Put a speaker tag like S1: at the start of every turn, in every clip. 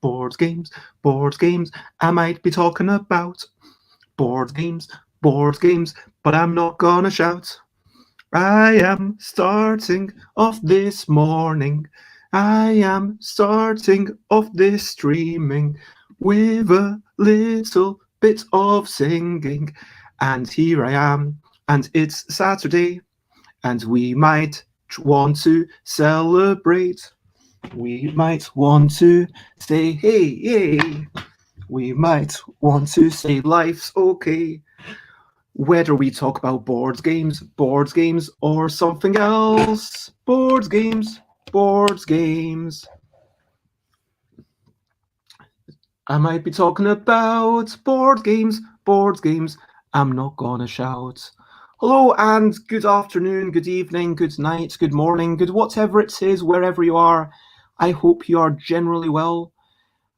S1: Boards, games, boards, games. I might be talking about board games, but I'm not gonna shout. I am starting off this morning. I am starting off this streaming with a little bit of singing. And here I am, and it's Saturday, and we might want to celebrate. We might want to say, hey, yay. We might want to say life's okay. Whether we talk about board games, or something else. Board games, board games. I might be talking about board games. I'm not gonna shout. Hello and good afternoon, good evening, good night, good morning, good whatever it is, wherever you are. I hope you are generally well.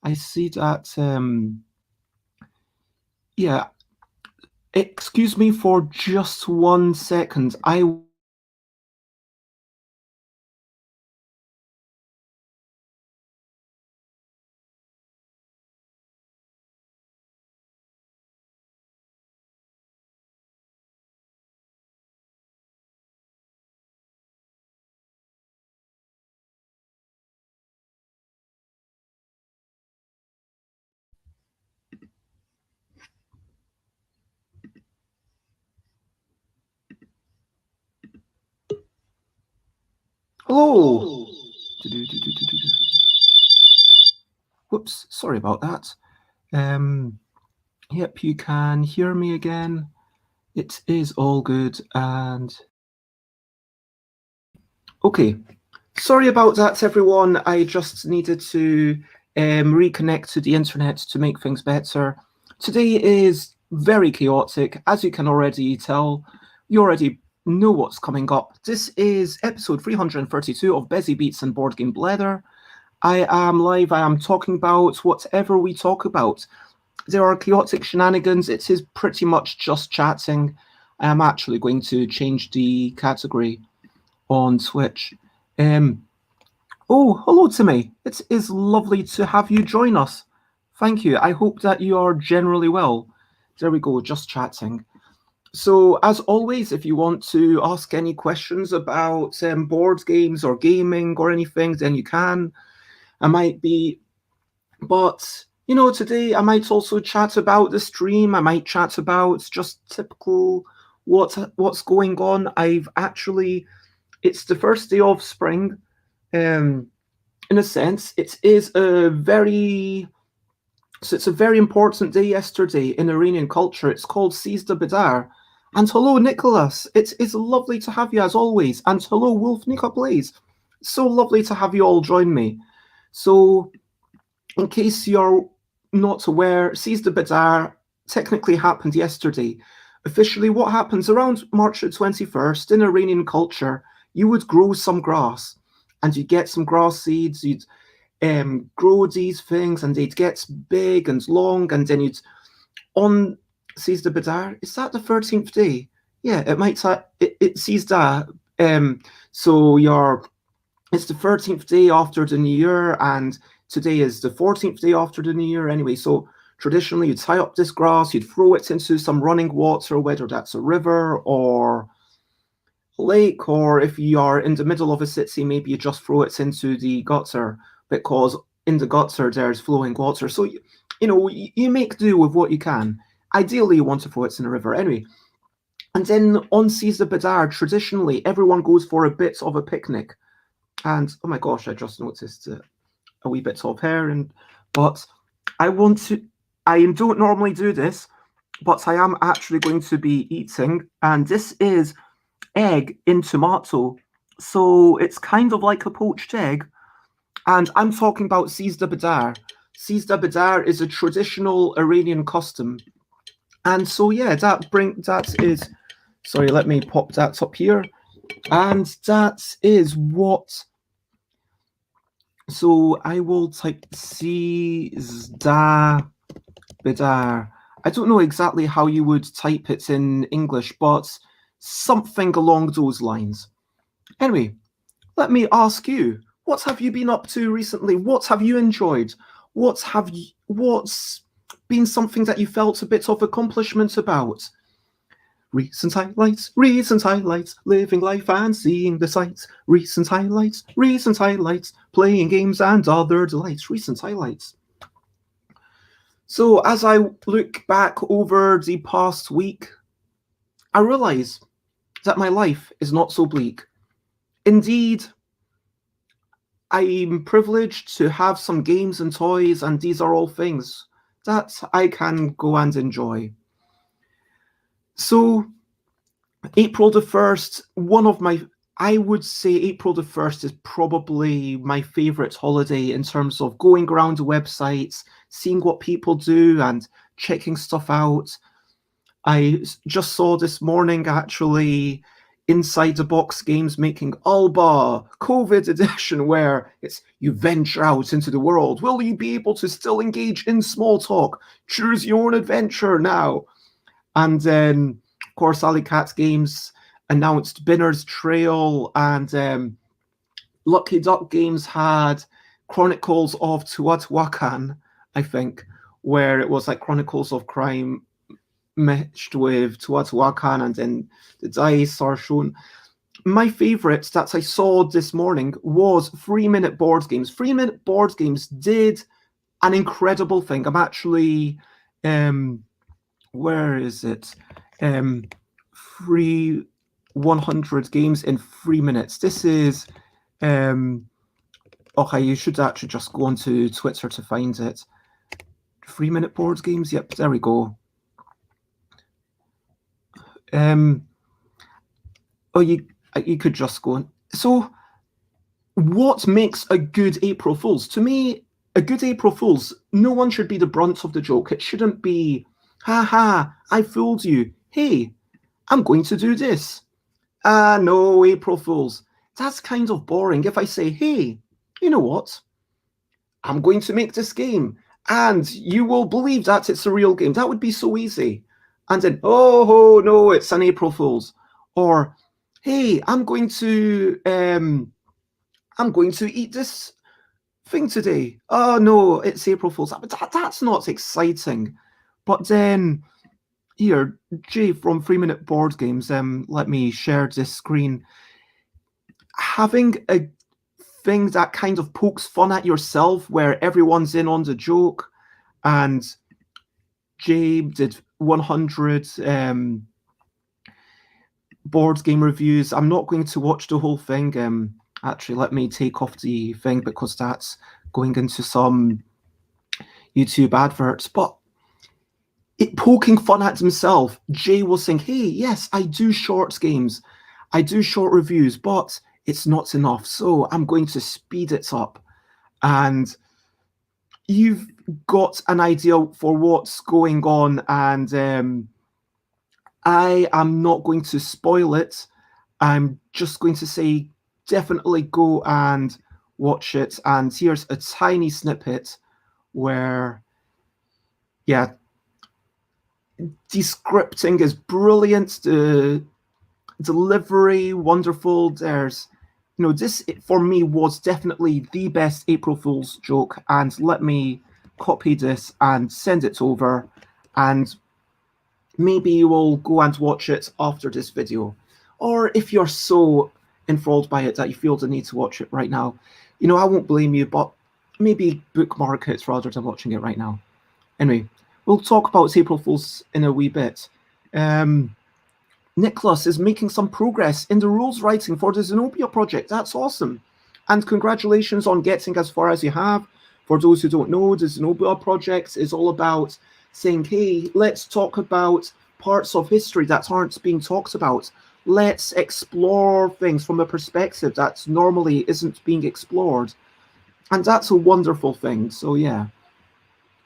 S1: I see that, yeah, excuse me for just 1 second. Hello. Whoops, sorry about that. Yep, you can hear me again. It is all good and okay. Sorry about that, everyone. I just needed to reconnect to the internet to make things better. Today is very chaotic, as you can already tell. You already know what's coming up. This is episode 332 of Busy Beats and Board Game Blether. I am live. I am talking about whatever we talk about. There are chaotic shenanigans. It is pretty much just chatting. I am actually going to change the category on Twitch. Oh, hello, Timmy. It is lovely to have you join us. Thank you. I hope that you are generally well. There we go, just chatting. So, as always, if you want to ask any questions about board games or gaming or anything, then you can. I might be, but you know, today I might also chat about the stream. I might chat about just typical what's going on. It's the first day of spring. In a sense, it's a very important day yesterday in Iranian culture. It's called Sizda Bidar. And hello, Nicholas. It is lovely to have you as always. And hello, Wolf Nika Blaze. So lovely to have you all join me. So, in case you're not aware, Sizda Bidar technically happened yesterday. Officially, what happens around March the 21st in Iranian culture, you would grow some grass. And you'd get some grass seeds, you'd grow these things, and they'd get big and long, and then on Sizda Bidar, is that the 13th day? Yeah, it might, it Sizda, so it's the 13th day after the New Year, and today is the 14th day after the New Year anyway, so traditionally you'd tie up this grass, you'd throw it into some running water, whether that's a river or lake, or if you are in the middle of a city, maybe you just throw it into the gutter, because in the gutter there's flowing water. So you make do with what you can. Ideally, you want to throw it in a river anyway. And then on Sizda Bidar, traditionally everyone goes for a bit of a picnic. And oh my gosh, I just noticed a wee bit of hair. But I don't normally do this, but I am actually going to be eating, and this is egg in tomato, so it's kind of like a poached egg, and I'm talking about Sizda Bidar. Sizda Bidar is a traditional Iranian custom, And so yeah, that is, sorry, let me pop that up here. And that is what, so I will type Sizda Bidar. I don't know exactly how you would type it in English, but something along those lines. Anyway, let me ask you, what have you been up to recently? What have you enjoyed? What's been something that you felt a bit of accomplishment about? Recent highlights, living life and seeing the sights. Recent highlights, playing games and other delights. Recent highlights. So as I look back over the past week, I realize that my life is not so bleak. Indeed, I'm privileged to have some games and toys, and these are all things that I can go and enjoy. So April the 1st, I would say April the 1st is probably my favorite holiday in terms of going around the websites, seeing what people do and checking stuff out. I just saw this morning actually Inside the Box Games making Alba COVID edition, where it's you venture out into the world. Will you be able to still engage in small talk? Choose your own adventure now. And then, of course, Alley Cat Games announced Binner's Trail, and Lucky Duck Games had Chronicles of Teotihuacan, I think, where it was like Chronicles of Crime meshed with Teotihuacan, and then the dice are shown. My favorite that I saw this morning was 3-minute board games. 3-minute board games did an incredible thing. I'm actually, where is it? Free 100 games in 3 minutes. This is, okay, you should actually just go onto Twitter to find it. 3-minute board games, yep, there we go. You could just go on. So what makes a good April Fool's? To me, a good April Fool's, no one should be the brunt of the joke. It shouldn't be, ha, I fooled you. Hey, I'm going to do this. No, April Fool's. That's kind of boring. If I say, hey, you know what? I'm going to make this game, and you will believe that it's a real game. That would be so easy. And then, oh no, it's an April Fool's. Or, hey, I'm going to eat this thing today. Oh no, it's April Fool's. That's not exciting. But then, here, Jay from 3-minute board games, let me share this screen. Having a thing that kind of pokes fun at yourself, where everyone's in on the joke, and Jay did 100 board game reviews. I'm not going to watch the whole thing. Actually, let me take off the thing because that's going into some YouTube adverts. But poking fun at himself, Jay was saying, hey, yes, I do short games. I do short reviews, but it's not enough. So I'm going to speed it up. And you've got an idea for what's going on, and I am not going to spoil it. I'm just going to say definitely go and watch it. And here's a tiny snippet where, yeah, the scripting is brilliant, the delivery wonderful. There's, this for me was definitely the best April Fool's joke. And let me copy this and send it over, and maybe you will go and watch it after this video. Or if you're so enthralled by it that you feel the need to watch it right now, I won't blame you, but maybe bookmark it rather than watching it right now. Anyway, we'll talk about April Fool's in a wee bit. Nicholas is making some progress in the rules writing for the Zenobia project. That's awesome. And congratulations on getting as far as you have. For those who don't know, the Zenobia project is all about saying, hey, let's talk about parts of history that aren't being talked about. Let's explore things from a perspective that normally isn't being explored. And that's a wonderful thing. So yeah.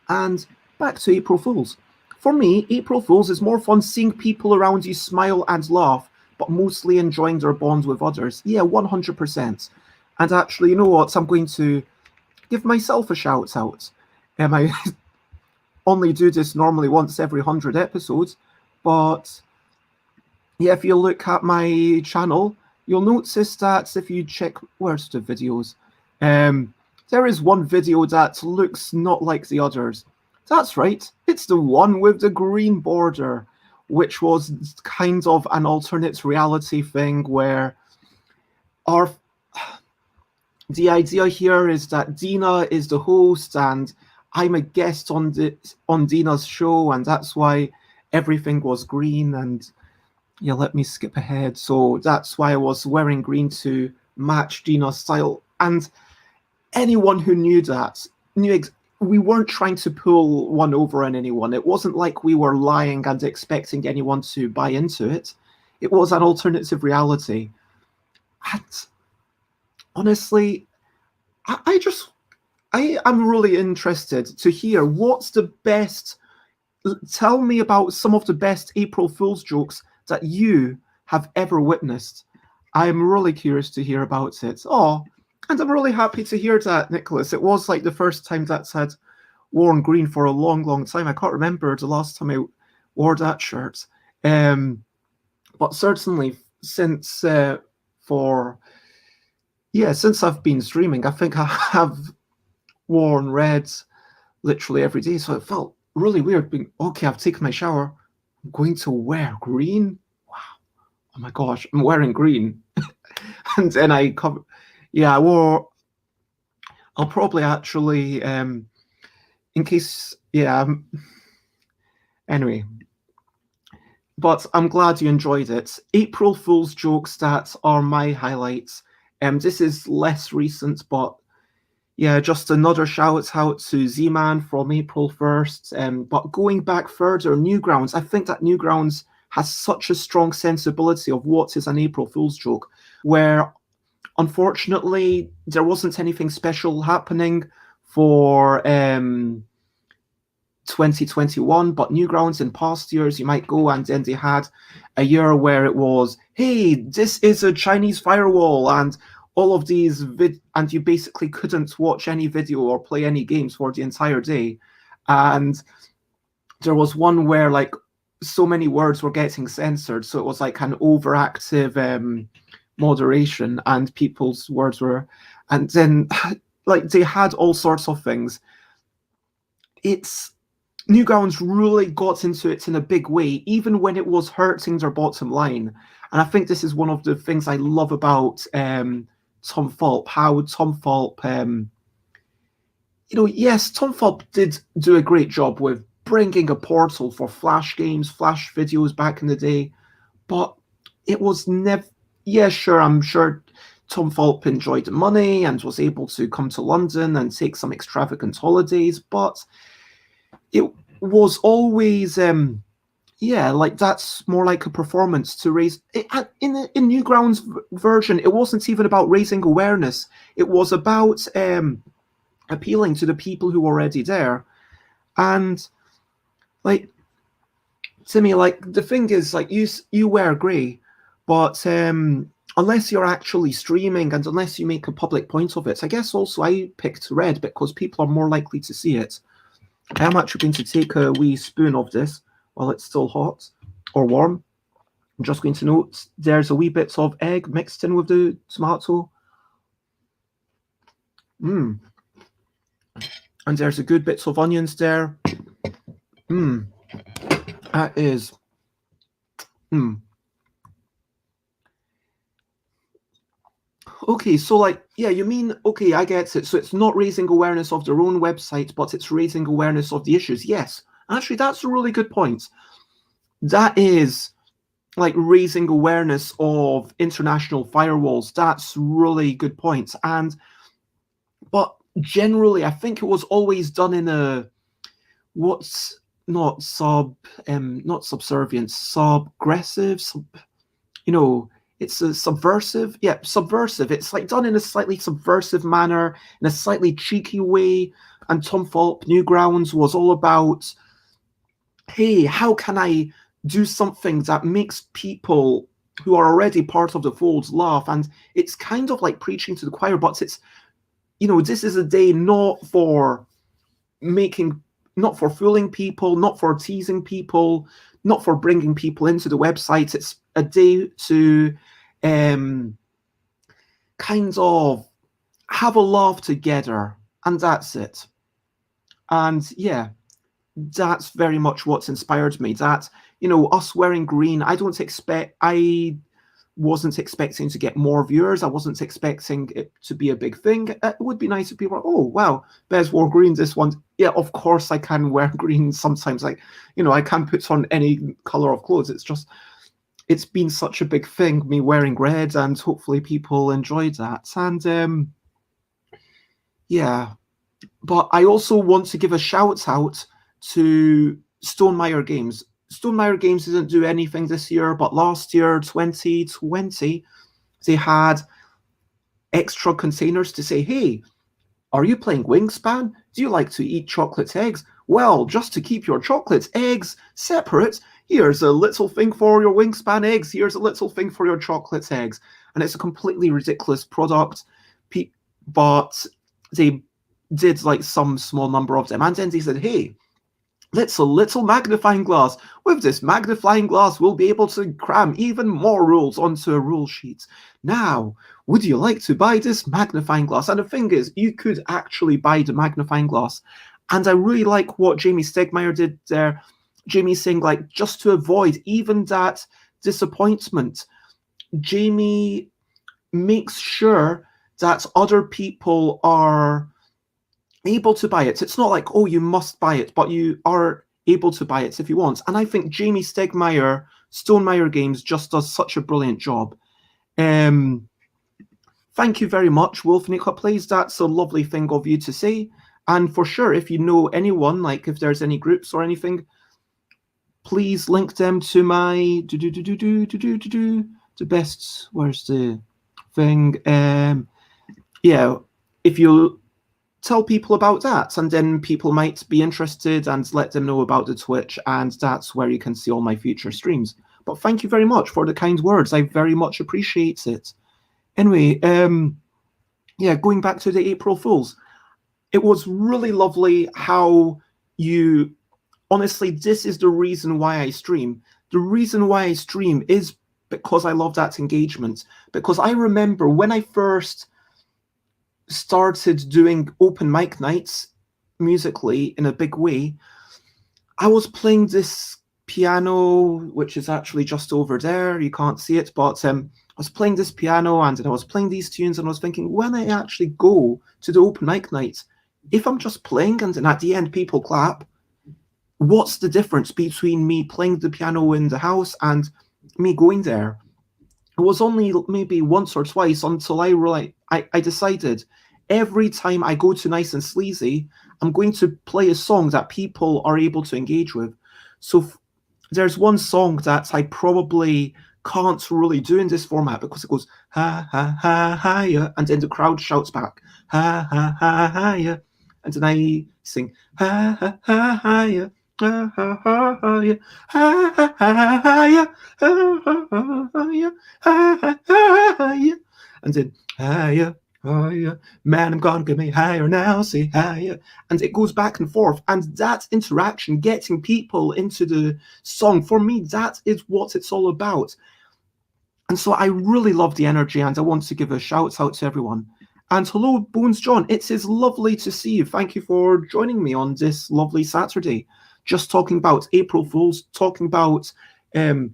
S1: And back to April Fool's. For me, April Fools is more fun seeing people around you smile and laugh, but mostly enjoying their bond with others. Yeah, 100%. And actually, you know what? I'm going to give myself a shout out. I only do this normally once every 100 episodes, but yeah, if you look at my channel, you'll notice that if you check, where's the videos? There is one video that looks not like the others. That's right, it's the one with the green border, which was kind of an alternate reality thing where the idea here is that Dina is the host and I'm a guest on Dina's show, and that's why everything was green. And yeah, let me skip ahead. So that's why I was wearing green to match Dina's style. And anyone who knew that knew we weren't trying to pull one over on anyone. It wasn't like we were lying and expecting anyone to buy into it. It was an alternative reality. And honestly, I am really interested to hear what's the best. Tell me about some of the best April Fool's jokes that you have ever witnessed. I'm really curious to hear about it. Oh, and I'm really happy to hear that, Nicholas. It was like the first time that's had worn green for a long, long time. I can't remember the last time I wore that shirt. But certainly since since I've been streaming, I think I have worn red literally every day. So it felt really weird being, okay, I've taken my shower. I'm going to wear green. Wow. Oh my gosh, I'm wearing green. And then I'll probably actually, in case, anyway. But I'm glad you enjoyed it. April Fool's jokes that are my highlights. This is less recent, but yeah, just another shout out to Z-Man from April 1st. But going back further, Newgrounds, I think that Newgrounds has such a strong sensibility of what is an April Fool's joke, where unfortunately there wasn't anything special happening for 2021, but Newgrounds in past years, you might go and then they had a year where it was, hey, this is a Chinese firewall, and all of these and you basically couldn't watch any video or play any games for the entire day. And there was one where like so many words were getting censored, so it was like an overactive moderation, and people's words were, and then like they had all sorts of things. Newgrounds really got into it in a big way, even when it was hurting their bottom line. And I think this is one of the things I love about Tom Fulp, how Tom Fulp, yes, Tom Fulp did do a great job with bringing a portal for Flash games, Flash videos back in the day, but it was never, sure, I'm sure Tom Fulp enjoyed the money and was able to come to London and take some extravagant holidays, but it was always, like that's more like a performance to raise. In Newgrounds version, it wasn't even about raising awareness. It was about appealing to the people who were already there. And like, to me, like the thing is, like you wear grey, but unless you're actually streaming and unless you make a public point of it, I guess also I picked red because people are more likely to see it. I am actually going to take a wee spoon of this while it's still hot or warm. I'm just going to note there's a wee bit of egg mixed in with the tomato. And there's a good bits of onions there. That is. Okay, so like, you mean, okay, I get it. So it's not raising awareness of their own website, but it's raising awareness of the issues. Yes, actually, that's a really good point. That is like raising awareness of international firewalls. That's really good point. But generally, I think it was always done in a, not subservient, subgressive, it's a subversive. Yeah, subversive. It's like done in a slightly subversive manner, in a slightly cheeky way. And Tom Fulp, Newgrounds, was all about hey, how can I do something that makes people who are already part of the fold laugh? And it's kind of like preaching to the choir, but it's, this is a day making, not for fooling people, not for teasing people, not for bringing people into the website. It's a day to kind of have a laugh together, and that's it. And yeah, that's very much what's inspired me. That, us wearing green, I wasn't expecting to get more viewers. I wasn't expecting it to be a big thing. It would be nice if people are, oh, wow, Bez wore green this one. Yeah, of course I can wear green sometimes. Like, I can put on any color of clothes. It's been such a big thing, me wearing red, and hopefully people enjoyed that. And yeah, but I also want to give a shout out to Stonemaier Games. Stonemaier Games didn't do anything this year, but last year, 2020, they had extra containers to say, hey, are you playing Wingspan? Do you like to eat chocolate eggs? Well, just to keep your chocolate eggs separate, here's a little thing for your Wingspan eggs, here's a little thing for your chocolate eggs. And it's a completely ridiculous product, but they did like some small number of them. And then they said, hey, it's a little magnifying glass. With this magnifying glass, we'll be able to cram even more rules onto a rule sheet. Now, would you like to buy this magnifying glass? And the thing is, you could actually buy the magnifying glass. And I really like what Jamie Stegmaier did there. Jamie saying, like, just to avoid even that disappointment, Jamie makes sure that other people are able to buy it. It's not like, oh, you must buy it, but you are able to buy it if you want. And I think Jamie Stegmaier, Stonemaier Games, just does such a brilliant job. Thank you very much, Wolf Nika Plays. That's a lovely thing of you to say. And for sure, if you know anyone, like if there's any groups or anything, please link them to my the best. Where's the thing? Yeah, if you tell people about that, and then people might be interested, and let them know about the Twitch, and that's where you can see all my future streams. But thank you very much for the kind words. I very much appreciate it. Anyway, yeah, going back to the April Fools, it was really lovely how you, honestly, this is the reason why I stream. The reason why I stream is because I love that engagement. Because I remember when I first started doing open mic nights musically in a big way, I was playing this piano, which is actually just over there. You can't see it, but I was playing this piano, and I was playing these tunes, and I was thinking, when I actually go to the open mic nights, if I'm just playing and then at the end people clap, what's the difference between me playing the piano in the house and me going there? It was only maybe once or twice until I decided every time I go to Nice and Sleazy, I'm going to play a song that people are able to engage with. So there's one song that I probably can't really do in this format because it goes ha ha ha ha yeah, and then the crowd shouts back ha ha ha ha yeah, and then I sing ha ha ha ha yeah. Ha ha ha ha yeah, ha ha ha ha yeah, ha ha ha yeah, ha ha ha yeah, and then higher, higher, man, I'm gonna get me higher now, say higher, and it goes back and forth, and that interaction, getting people into the song, for me, that is what it's all about. And so I really love the energy, and I want to give a shout out to everyone. And hello, Bones John. It is lovely to see you. Thank you for joining me on this lovely Saturday. Just talking about April Fools, talking about, you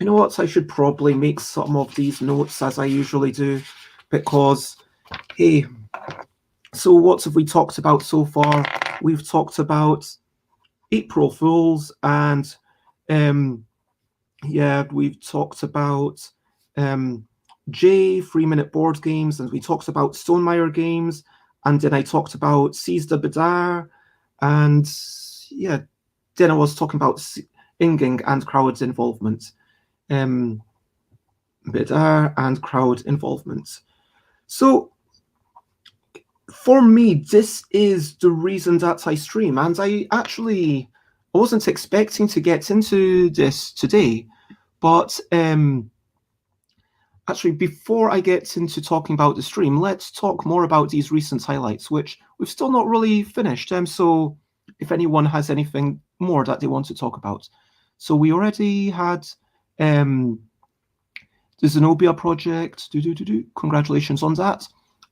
S1: know what, I should probably make some of these notes as I usually do, because, hey, so what have we talked about so far? We've talked about April Fools, and yeah, we've talked about J, 3-minute board games, and we talked about Stonemaier Games, and then I talked about Seize the Badar, and yeah, then I was talking about inging and crowd involvement. Badar and crowd involvement. So for me, this is the reason that I stream, and I actually I wasn't expecting to get into this today, but actually, before I get into talking about the stream, let's talk more about these recent highlights, which we've still not really finished. So if anyone has anything more that they want to talk about. So we already had the Zenobia project. Congratulations on that.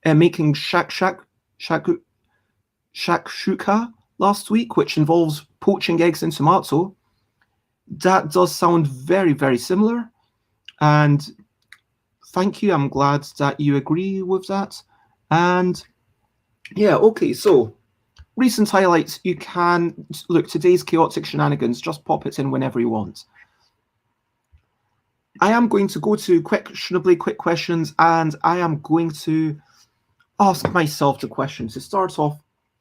S1: Making shakshuka last week, which involves poaching eggs in tomato. That does sound very, very similar. And thank you. I'm glad that you agree with that. And yeah, okay, so recent highlights. You can look, today's chaotic shenanigans, just pop it in whenever you want. I am going to go to questionably quick questions, and I am going to ask myself the question to start off.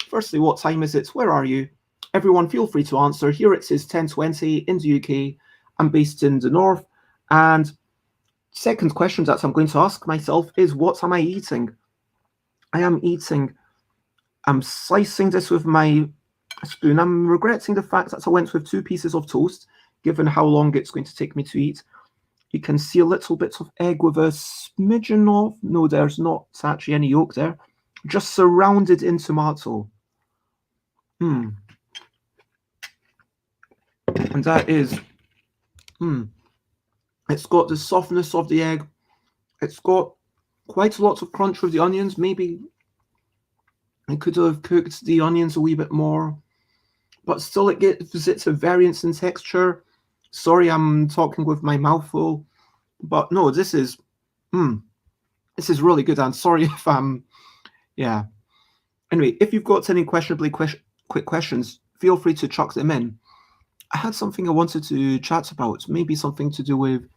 S1: Firstly, what time is it? Where are you? Everyone, feel free to answer. Here it is 10:20 in the UK. I'm based in the north. And second question that I'm going to ask myself is, what am I eating? I'm slicing this with my spoon. I'm regretting the fact that I went with 2 pieces of toast, given how long it's going to take me to eat. You can see a little bit of egg with a smidgen of, no, there's not actually any yolk there, just surrounded in tomato. And that is, it's got the softness of the egg. It's got quite a lot of crunch with the onions. Maybe I could have cooked the onions a wee bit more, but still it gives it a variance in texture. Sorry, I'm talking with my mouth full, but no, this is really good. And sorry if I'm, yeah. Anyway, if you've got any questionably quick questions, feel free to chuck them in. I had something I wanted to chat about, maybe something to do with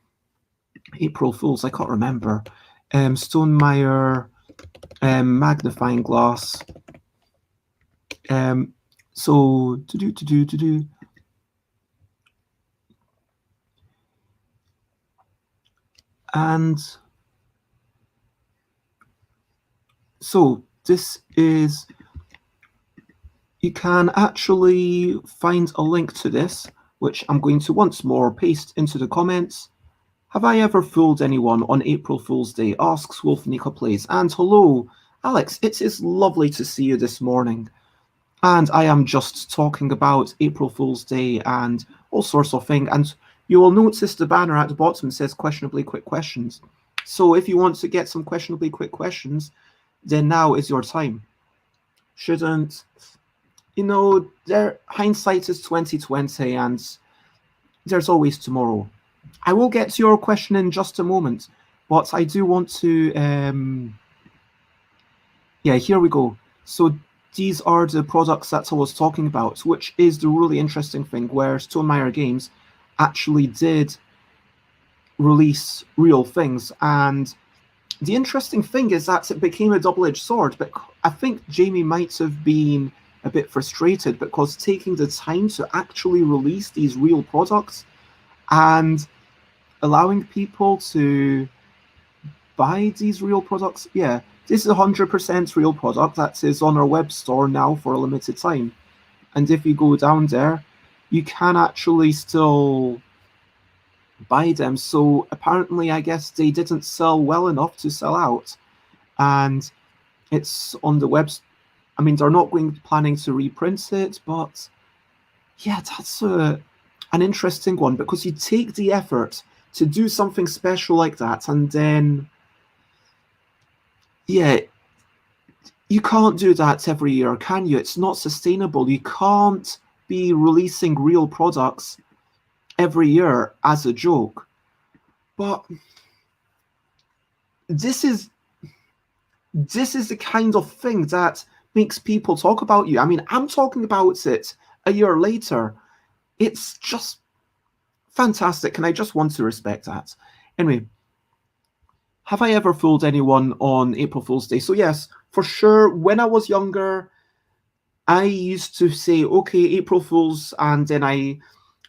S1: April Fools. I can't remember. Stonemeyer, magnifying glass. So and so this is, you can actually find a link to this, which I'm going to once more paste into the comments. Have I ever fooled anyone on April Fool's Day? Asks Wolfnika Plays. And hello, Alex, it is lovely to see you this morning. And I am just talking about April Fool's Day and all sorts of things. And you will notice the banner at the bottom says questionably quick questions. So if you want to get some questionably quick questions, then now is your time. Shouldn't, hindsight is 2020 and there's always tomorrow. I will get to your question in just a moment, but I do want to, here we go. So these are the products that I was talking about, which is the really interesting thing, where Stonemeyer Games actually did release real things. And the interesting thing is that it became a double-edged sword, but I think Jamie might have been a bit frustrated because taking the time to actually release these real products and allowing people to buy these real products, this is a 100% real product that is on our web store now for a limited time. And if you go down there, you can actually still buy them. So apparently, I guess they didn't sell well enough to sell out. And it's on the web. I mean, they're not planning to reprint it, but yeah, that's an interesting one, because you take the effort to do something special like that, and then you can't do that every year, can you? It's not sustainable. You can't be releasing real products every year as a joke. But this is the kind of thing that makes people talk about you. I mean, I'm talking about it a year later. It's just fantastic, and I just want to respect that. Anyway, have I ever fooled anyone on April Fool's Day? So yes, for sure, when I was younger, I used to say, okay, April Fool's, and then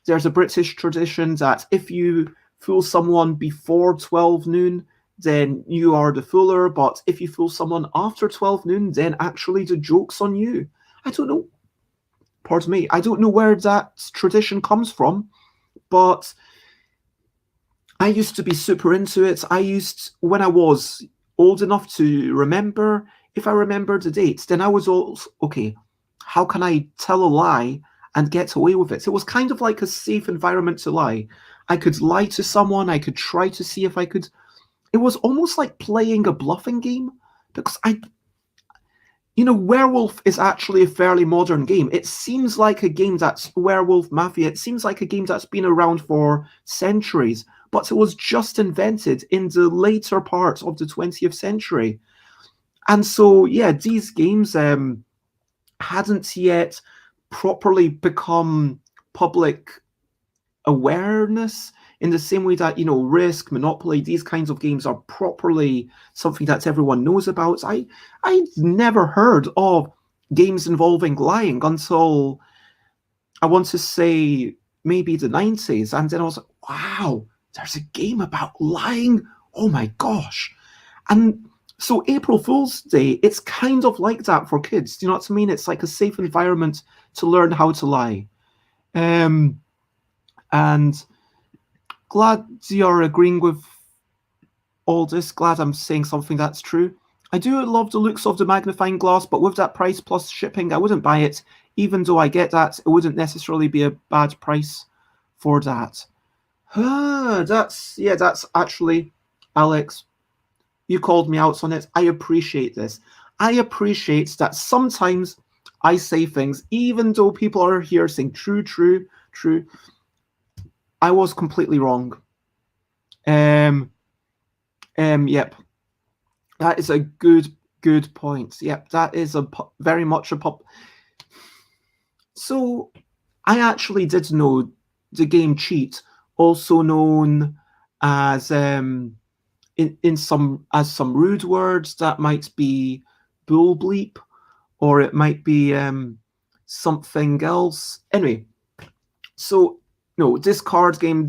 S1: there's a British tradition that if you fool someone before 12 noon, then you are the fooler, but if you fool someone after 12 noon, then actually the joke's on you. I don't know. pardon me, I don't know where that tradition comes from, but I used to be super into it. When I was old enough to remember, if I remembered the dates, then I was all, okay, how can I tell a lie and get away with it? It was kind of like a safe environment to lie. I could lie to someone, I could try to see if I could. It was almost like playing a bluffing game, because Werewolf is actually a fairly modern game. It seems like a game that's Werewolf Mafia. It seems like a game that's been around for centuries, but it was just invented in the later part of the 20th century. And so, yeah, these games hadn't yet properly become public awareness in the same way that, Risk, Monopoly, these kinds of games are properly something that everyone knows about. I'd never heard of games involving lying until, I want to say, maybe the 90s. And then I was like, wow, there's a game about lying? Oh my gosh. And so April Fool's Day, it's kind of like that for kids. Do you know what I mean? It's like a safe environment to learn how to lie. And glad you're agreeing with all this. Glad I'm saying something that's true. I do love the looks of the magnifying glass, but with that price plus shipping, I wouldn't buy it. Even though I get that, it wouldn't necessarily be a bad price for that. That's actually, Alex, you called me out on it. I appreciate this. I appreciate that sometimes I say things, even though people are here saying true. I was completely wrong. Yep. That is a good point. Yep, that is very much a pop. So, I actually did know the game Cheat, also known as in some rude words that might be bull bleep, or it might be something else. Anyway, so no, this card game,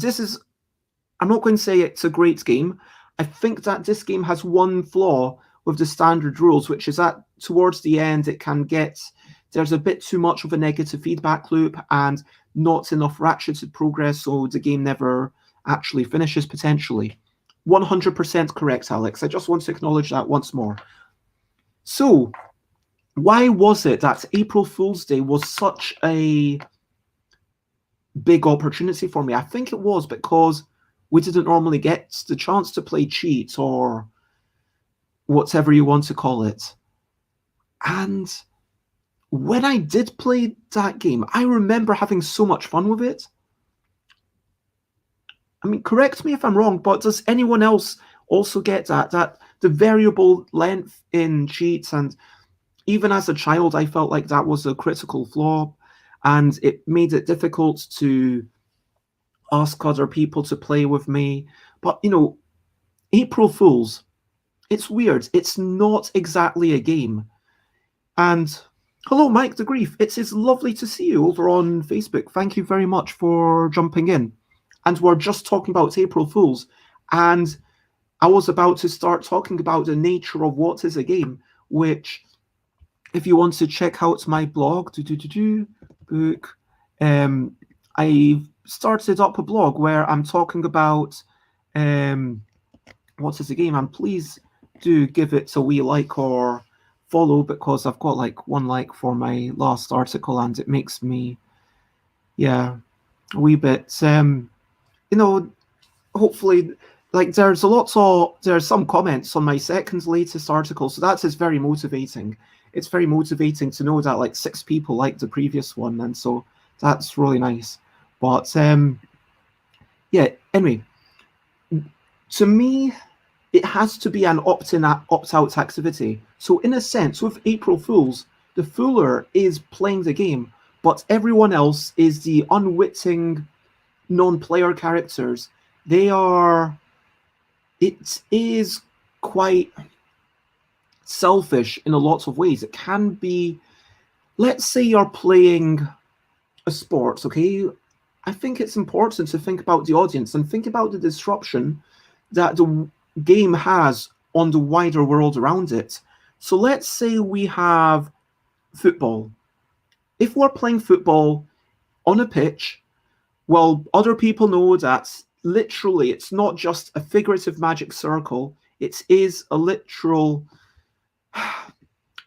S1: I'm not going to say it's a great game. I think that this game has one flaw with the standard rules, which is that towards the end there's a bit too much of a negative feedback loop and not enough ratcheted progress, so the game never actually finishes potentially. 100% correct, Alex. I just want to acknowledge that once more. So, why was it that April Fool's Day was such a big opportunity for me? I think it was because we didn't normally get the chance to play Cheat or whatever you want to call it. And when I did play that game, I remember having so much fun with it. I mean, correct me if I'm wrong, but does anyone else also get that the variable length in Cheat, and even as a child, I felt like that was a critical flaw, and it made it difficult to ask other people to play with me. But, April Fools, it's weird. It's not exactly a game. And hello, Mike the Grief. It is lovely to see you over on Facebook. Thank you very much for jumping in. And we're just talking about April Fools. And I was about to start talking about the nature of what is a game, which, if you want to check out my blog, book, I've started up a blog where I'm talking about what is a game, and please do give it a wee like or follow, because I've got like 1 like for my last article, and it makes me a wee bit hopefully, like, there's some comments on my second latest article, so that is very motivating. It's very motivating to know that like 6 people liked the previous one, and so that's really nice. But anyway, to me, it has to be an opt-in, opt-out activity. So in a sense, with April Fools, the fooler is playing the game, but everyone else is the unwitting non-player characters. It is quite selfish in a lot of ways. It can be, let's say you're playing a sport, okay? I think it's important to think about the audience and think about the disruption that the game has on the wider world around it. So let's say we have football. if we're playing football on a pitch, well, other people know that literally it's not just a figurative magic circle, it is a literal,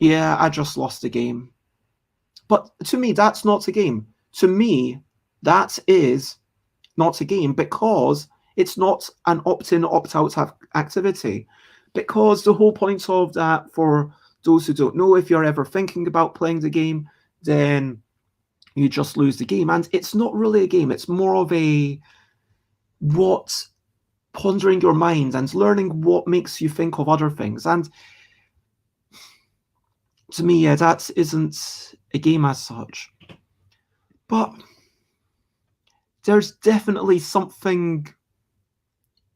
S1: yeah, I just lost the game. But to me, that's not a game. To me, that is not a game because it's not an opt-in, opt-out activity. Because the whole point of that, for those who don't know, if you're ever thinking about playing the game, then you just lose the game. And it's not really a game. It's more of a pondering your mind and learning what makes you think of other things. And to me, yeah, that isn't a game as such. But there's definitely something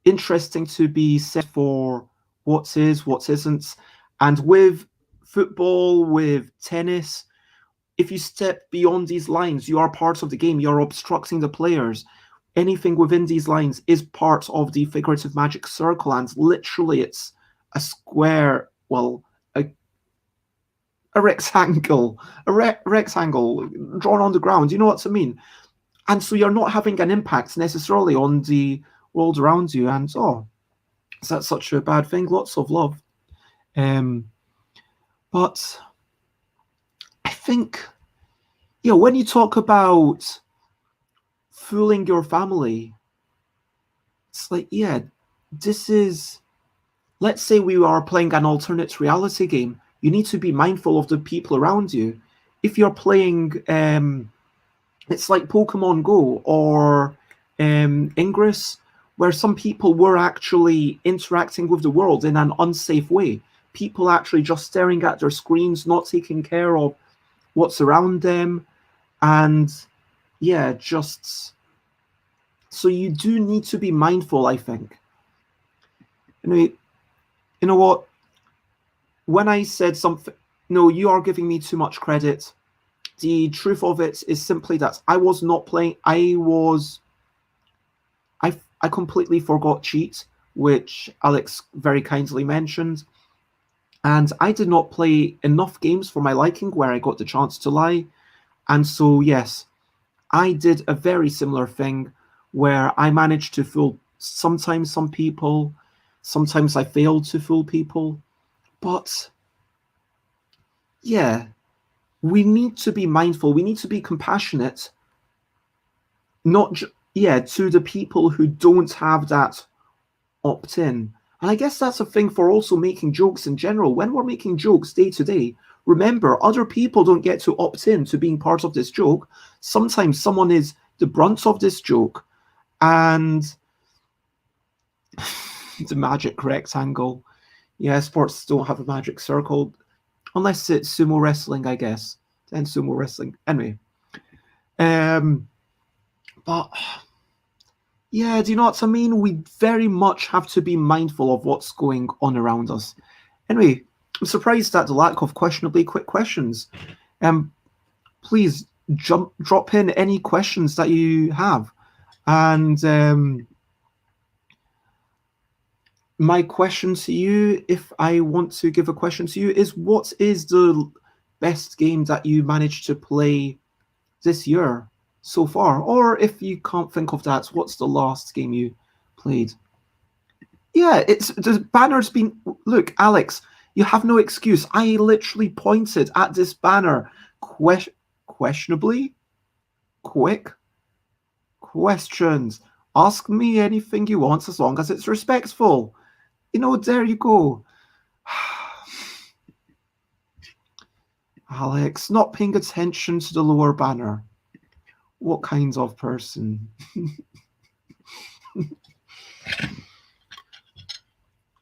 S1: interesting to be said for what is, what isn't. And with football, with tennis, if you step beyond these lines, you are part of the game. You're obstructing the players. Anything within these lines is part of the figurative magic circle, and literally it's a square, well, a rectangle drawn on the ground. You know what I mean? And so you're not having an impact necessarily on the world around you. And is that such a bad thing? Lots of love. But I think, when you talk about fooling your family, it's like, this is, let's say we are playing an alternate reality game. You need to be mindful of the people around you. If you're playing, it's like Pokemon Go or Ingress, where some people were actually interacting with the world in an unsafe way. People actually just staring at their screens, not taking care of what's around them. And just so you do need to be mindful, I think. You know what? When I said something, no, you are giving me too much credit. The truth of it is simply that I was not playing. I completely forgot cheat, which Alex very kindly mentioned. And I did not play enough games for my liking where I got the chance to lie. And so, yes, I did a very similar thing where I managed to fool sometimes some people, sometimes I failed to fool people. But we need to be mindful. We need to be compassionate, not to the people who don't have that opt-in. And I guess that's a thing for also making jokes in general. When we're making jokes day to day, remember, other people don't get to opt in to being part of this joke. Sometimes someone is the brunt of this joke. And the magic rectangle. Yeah, sports don't have a magic circle. Unless it's sumo wrestling, I guess. And sumo wrestling. Anyway. But do you know what I mean? We very much have to be mindful of what's going on around us. Anyway, I'm surprised at the lack of questionably quick questions. Please drop in any questions that you have. And my question to you, if I want to give a question to you, is what is the best game that you managed to play this year so far? Or if you can't think of that, what's the last game you played? Yeah, the banner's been... Look, Alex, you have no excuse. I literally pointed at this banner. Questionably? Quick? Questions. Ask me anything you want as long as it's respectful. There you go. Alex, not paying attention to the lower banner. What kind of person?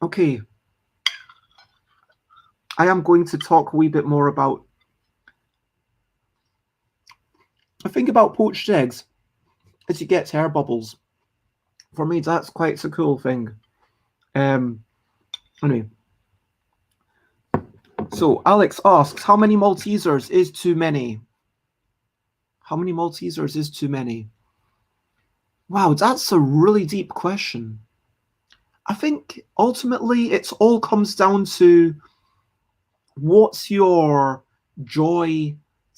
S1: Okay. I am going to talk a wee bit more about... I think about poached eggs as you get air bubbles. For me, that's quite a cool thing. Anyway. So, Alex asks, how many Maltesers is too many? How many Maltesers is too many? Wow, that's a really deep question. I think ultimately it all comes down to what's your joy /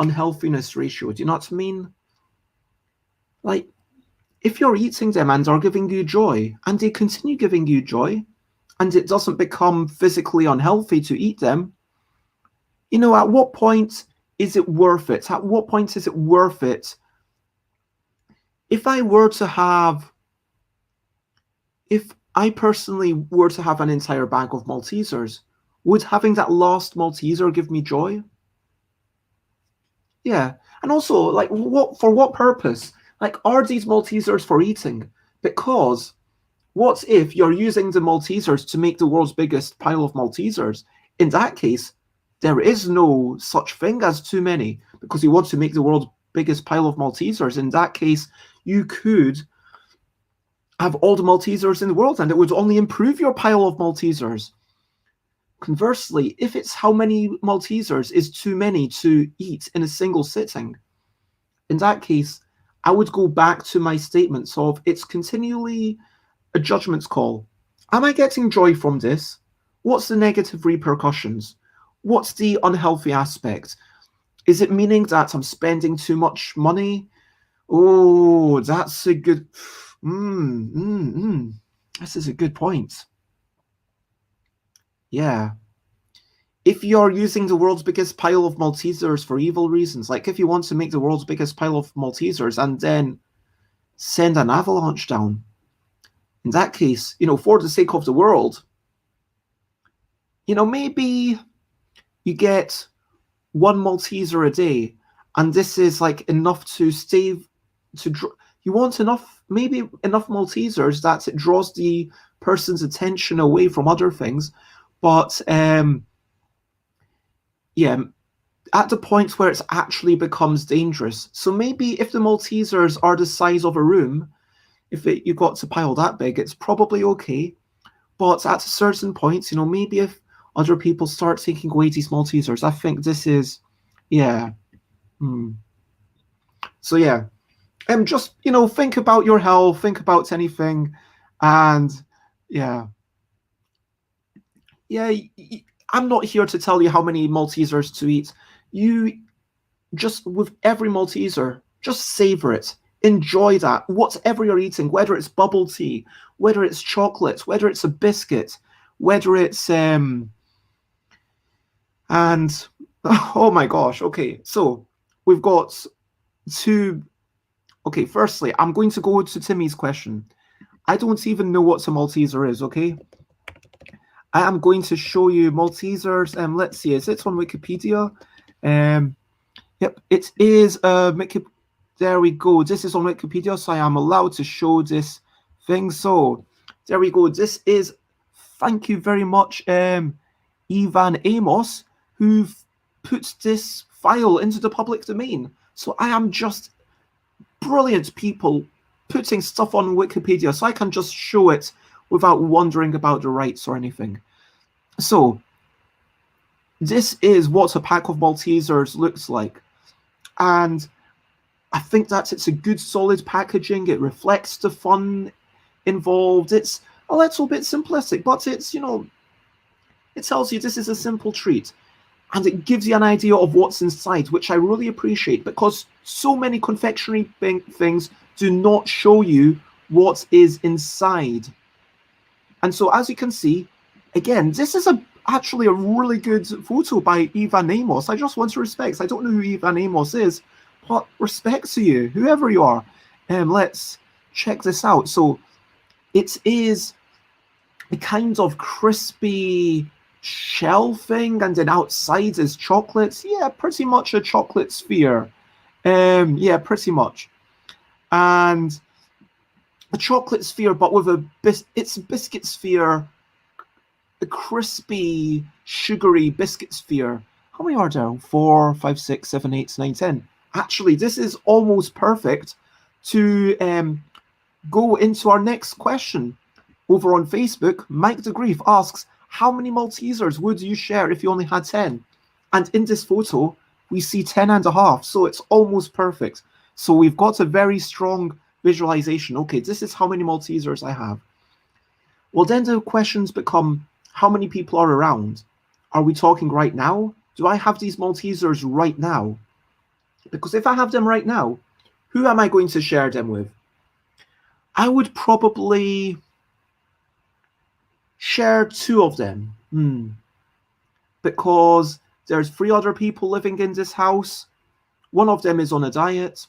S1: unhealthiness ratio. Do you know what I mean? Like, if you're eating them and are giving you joy, and they continue giving you joy, and it doesn't become physically unhealthy to eat them, you know, at what point is it worth it? At what point is it worth it? If I personally were to have an entire bag of Maltesers, would having that last Malteser give me joy? Yeah. And also, like, for what purpose? Like, are these Maltesers for eating? Because what if you're using the Maltesers to make the world's biggest pile of Maltesers? In that case, there is no such thing as too many, because you want to make the world's biggest pile of Maltesers. In that case, you could have all the Maltesers in the world, and it would only improve your pile of Maltesers. Conversely, if it's how many Maltesers is too many to eat in a single sitting, in that case, I would go back to my statements of it's continually a judgment call. Am I getting joy from this? What's the negative repercussions? What's the unhealthy aspect? Is it meaning that I'm spending too much money? Oh, that's a good... This is a good point. Yeah. If you're using the world's biggest pile of Maltesers for evil reasons, like if you want to make the world's biggest pile of Maltesers and then send an avalanche down, in that case, you know, for the sake of the world, you know, maybe you get one Malteser a day, and this is like enough to you want maybe enough Maltesers that it draws the person's attention away from other things, but yeah, at the point where it actually becomes dangerous. So maybe if the Maltesers are the size of a room, you got to pile that big, it's probably okay. But at a certain point, you know, maybe if other people start taking away these Maltesers, I think this is, yeah. So yeah, just, you know, think about your health, think about anything, and yeah. I'm not here to tell you how many Maltesers to eat. You just, with every Malteser, just savor it. Enjoy that. Whatever you're eating, whether it's bubble tea, whether it's chocolate, whether it's a biscuit, whether it's and oh my gosh. Okay, so we've got two. Okay, firstly, I'm going to go to Timmy's question. I don't even know what a Malteser is. Okay, I am going to show you Maltesers. Let's see, is it on Wikipedia? Yep, it is. There we go. This is on Wikipedia, so I am allowed to show this thing. So there we go. This is. Thank you very much, Ivan Amos, who put this file into the public domain. So I am just brilliant people putting stuff on Wikipedia, so I can just show it without wondering about the rights or anything. So this is what a pack of Maltesers looks like, and I think that it's a good solid packaging. It reflects the fun involved. It's a little bit simplistic, but it's, you know, it tells you this is a simple treat, and it gives you an idea of what's inside, which I really appreciate, because so many confectionery things do not show you what is inside. And so, as you can see, again, this is actually a really good photo by Ivan Amos. I just want to respect. I don't know who Ivan Amos is, but respect to you, whoever you are. Let's check this out. So it is a kind of crispy shell thing, and then outside is chocolates. Yeah, pretty much a chocolate sphere. Yeah, pretty much. And a chocolate sphere, but with it's a biscuit sphere, a crispy, sugary biscuit sphere. How many are there? 4, 5, 6, 7, 8, 9, 10. Actually, this is almost perfect to go into our next question. Over on Facebook, Mike DeGrief asks, how many Maltesers would you share if you only had 10? And in this photo, we see 10 and a half, so it's almost perfect. So we've got a very strong visualization. Okay, this is how many Maltesers I have. Well, then the questions become, how many people are around? Are we talking right now? Do I have these Maltesers right now? Because if I have them right now, who am I going to share them with? I would probably share 2 of them. Because there's 3 other people living in this house. One of them is on a diet.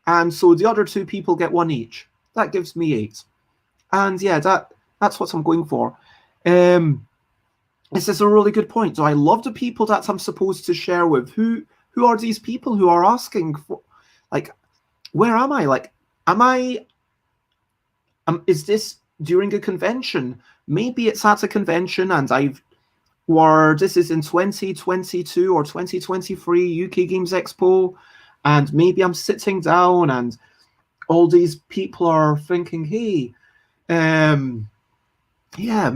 S1: And so the other 2 people get 1 each. That gives me 8. And yeah, that's what I'm going for. This is a really good point. So I love the people that I'm supposed to share with. Who are these people who are asking for, like, where am I? Like, is this during a convention? Maybe it's at a convention and this is in 2022 or 2023 UK Games Expo, and maybe I'm sitting down and all these people are thinking, hey, yeah,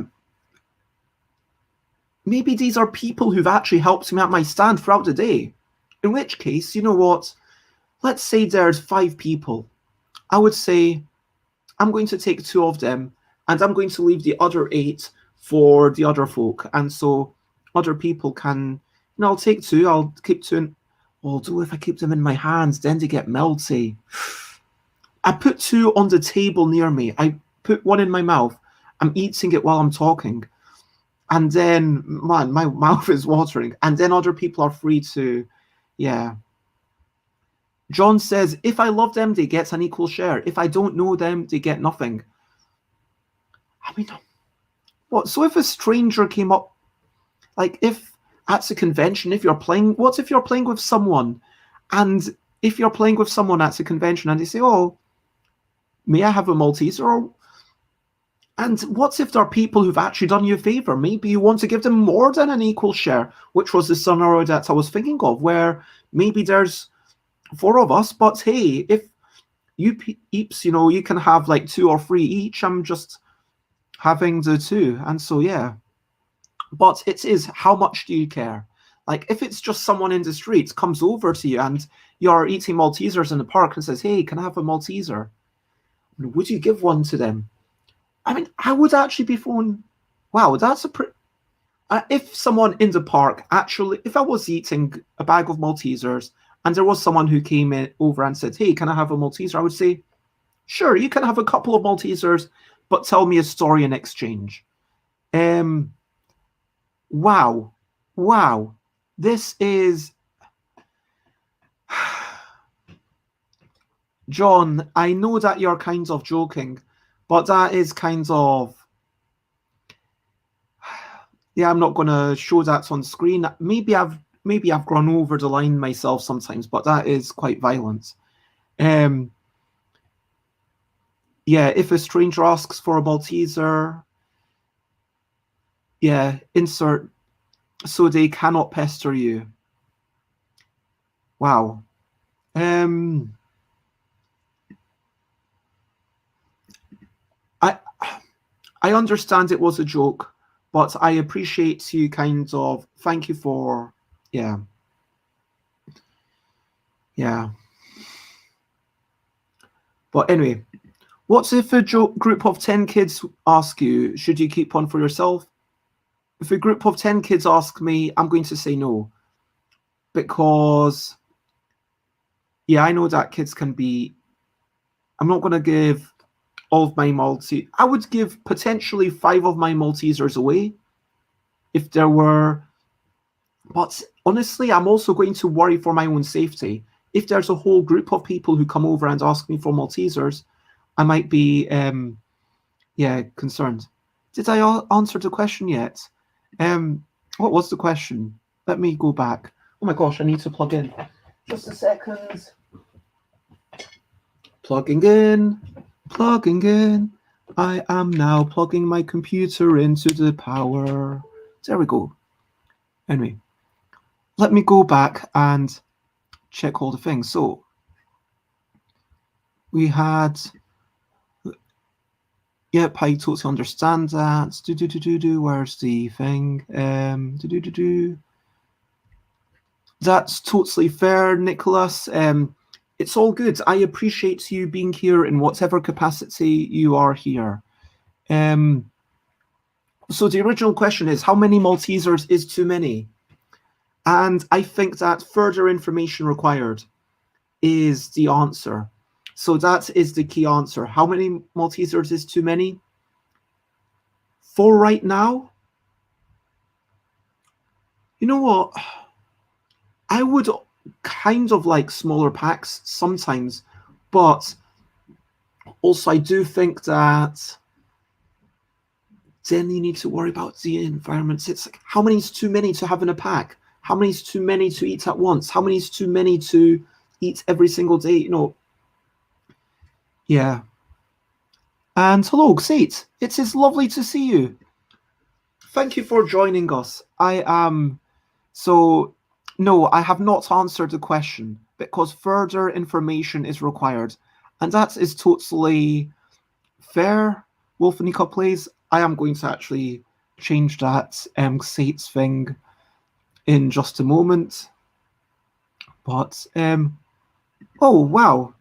S1: maybe these are people who've actually helped me at my stand throughout the day. In which case, you know what? Let's say there's 5 people. I would say I'm going to take 2 of them and I'm going to leave the other 8 for the other folk. And so other people can, I'll take 2, I'll keep 2. Although if I keep them in my hands, then they get melty. I put 2 on the table near me. I put 1 in my mouth. I'm eating it while I'm talking. And then, man, my mouth is watering. And then other people are free to, yeah. John says, if I love them, they get an equal share. If I don't know them, they get nothing. I mean, what? So if a stranger came up, like if at a convention, what if you're playing with someone, and if you're playing with someone at a convention and they say, oh, may I have a Malteser? And what if there are people who've actually done you a favor? Maybe you want to give them more than an equal share, which was the scenario that I was thinking of, where maybe there's 4 of us, but hey, if you peeps, you can have like 2 or 3 each. I'm just having the 2. And so, yeah. But it is, how much do you care? Like, if it's just someone in the street comes over to you and you're eating Maltesers in the park and says, hey, can I have a Malteser? Would you give one to them? I mean, I would actually be phone. Wow, that's if someone in the park actually, if I was eating a bag of Maltesers and there was someone who came over and said, hey, can I have a Malteser? I would say, sure, you can have a couple of Maltesers, but tell me a story in exchange. Wow. This is... John, I know that you're kind of joking, but that is kind of... Yeah, I'm not going to show that on screen. Maybe I've gone over the line myself sometimes, but that is quite violent. Yeah, if a stranger asks for a Malteser, yeah, insert so they cannot pester you. Wow. I understand it was a joke, but I appreciate you kind of, thank you for, yeah. But anyway, what if a group of 10 kids ask you, should you keep one for yourself? If a group of 10 kids ask me, I'm going to say no. Because, yeah, I know that kids can be, I'm not going to give all of my Maltesers. I would give potentially 5 of my Maltesers away if there were, but honestly, I'm also going to worry for my own safety. If there's a whole group of people who come over and ask me for Maltesers, I might be, concerned. Did I answer the question yet? What was the question? Let me go back. Oh my gosh, I need to plug in. Just a second. Plugging in. I am now plugging my computer into the power. There we go. Anyway, let me go back and check all the things. So we had, yep, I totally understand that. Where's the thing? That's totally fair, Nicholas. It's all good. I appreciate you being here in whatever capacity you are here. So the original question is, how many Maltesers is too many? And I think that further information required is the answer. So that is the key answer. How many Maltesers is too many? 4 right now? You know what? I would kind of like smaller packs sometimes, but also I do think that then you need to worry about the environments. It's like, how many is too many to have in a pack? How many is too many to eat at once? How many is too many to eat every single day? You know, yeah. And hello, Xate. It is lovely to see you. Thank you for joining us. I am... So, no, I have not answered the question because further information is required. And that is totally fair, Wolfenica Plays. I am going to actually change that Xate's thing in just a moment. But, oh, wow.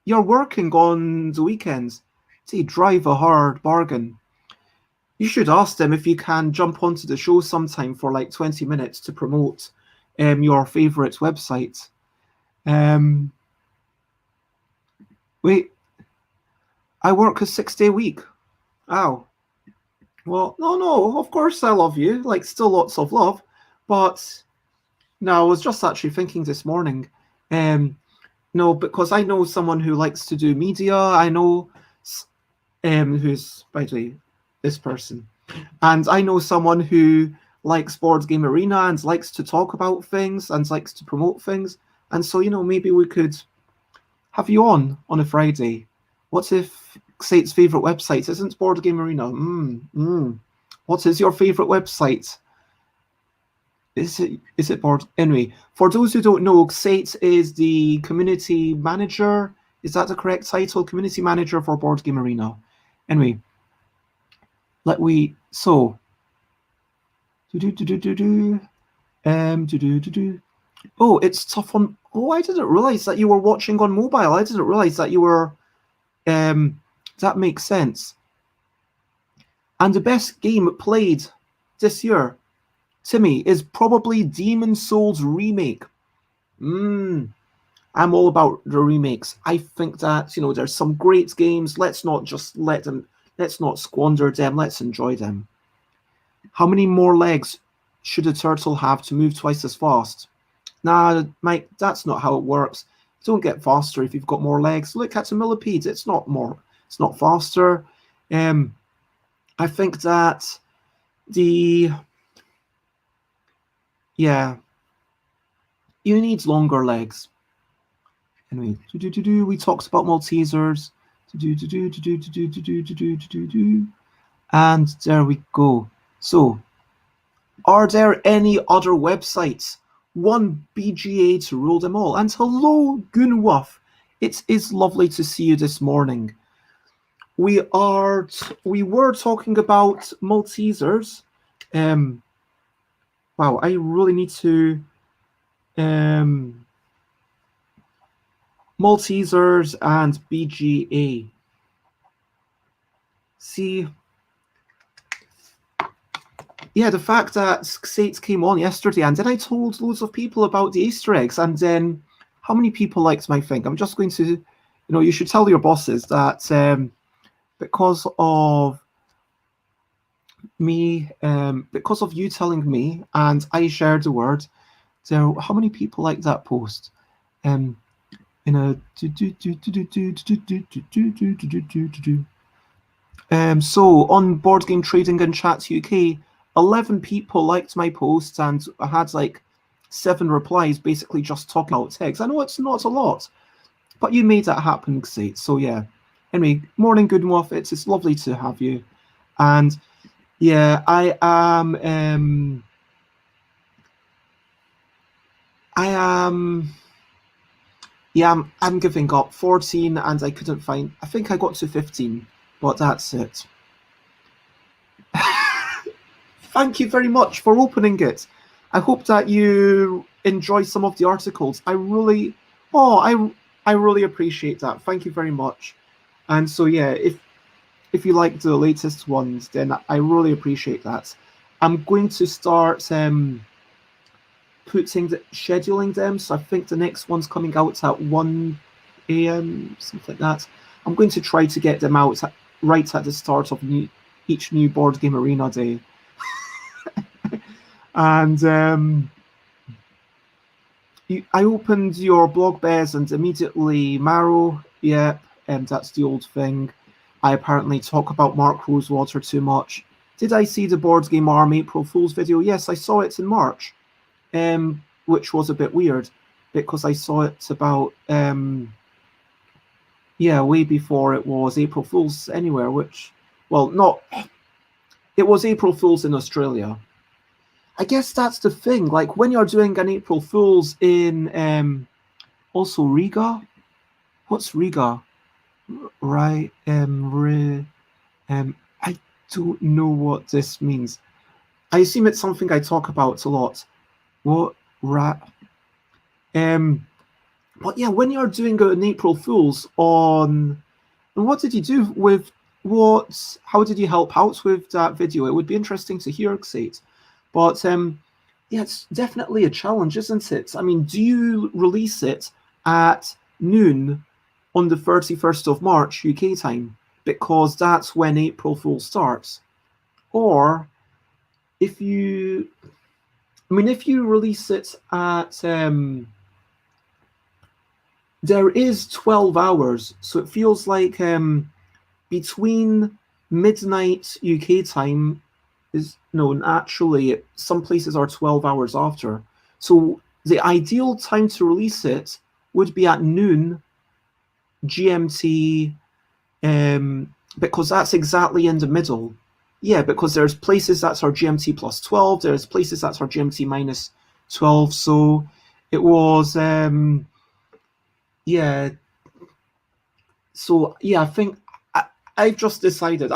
S1: You're working on the weekends. They drive a hard bargain. You should ask them if you can jump onto the show sometime for like 20 minutes to promote your favorite website. Wait, I work a 6-day week. Oh. Well, no, of course I love you. Like, still lots of love. But, no, I was just actually thinking this morning. No, because I know someone who likes to do media. I know who's, by the way, this person. And I know someone who likes Board Game Arena and likes to talk about things and likes to promote things. And so, you know, maybe we could have you on a Friday. What if Xate's favourite website isn't Board Game Arena? What is your favourite website? Is it Board? Anyway, for those who don't know, Xate is the community manager. Is that the correct title? Community manager for Board Game Arena. Anyway, Oh, it's tough on. Oh, I didn't realize that you were watching on mobile. I didn't realize that you were. That makes sense. And the best game played this year, Timmy, is probably Demon's Souls remake. I'm all about the remakes. I think that, you know, there's some great games. Let's not just let's not squander them. Let's enjoy them. How many more legs should a turtle have to move twice as fast? Nah, Mike, that's not how it works. You don't get faster if you've got more legs. Look at a millipede. It's not faster. I think that you need longer legs. Anyway, we talked about Maltesers. And there we go. So, are there any other websites? One BGA to rule them all. And hello, Gunwuff. It is lovely to see you this morning. We were talking about Maltesers. Wow, I really need to. Maltesers and BGA. See. Yeah, the fact that Xate came on yesterday, and then I told loads of people about the Easter eggs, and then how many people liked my thing? I'm just going to, you know, you should tell your bosses that because of me, because of you telling me, and I shared the word, so how many people liked that post? So on Board Game Trading and Chat UK, 11 people liked my post, and I had like 7 replies, basically just talking about text. I know it's not a lot, but you made that happen, Xate. So yeah. Anyway, morning, good Muff. It's lovely to have you, and yeah, I'm giving up. 14, and I couldn't find. I think I got to 15, but that's it. Thank you very much for opening it. I hope that you enjoy some of the articles. I really appreciate that. Thank you very much. And so yeah, if you like the latest ones, then I really appreciate that. I'm going to start scheduling them. So I think the next one's coming out at 1 a.m. something like that. I'm going to try to get them out right at the start of each new board game arena day. And I opened your blog, Bez, and immediately Marrow. Yep, that's the old thing. I apparently talk about Mark Rosewater too much. Did I see the Board Game Arm April Fool's video? Yes, I saw it in March, which was a bit weird because I saw it about, way before it was April Fool's anywhere, which, well, not, it was April Fool's in Australia. I guess that's the thing. Like when you're doing an April Fool's in also Riga. What's Riga? Right. I don't know what this means. I assume it's something I talk about a lot. What rat? But yeah, when you're doing an April Fool's on, and what did you do with what? How did you help out with that video? It would be interesting to hear, Xate. But yeah, it's definitely a challenge, isn't it? I mean, do you release it at noon on the 31st of March UK time? Because that's when April Fool starts. Or if you release it at, there is 12 hours. So it feels like between midnight UK time actually some places are 12 hours after. So the ideal time to release it would be at noon GMT, because that's exactly in the middle. Yeah, because there's places that are GMT plus 12, there's places that are GMT minus 12. So it was, yeah. So yeah, I think I've just decided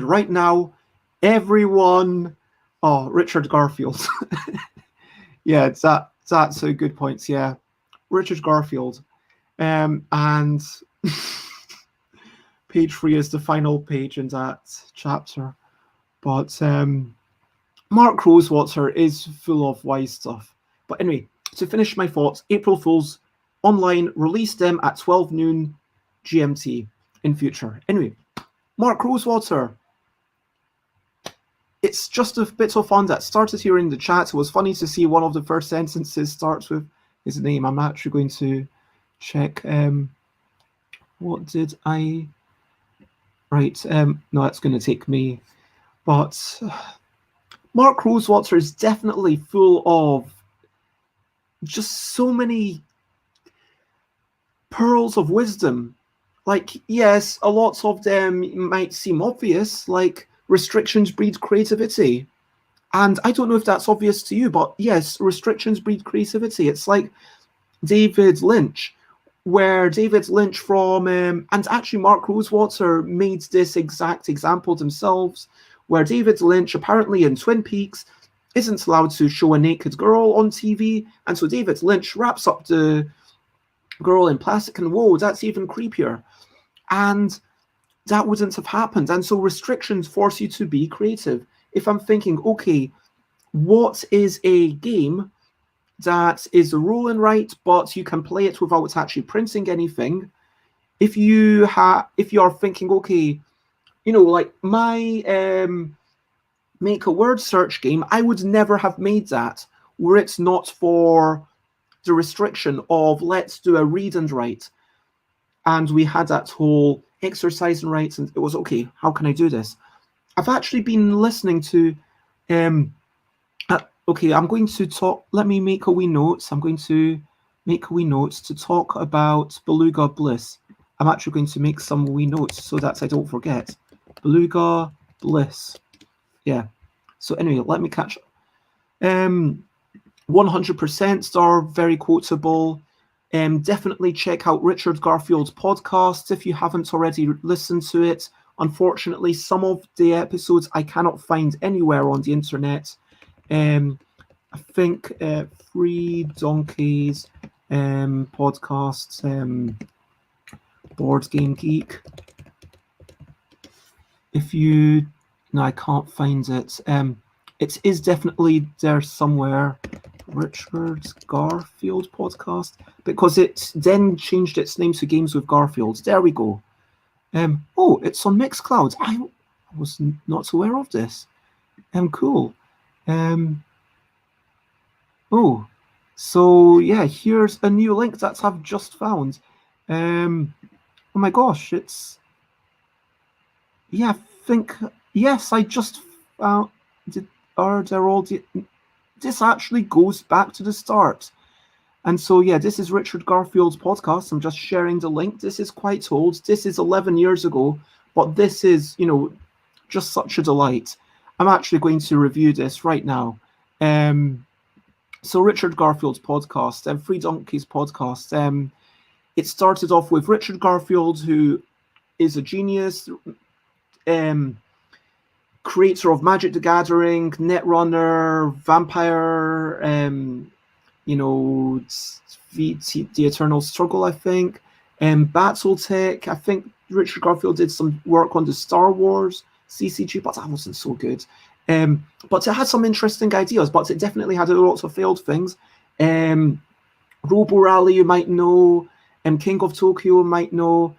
S1: right now, everyone, Richard Garfield. Yeah, that's a good point. Yeah, Richard Garfield. And page 3 is the final page in that chapter. But Mark Rosewater is full of wise stuff. But anyway, to finish my thoughts, April Fool's online, release them at 12 noon GMT in future. Anyway, Mark Rosewater. It's just a bit of fun that started here in the chat. It was funny to see one of the first sentences starts with his name. I'm actually going to check. What did I write? No, that's going to take me. But Mark Rosewater is definitely full of just so many pearls of wisdom. Like, yes, a lot of them might seem obvious, like restrictions breed creativity. And I don't know if that's obvious to you, but yes, restrictions breed creativity. It's like David Lynch, where David Lynch from, and actually Mark Rosewater made this exact example themselves, where David Lynch apparently in Twin Peaks isn't allowed to show a naked girl on TV. And so David Lynch wraps up the girl in plastic, and whoa, that's even creepier. And that wouldn't have happened. And so restrictions force you to be creative. If I'm thinking, okay, what is a game that is a roll and write, but you can play it without actually printing anything? If you are thinking, okay, like my make a word search game, I would never have made that were it not for the restriction of let's do a read and write. And we had that whole exercise and write, and it was, okay, how can I do this? I've actually been listening to, okay, I'm going to talk, let me make a wee note. I'm going to make a wee note to talk about Beluga Bliss. I'm actually going to make some wee notes so that I don't forget. Beluga Bliss. Yeah. So anyway, let me catch up. 100% are very quotable. Definitely check out Richard Garfield's podcast if you haven't already listened to it. Unfortunately, some of the episodes I cannot find anywhere on the internet. I think Free Donkeys podcast, Board Game Geek. No, I can't find it. It is definitely there somewhere. Richard Garfield podcast, because it then changed its name to Games with Garfield. There we go. Oh, it's on Mixcloud. I was not aware of this. Cool. Oh, so yeah, here's a new link that I've just found. Oh my gosh, it's yeah. I think yes, I just found. They're all? This actually goes back to the start. And so, yeah, this is Richard Garfield's podcast. I'm just sharing the link. This is quite old. This is 11 years ago, but this is, just such a delight. I'm actually going to review this right now. So Richard Garfield's podcast, Free Donkey's podcast, it started off with Richard Garfield, who is a genius, creator of Magic the Gathering, Netrunner, Vampire, the Eternal Struggle, I think, Battletech. I think Richard Garfield did some work on the Star Wars CCG, but that wasn't so good. But it had some interesting ideas, but it definitely had lots of failed things. Robo Rally, you might know. King of Tokyo, you might know.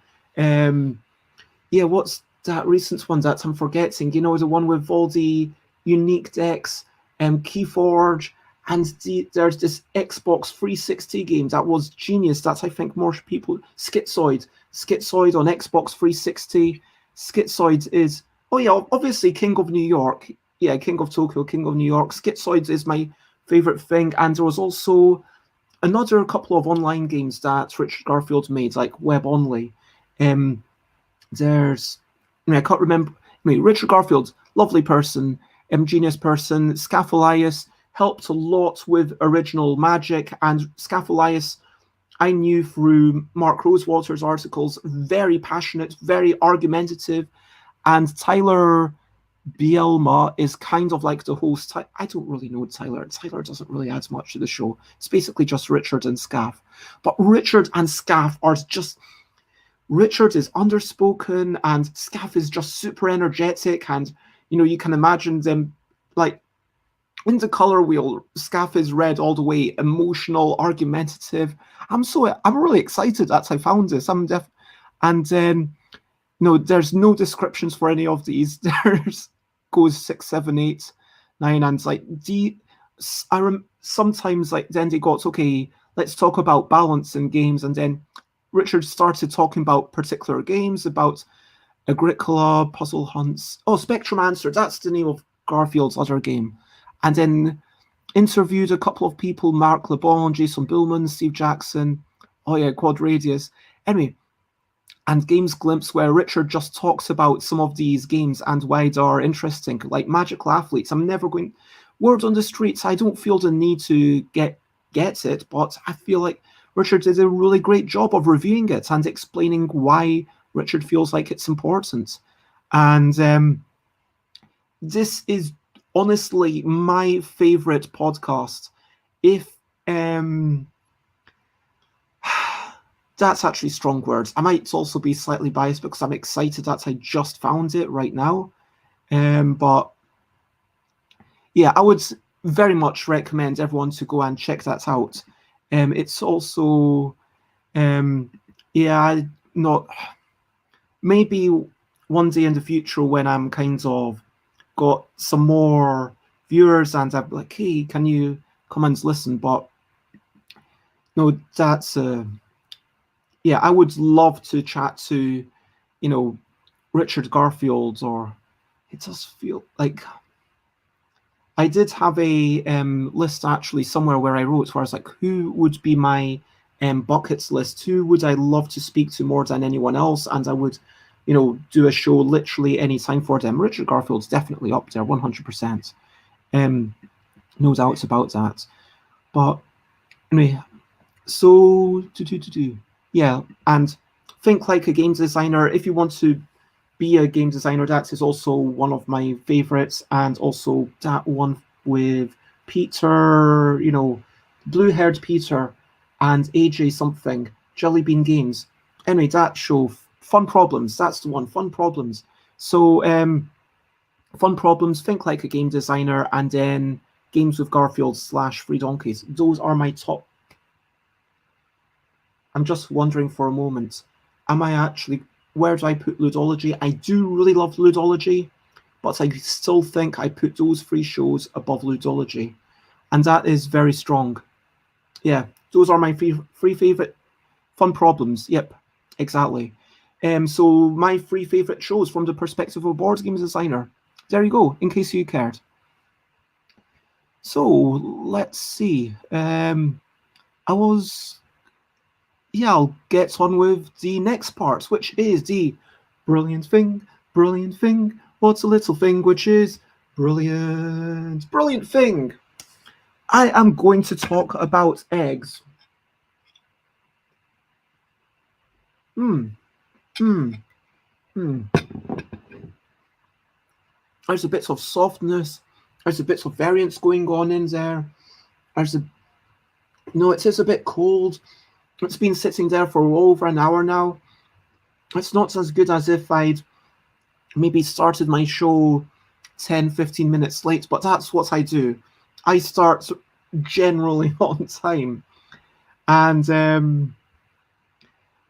S1: What's that recent one that I'm forgetting? The one with all the unique decks, Keyforge, and there's this Xbox 360 game that was genius. That I think more people. Schizoid on Xbox 360. Schizoid is obviously King of New York. Yeah, King of Tokyo, King of New York. Schizoid is my favorite thing, and there was also another couple of online games that Richard Garfield made, like web only. There's, I can't remember. Richard Garfield, lovely person, genius person. Scaphalias helped a lot with original Magic, and Scaphalias I knew through Mark Rosewater's articles. Very passionate, very argumentative, and Tyler Bielma is kind of like the host. I don't really know Tyler. Tyler doesn't really add much to the show. It's basically just Richard and Scaff. But Richard and Scaff are just... Richard is underspoken and Scaff is just super energetic, and you can imagine them like in the color wheel. Scaff is red all the way, emotional, argumentative. I'm really excited that I found this. There's no descriptions for any of these. There's goes 6, 7, 8, 9, and like sometimes like then they got, okay, let's talk about balance in games, and then Richard started talking about particular games, about Agricola, Puzzle Hunts. Oh, Spectrum Answer, that's the name of Garfield's other game. And then interviewed a couple of people, Mark LeBon, Jason Billman, Steve Jackson. Oh yeah, Quad Radius. Anyway, and Games Glimpse, where Richard just talks about some of these games and why they are interesting, like Magical Athletes. I'm never going... Word on the streets, I don't feel the need to get it, but I feel like Richard did a really great job of reviewing it and explaining why Richard feels like it's important. And this is honestly my favorite podcast. If that's actually strong words. I might also be slightly biased because I'm excited that I just found it right now. But yeah, I would very much recommend everyone to go and check that out. It's also, maybe one day in the future when I'm kind of got some more viewers and I'm like, hey, can you come and listen? But no, that's I would love to chat to, Richard Garfield, or it does feel like I did have a list actually somewhere where I wrote where I was like, who would be my buckets list? Who would I love to speak to more than anyone else? And I would, do a show literally any time for them. Richard Garfield's definitely up there, 100%. No doubts about that. But anyway, so yeah, and think like a game designer. If you want to be a game designer, that is also one of my favorites. And also that one with Peter, blue-haired Peter and AJ something, Jellybean Games. Anyway, that show, Fun Problems, that's the one, Fun Problems. So Fun Problems, think like a game designer, and then Games with Garfield / Free Donkeys. Those are my top. I'm just wondering for a moment, where do I put Ludology? I do really love Ludology, but I still think I put those 3 shows above Ludology. And that is very strong. Yeah, those are my three favorite fun problems. Yep, exactly. So my 3 favorite shows from the perspective of a board game designer. There you go, in case you cared. So let's see. I'll get on with the next part, which is the brilliant thing. What's a little thing which is brilliant? Brilliant thing. I am going to talk about eggs. There's a bit of softness. There's a bit of variance going on in there. It is a bit cold. It's been sitting there for over an hour now. It's not as good as if I'd maybe started my show 10, 15 minutes late, but that's what I do. I start generally on time. And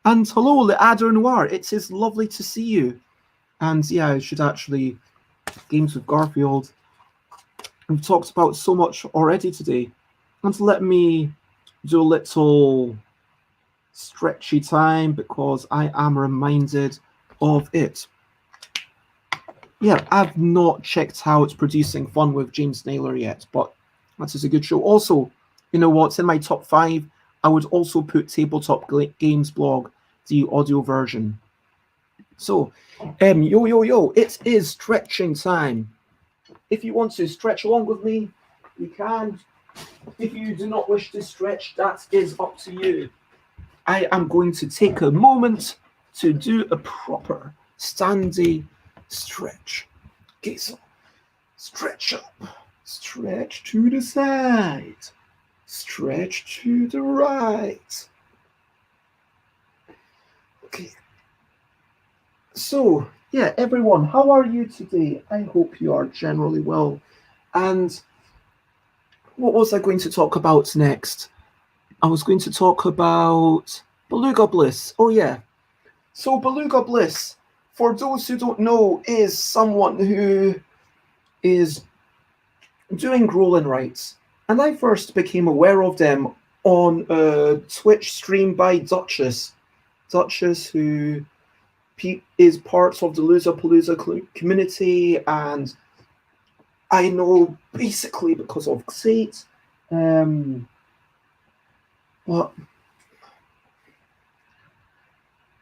S1: hello, Leader Noir. It is lovely to see you. And yeah, I should actually... Games with Garfield. We've talked about so much already today. And let me do a little stretchy time because I am reminded of it. Yeah, I've not checked out Producing Fun with James Naylor yet, but that is a good show. Also, you know what's in my top 5? I would also put Tabletop Games Blog, the audio version. So, yo, it is stretching time. If you want to stretch along with me, you can. If you do not wish to stretch, that is up to you. I am going to take a moment to do a proper standy stretch. Okay, so stretch up, stretch to the side, stretch to the right. Okay. So, yeah, everyone, how are you today? I hope you are generally well. And what was I going to talk about next? I was going to talk about Beluga Bliss. Oh, yeah. So, Beluga Bliss, for those who don't know, is someone who is doing roll-in rights. And I first became aware of them on a Twitch stream by Duchess. Duchess, who is part of the Losapalooza community, and I know basically because of Xate. But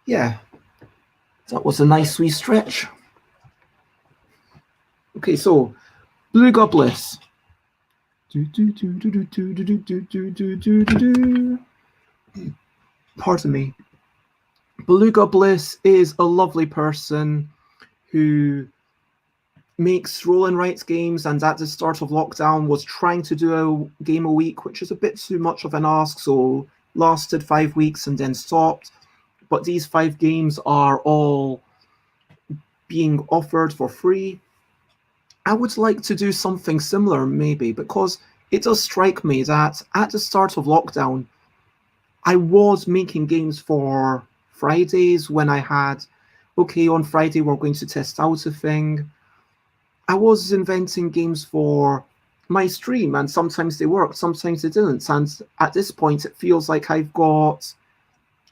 S1: yeah, that was a nice wee stretch. Okay, so Beluga Bliss. Pardon me. Beluga Bliss is a lovely person who makes roll-and rights games, and at the start of lockdown was trying to do a game a week, which is a bit too much of an ask, so lasted 5 weeks and then stopped. But these 5 games are all being offered for free. I would like to do something similar, maybe, because it does strike me that at the start of lockdown, I was making games for Fridays when I had, okay, on Friday we're going to test out a thing. I was inventing games for my stream, and sometimes they worked, sometimes they didn't. And at this point, it feels like I've got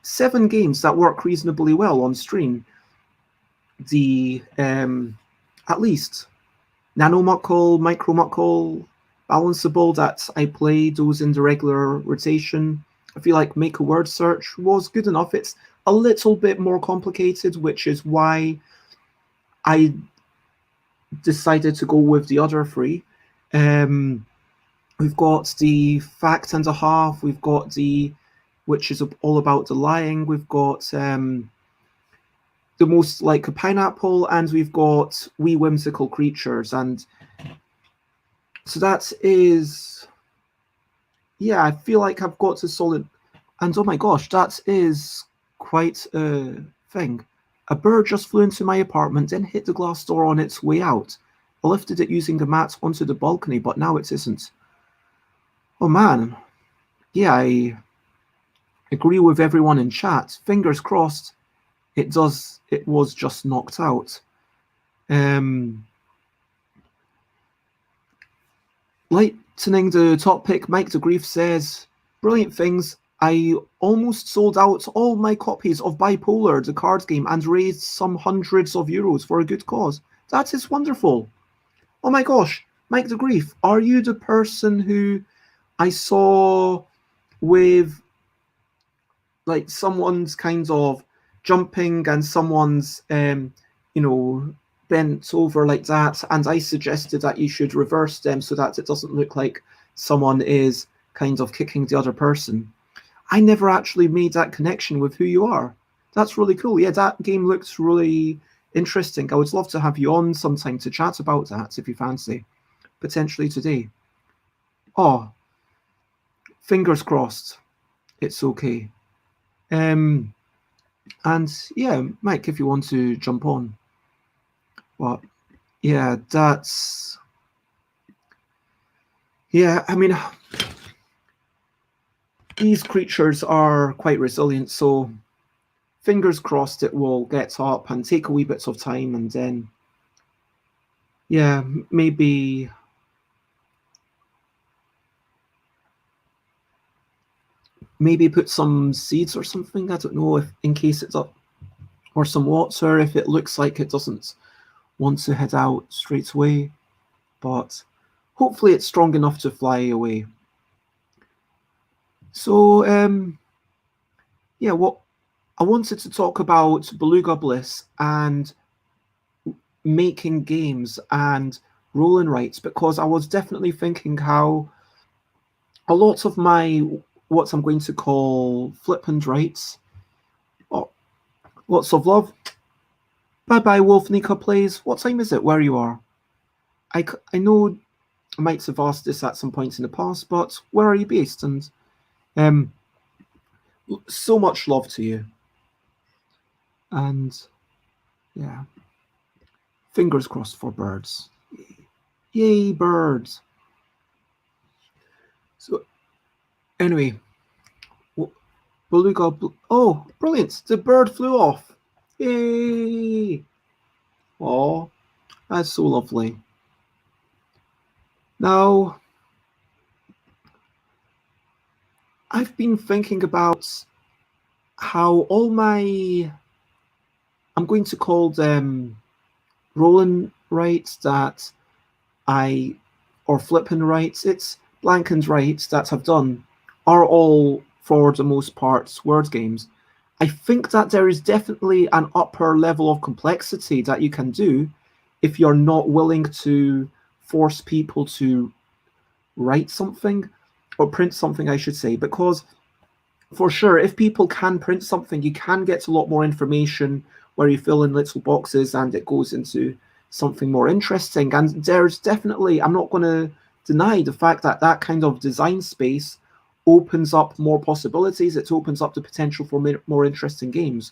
S1: 7 games that work reasonably well on stream. At least Nanomuckle, Micromuckle, Balanceable that I play, those in the regular rotation. I feel like Make a Word Search was good enough. It's a little bit more complicated, which is why I decided to go with the other 3. We've got the Fact and a Half, we've got which is all about the lying, we've got the Most Like a Pineapple, and we've got Wee Whimsical Creatures. And so that is, yeah, I feel like I've got a solid, and oh my gosh, that is quite a thing. A bird just flew into my apartment, then hit the glass door on its way out. I lifted it using the mat onto the balcony, but now it isn't. Oh man. Yeah, I agree with everyone in chat. Fingers crossed it was just knocked out. Lightening the topic, Mike de Grief says, brilliant things. I almost sold out all my copies of Bipolar, the card game, and raised some hundreds of euros for a good cause. That is wonderful. Oh my gosh, Mike de Grief, are you the person who I saw with like someone's kind of jumping and someone's bent over like that, and I suggested that you should reverse them so that it doesn't look like someone is kind of kicking the other person? I never actually made that connection with who you are. That's really cool. Yeah, that game looks really interesting. I would love to have you on sometime to chat about that if you fancy, potentially today. Oh, fingers crossed it's okay. And yeah, Mike, if you want to jump on. Well, yeah, I mean, these creatures are quite resilient, so fingers crossed it will get up and take a wee bit of time, and then, yeah, maybe put some seeds or something. I don't know, if in case it's up, or some water if it looks like it doesn't want to head out straight away, but hopefully it's strong enough to fly away. So yeah, what I wanted to talk about Beluga Bliss and making games and roll and writes, because I was definitely thinking how a lot of my what I'm going to call flip and writes. Oh, lots of love. Bye Wolf Nika Plays. What time is it where you are? I know I might have asked this at some point in the past, but where are you based? And so much love to you. And yeah, fingers crossed for birds. Yay, birds. So anyway, Beluga. Oh, brilliant! The bird flew off. Yay! Oh, that's so lovely. Now, I've been thinking about how all my, I'm going to call them roll-and writes that or flip and writes, it's blank and writes that I've done, are all, for the most part, word games. I think that there is definitely an upper level of complexity that you can do if you're not willing to force people to write something, or print something, I should say, because for sure, if people can print something, you can get a lot more information where you fill in little boxes and it goes into something more interesting. And there's definitely, I'm not going to deny the fact that that kind of design space opens up more possibilities. It opens up the potential for more interesting games.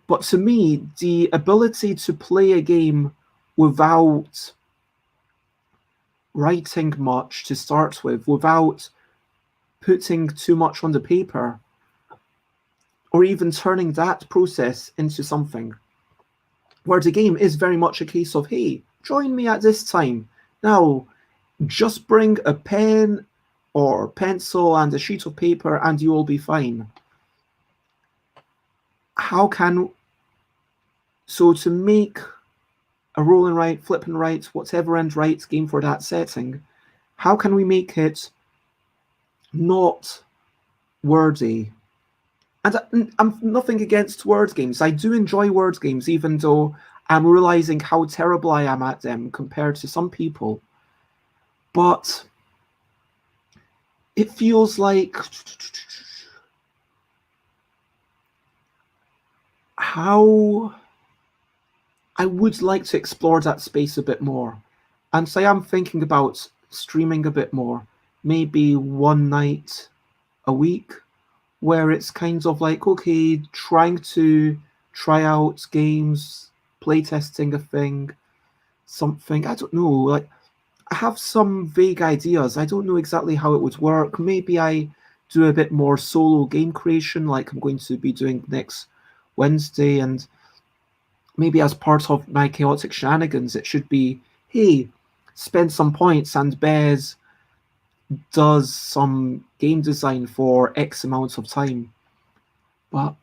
S1: But to me, the ability to play a game without writing much to start with, without putting too much on the paper, or even turning that process into something where the game is very much a case of, hey, join me at this time. Now, just bring a pen or pencil and a sheet of paper and you will be fine. So to make a roll and write, flip and write, whatever and write game for that setting, how can we make it not wordy? And I'm nothing against word games. I do enjoy word games, even though I'm realizing how terrible I am at them compared to some people. But it feels like how I would like to explore that space a bit more. And so I'm thinking about streaming a bit more, maybe one night a week, where it's kind of like, okay, trying to try out games, playtesting a thing, something. I don't know. Like, I have some vague ideas. I don't know exactly how it would work. Maybe I do a bit more solo game creation, like I'm going to be doing next Wednesday, and maybe as part of my chaotic shenanigans, it should be, hey, spend some points and Bez does some game design for X amount of time. But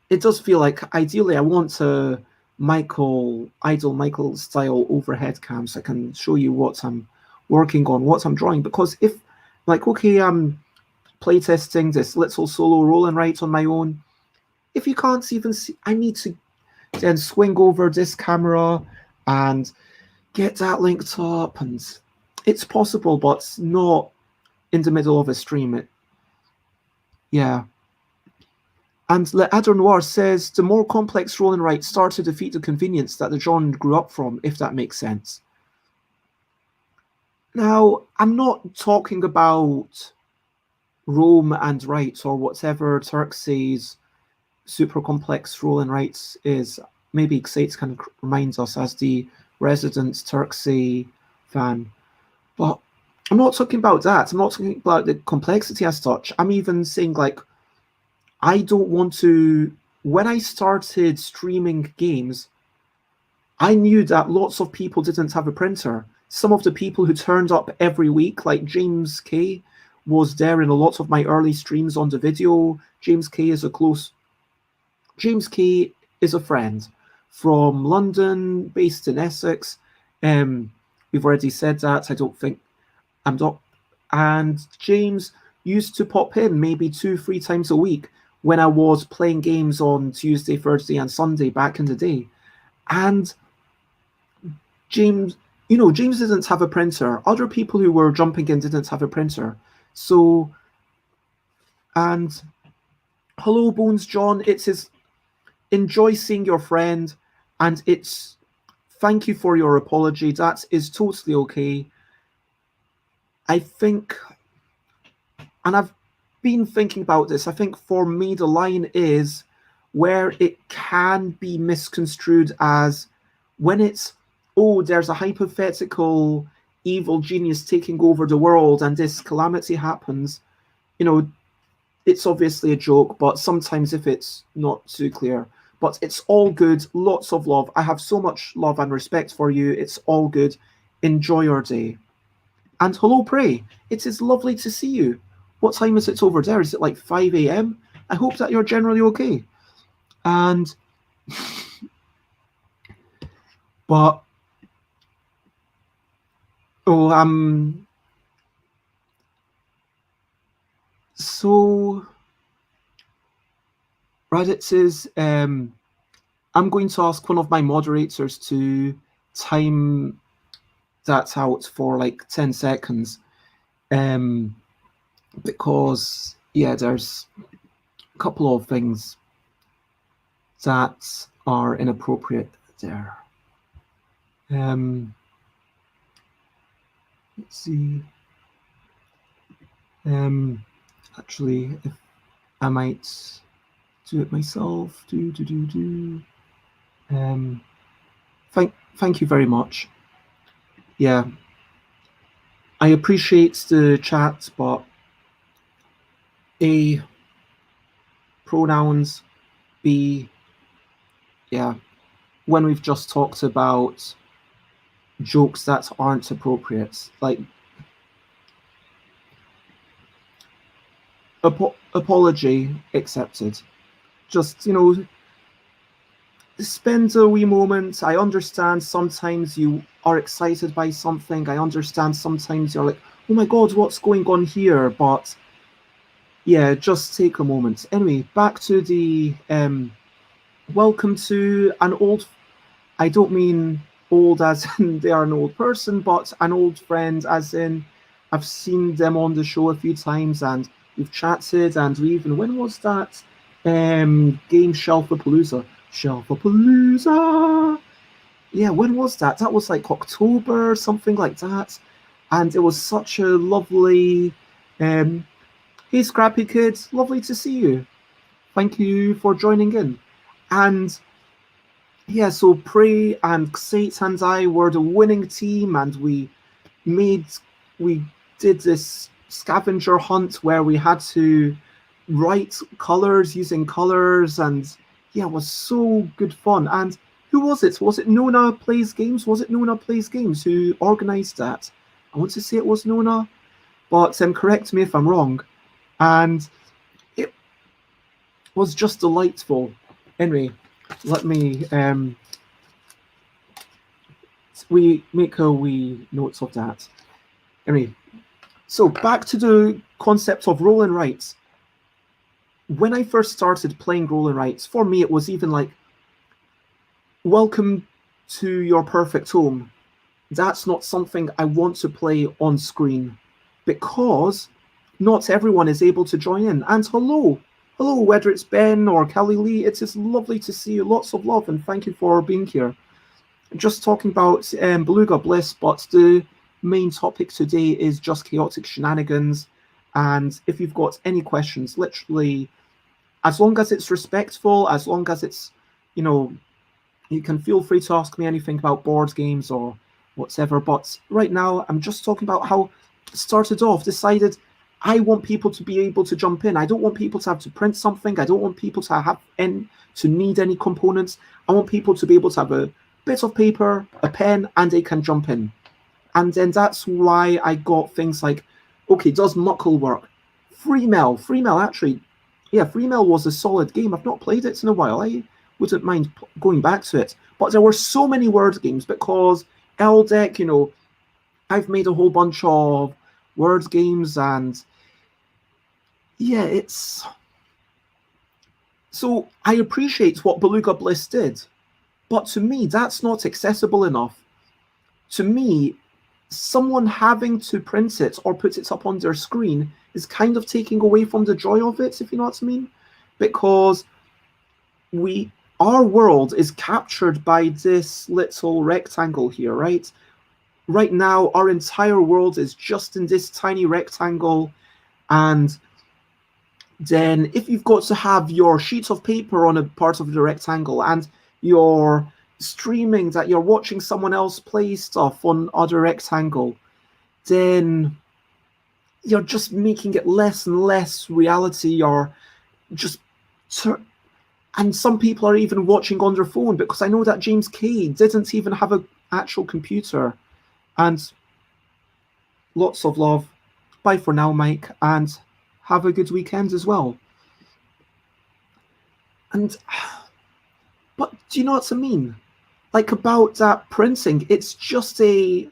S1: it does feel like ideally I want a Idol Michael style overhead cam so I can show you what I'm working on, what I'm drawing. Because if, like, okay, I'm playtesting this little solo roll and write on my own, if you can't even see, I need to then swing over this camera and get that linked up, and it's possible, but not in the middle of a stream. Yeah. And Le Adder Noir says the more complex roll and write start to defeat the convenience that the genre grew up from, if that makes sense. Now, I'm not talking about Rome and write or whatever Turk says super complex roll and writes is. Maybe Xates can remind us as the resident Turksey fan. But I'm not talking about that. I'm not talking about the complexity as such. I'm even saying, like, I don't want to... When I started streaming games, I knew that lots of people didn't have a printer. Some of the people who turned up every week, like James K, was there in a lot of my early streams on the video. James K is a friend from London, based in Essex. We've already said that. I don't think I'm not. And James used to pop in maybe 2-3 times a week when I was playing games on Tuesday, Thursday, and Sunday back in the day. And James didn't have a printer. Other people who were jumping in didn't have a printer. So, and hello, Bones John. It says, enjoy seeing your friend, and it's thank you for your apology. That is totally okay. I think, and I've been thinking about this, I think for me the line is where it can be misconstrued as when it's, oh, there's a hypothetical evil genius taking over the world and this calamity happens, it's obviously a joke, but sometimes if it's not too clear. But it's all good, lots of love. I have so much love and respect for you. It's all good. Enjoy your day. And hello, Prey. It is lovely to see you. What time is it over there? Is it like 5 a.m.? I hope that you're generally okay. And... but... oh, so... Reddit says, I'm going to ask one of my moderators to time that out for like 10 seconds. Because, yeah, there's a couple of things that are inappropriate there. Let's see. Actually, if I might do it myself. Thank you very much. Yeah, I appreciate the chat, but A, pronouns, B, yeah, when we've just talked about jokes that aren't appropriate, like apology accepted. Just, spend a wee moment. I understand sometimes you are excited by something. I understand sometimes you're like, oh my God, what's going on here? But yeah, just take a moment. Anyway, back to the welcome to an old, I don't mean old as in they are an old person, but an old friend as in I've seen them on the show a few times and we've chatted and we even, when was that? Game Shelfapalooza. Yeah, when was that? That was like October, something like that. And it was such a lovely, hey Scrappy Kids, lovely to see you. Thank you for joining in. And yeah, so Prey and Xate and I were the winning team, and made we did this scavenger hunt where we had to write colors using colors, and yeah, it was so good fun. And who was it? Was it Nona Plays Games? Was it Nona Plays Games who organised that? I want to say it was Nona, but correct me if I'm wrong. And it was just delightful. Anyway, let me we make a wee notes of that. Anyway, so back to the concept of roll and writes. When I first started playing roll and writes, for me it was even like, welcome to your perfect home. That's not something I want to play on screen because not everyone is able to join in. And hello, whether it's Ben or Kelly Lee, it is lovely to see you. Lots of love and thank you for being here. Just talking about Beluga Bliss, but the main topic today is just chaotic shenanigans. And if you've got any questions, literally, as long as it's respectful, as long as it's, you know, you can feel free to ask me anything about board games or whatever. But right now, I'm just talking about how it started off, decided I want people to be able to jump in. I don't want people to have to print something. I don't want people to have to need any components. I want people to be able to have a bit of paper, a pen, and they can jump in. And then that's why I got things like, okay, does Muckle work? Freemail actually, yeah, Freemail was a solid game. I've not played it in a while. I wouldn't mind going back to it. But there were so many word games because LDEC, I've made a whole bunch of word games, and yeah, it's... So I appreciate what Beluga Bliss did, but to me, that's not accessible enough. To me, someone having to print it or put it up on their screen is kind of taking away from the joy of it, if you know what I mean. Because our world is captured by this little rectangle here, right? Right now, our entire world is just in this tiny rectangle, and then if you've got to have your sheet of paper on a part of the rectangle and you're streaming that you're watching someone else play stuff on other rectangle, then you're just making it less and less reality, or just and some people are even watching on their phone, because I know that James K didn't even have an actual computer. And lots of love. Bye for now, Mike, and have a good weekend as well. And but do you know what I mean? Like about that printing, it's just and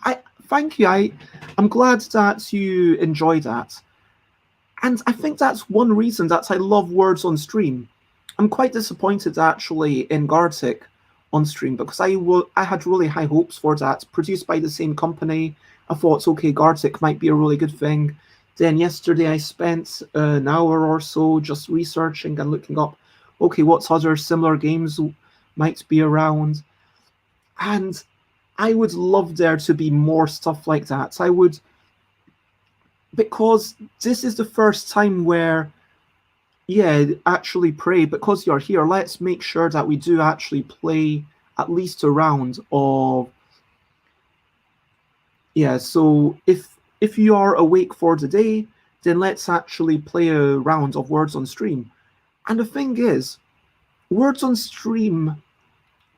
S1: I thank you. I'm glad that you enjoy that. And I think that's one reason that I love words on stream. I'm quite disappointed actually in Gartic on stream, because I had really high hopes for that, produced by the same company. I thought, okay, Gartic might be a really good thing. Then yesterday I spent an hour or so just researching and looking up, okay, what other similar games might be around. And I would love there to be more stuff like that. I would, because this is the first time where, yeah, actually Pray, because you're here, let's make sure that we do actually play at least a round of, yeah, so if you are awake for the day, then let's actually play a round of Words on Stream. And the thing is, Words on Stream,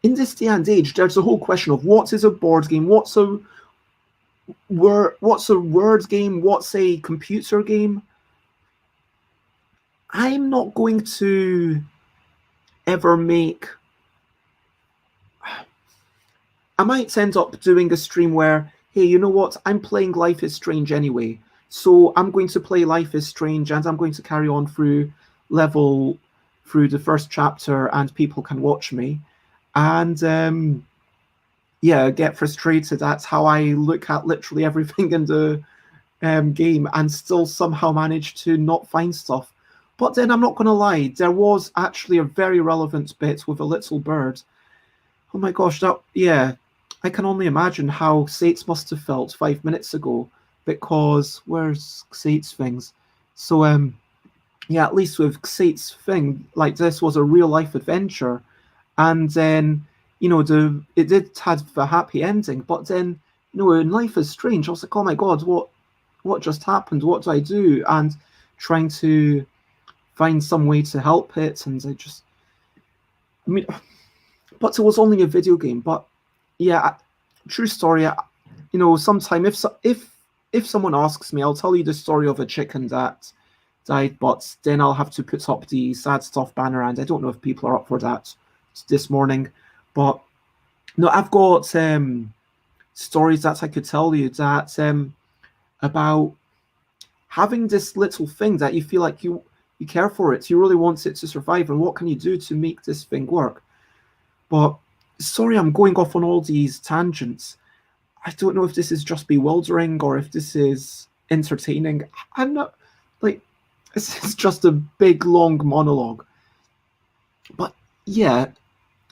S1: in this day and age, there's a whole question of what is a board game, what's a word game, what's a computer game. I'm not going to ever make... I might end up doing a stream where, hey, you know what? I'm playing Life is Strange anyway. So I'm going to play Life is Strange, and I'm going to carry on through the first chapter, and people can watch me. And yeah, get frustrated. That's how I look at literally everything in the game, and still somehow manage to not find stuff. But then I'm not going to lie, there was actually a very relevant bit with a little bird. Oh my gosh, yeah, I can only imagine how Xates must have felt 5 minutes ago, because where's Xates things? So yeah, at least with Xates thing, like, this was a real life adventure, And then, it did have a happy ending, but then, in Life is Strange, I was like, oh my God, what just happened? What do I do? And trying to find some way to help it. And I mean, but it was only a video game. But yeah, true story. Sometime if someone asks me, I'll tell you the story of a chicken that died, but then I'll have to put up the sad stuff banner, and I don't know if people are up for that this morning. But no, I've got stories that I could tell you that about having this little thing that you feel like you care for it, you really want it to survive, and what can you do to make this thing work? But sorry, I'm going off on all these tangents. I don't know if this is just bewildering or if this is entertaining. I'm not, like, it's just a big long monologue. But yeah,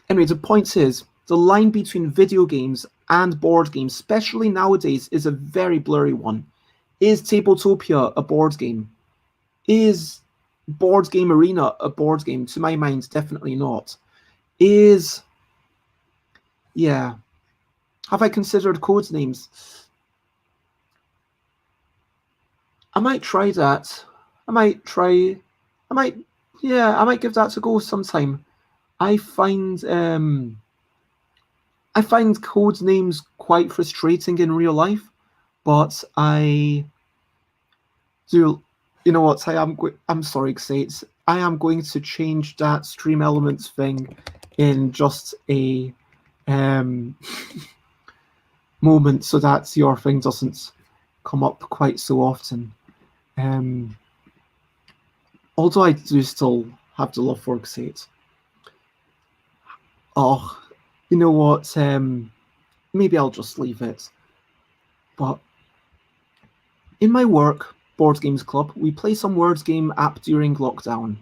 S1: anyway, the point is, the line between video games and board games, especially nowadays, is a very blurry one. Is Tabletopia a board game? Is Board Game Arena a board game? To my mind, definitely not. Yeah. Have I considered code names? I might try that. I might give that a go sometime. I find code names quite frustrating in real life, but I do. You know what? I'm sorry, Xates. I am going to change that Stream Elements thing in just a moment so that your thing doesn't come up quite so often. Although I do still have the love for Xates. Oh, you know what? Maybe I'll just leave it. But in my work, Board Games Club, we play some words game app during lockdown.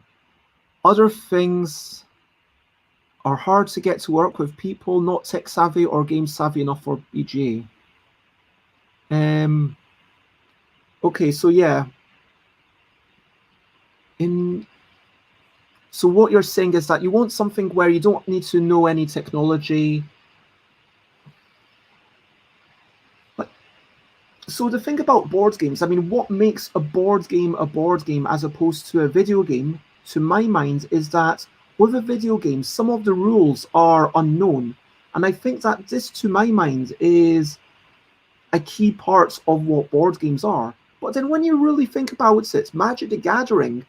S1: Other things are hard to get to work with people not tech savvy or game savvy enough for BGA. Okay, so yeah. So what you're saying is that you want something where you don't need to know any technology. So the thing about board games, I mean, what makes a board game as opposed to a video game, to my mind, is that with a video game, some of the rules are unknown. And I think that this, to my mind, is a key part of what board games are. But then when you really think about it, Magic the Gathering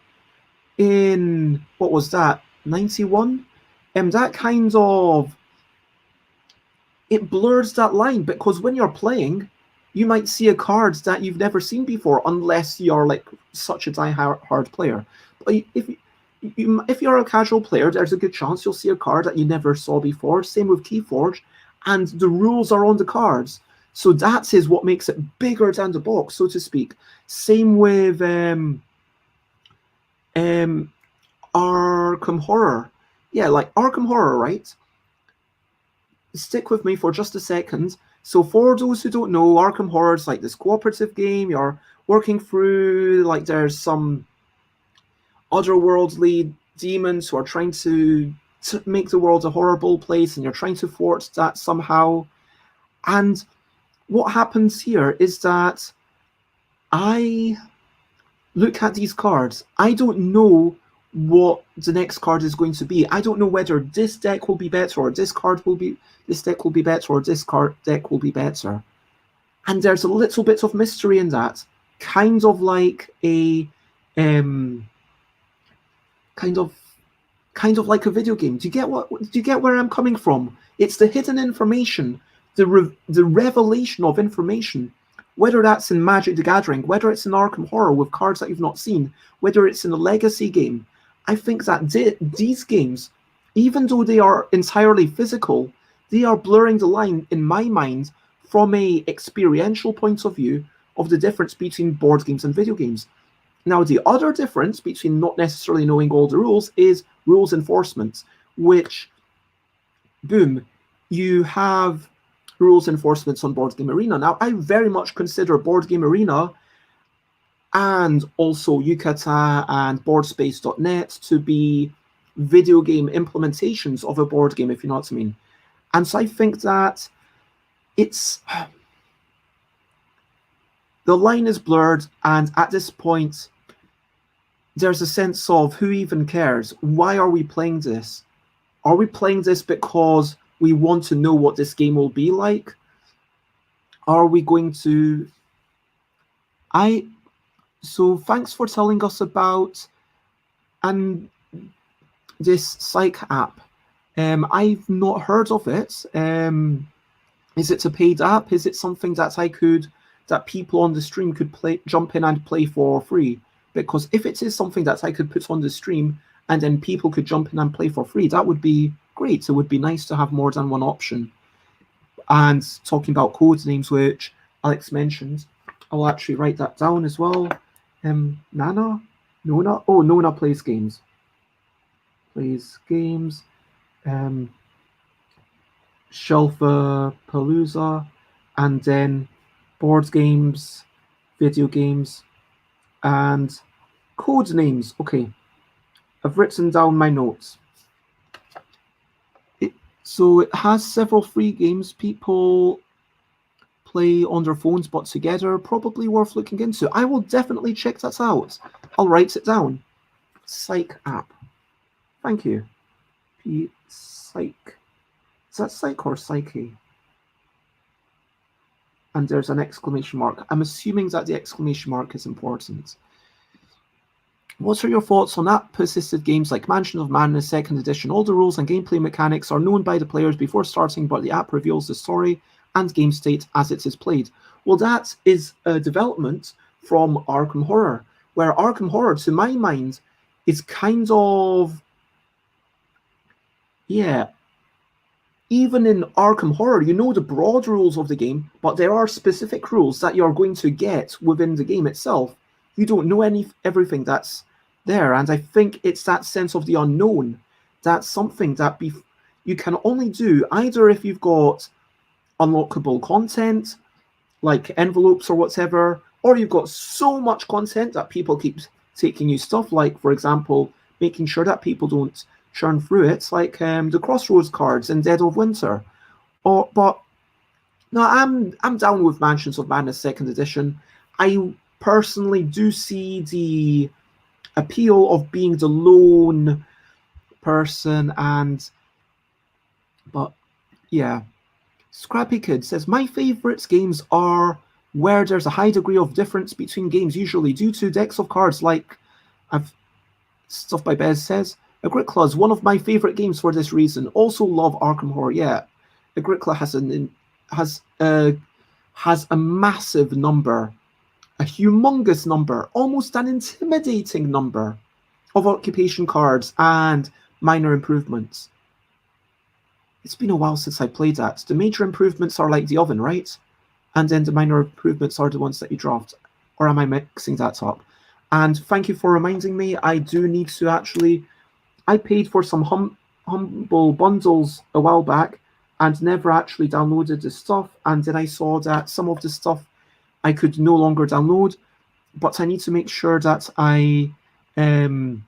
S1: in, what was that, 91? That kind of, it blurs that line, because when you're playing, you might see a card that you've never seen before, unless you're like such a die-hard player. But if you're a casual player, there's a good chance you'll see a card that you never saw before. Same with Keyforge, and the rules are on the cards. So that is what makes it bigger than the box, so to speak. Same with Arkham Horror. Yeah, like Arkham Horror, right? Stick with me for just a second. So for those who don't know, Arkham Horror is like this cooperative game. You're working through, like, there's some otherworldly demons who are trying to make the world a horrible place, and you're trying to thwart that somehow. And what happens here is that I look at these cards. I don't know what the next card is going to be. I don't know whether this deck will be better, or this deck will be better, or this deck will be better. And there's a little bit of mystery in that, kind of like a kind of like a video game. Do you get where I'm coming from? It's the hidden information, the revelation of information, whether that's in Magic the Gathering, whether it's in Arkham Horror with cards that you've not seen, whether it's in a legacy game. I think that these games, even though they are entirely physical, they are blurring the line, in my mind, from a experiential point of view, of the difference between board games and video games. Now, the other difference between not necessarily knowing all the rules is rules enforcement, which, boom, you have rules enforcements on Board Game Arena. Now, I very much consider Board Game Arena and also Yucata and boardspace.net to be video game implementations of a board game, if you know what I mean. And so I think that it's the line is blurred, and at this point there's a sense of who even cares? Why are we playing this? Are we playing this because we want to know what this game will be like? Are we going to... So thanks for telling us about this Psych app. I've not heard of it. Is it a paid app? Is it something that people on the stream could jump in and play for free? Because if it is something that I could put on the stream and then people could jump in and play for free, that would be great. It would be nice to have more than one option. And talking about code names, which Alex mentioned, I'll actually write that down as well. Nona? Oh, Nona plays games. Shelfapalooza, and then board games, video games, and code names. Okay, I've written down my notes. So it has several free games people play on their phones, but together, probably worth looking into. I will definitely check that out. I'll write it down. Psych app. Thank you. Psych. Is that psych or psyche? And there's an exclamation mark. I'm assuming that the exclamation mark is important. What are your thoughts on app-assisted games like Mansion of Madness 2nd Edition? All the rules and gameplay mechanics are known by the players before starting, but the app reveals the story and game state as it is played. Well, that is a development from Arkham Horror, where Arkham Horror, to my mind, is kind of... Yeah. Even in Arkham Horror, you know the broad rules of the game, but there are specific rules that you're going to get within the game itself. You don't know everything that's there, and I think it's that sense of the unknown. That's something that you can only do either if you've got unlockable content, like envelopes or whatever, or you've got so much content that people keep taking you stuff, like, for example, making sure that people don't churn through it, like the Crossroads cards in Dead of Winter. But no, I'm down with Mansions of Madness 2nd Edition. I personally do see the appeal of being the lone person, but yeah. Scrappy Kid says, my favorites games are where there's a high degree of difference between games, usually due to decks of cards, like stuff by Bez says. Agricola is one of my favorite games for this reason. Also love Arkham Horror. Yeah, Agricola has a massive number, a humongous number, almost an intimidating number of occupation cards and minor improvements. It's been a while since I played that. The major improvements are like the oven, right? And then the minor improvements are the ones that you draft. Or am I mixing that up? And thank you for reminding me. I do need to actually... I paid for some humble bundles a while back and never actually downloaded the stuff. And then I saw that some of the stuff I could no longer download. But I need to make sure that I download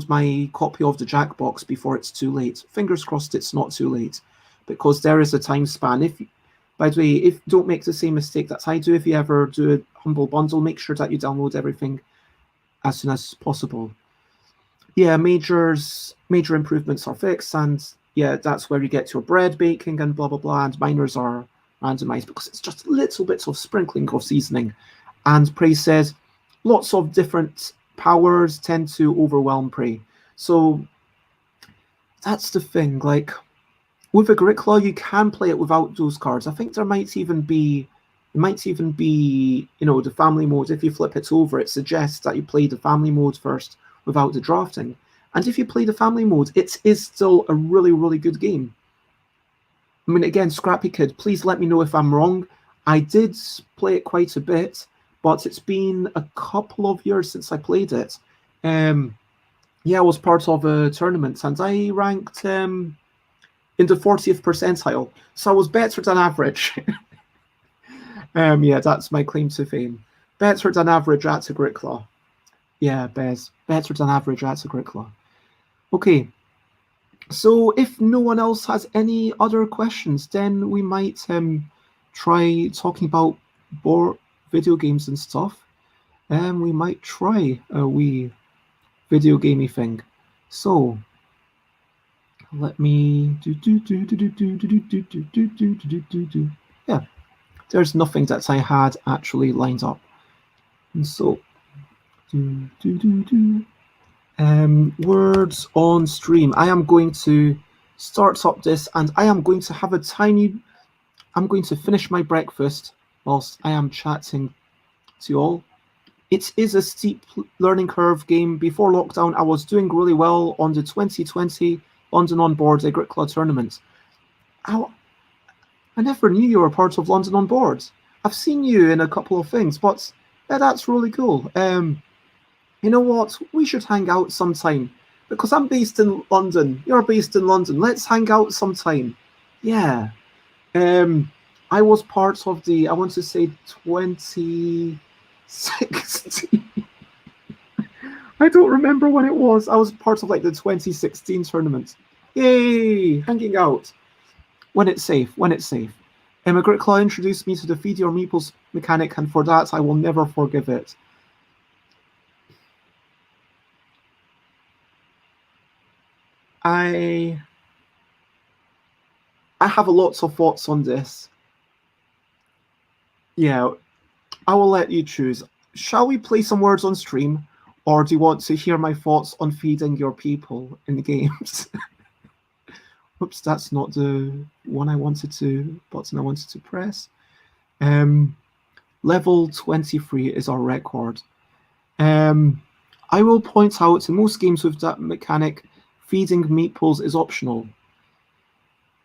S1: my copy of the Jackbox before it's too late. Fingers crossed it's not too late, because there is a time span. By the way, don't make the same mistake that I do. If you ever do a humble bundle, make sure that you download everything as soon as possible. Yeah, major improvements are fixed, and yeah, that's where you get your bread baking and blah blah blah, and minors are randomized because it's just little bits of sprinkling of seasoning. And Prey says lots of different powers tend to overwhelm Prey. So that's the thing. Like with Agricola, you can play it without those cards. I think there might even be, the family mode. If you flip it over, it suggests that you play the family mode first without the drafting. And if you play the family mode, it is still a really, really good game. I mean, again, Scrappy Kid, please let me know if I'm wrong. I did play it quite a bit, but it's been a couple of years since I played it. I was part of a tournament, and I ranked in the 40th percentile, so I was better than average. That's my claim to fame. Better than average at Agricola. Yeah, Bez. better than average at Agricola. Okay, so if no one else has any other questions, then we might try talking about board video games and stuff. And we might try a wee video gamey thing. So let me yeah. There's nothing that I had actually lined up. And so words on stream. I am going to start up this and I am going to have I'm going to finish my breakfast whilst I am chatting to you all. It is a steep learning curve game. Before lockdown, I was doing really well on the 2020 London on Board Agricola tournament. I never knew you were part of London on Board. I've seen you in a couple of things, but yeah, that's really cool. You know what? We should hang out sometime because I'm based in London. You're based in London. Let's hang out sometime. Yeah. I was part of the, I want to say 2016. I don't remember when it was. I was part of like the 2016 tournament. Yay! Hanging out. When it's safe. Agricola introduced me to the feed your meeples mechanic, and for that I will never forgive it. I have a lots of thoughts on this. Yeah, I will let you choose. Shall we play some words on stream, or do you want to hear my thoughts on feeding your people in the games? Oops, that's not the one I wanted to, button I wanted to press. Level 23 is our record. I will point out in most games with that mechanic, feeding meatballs is optional.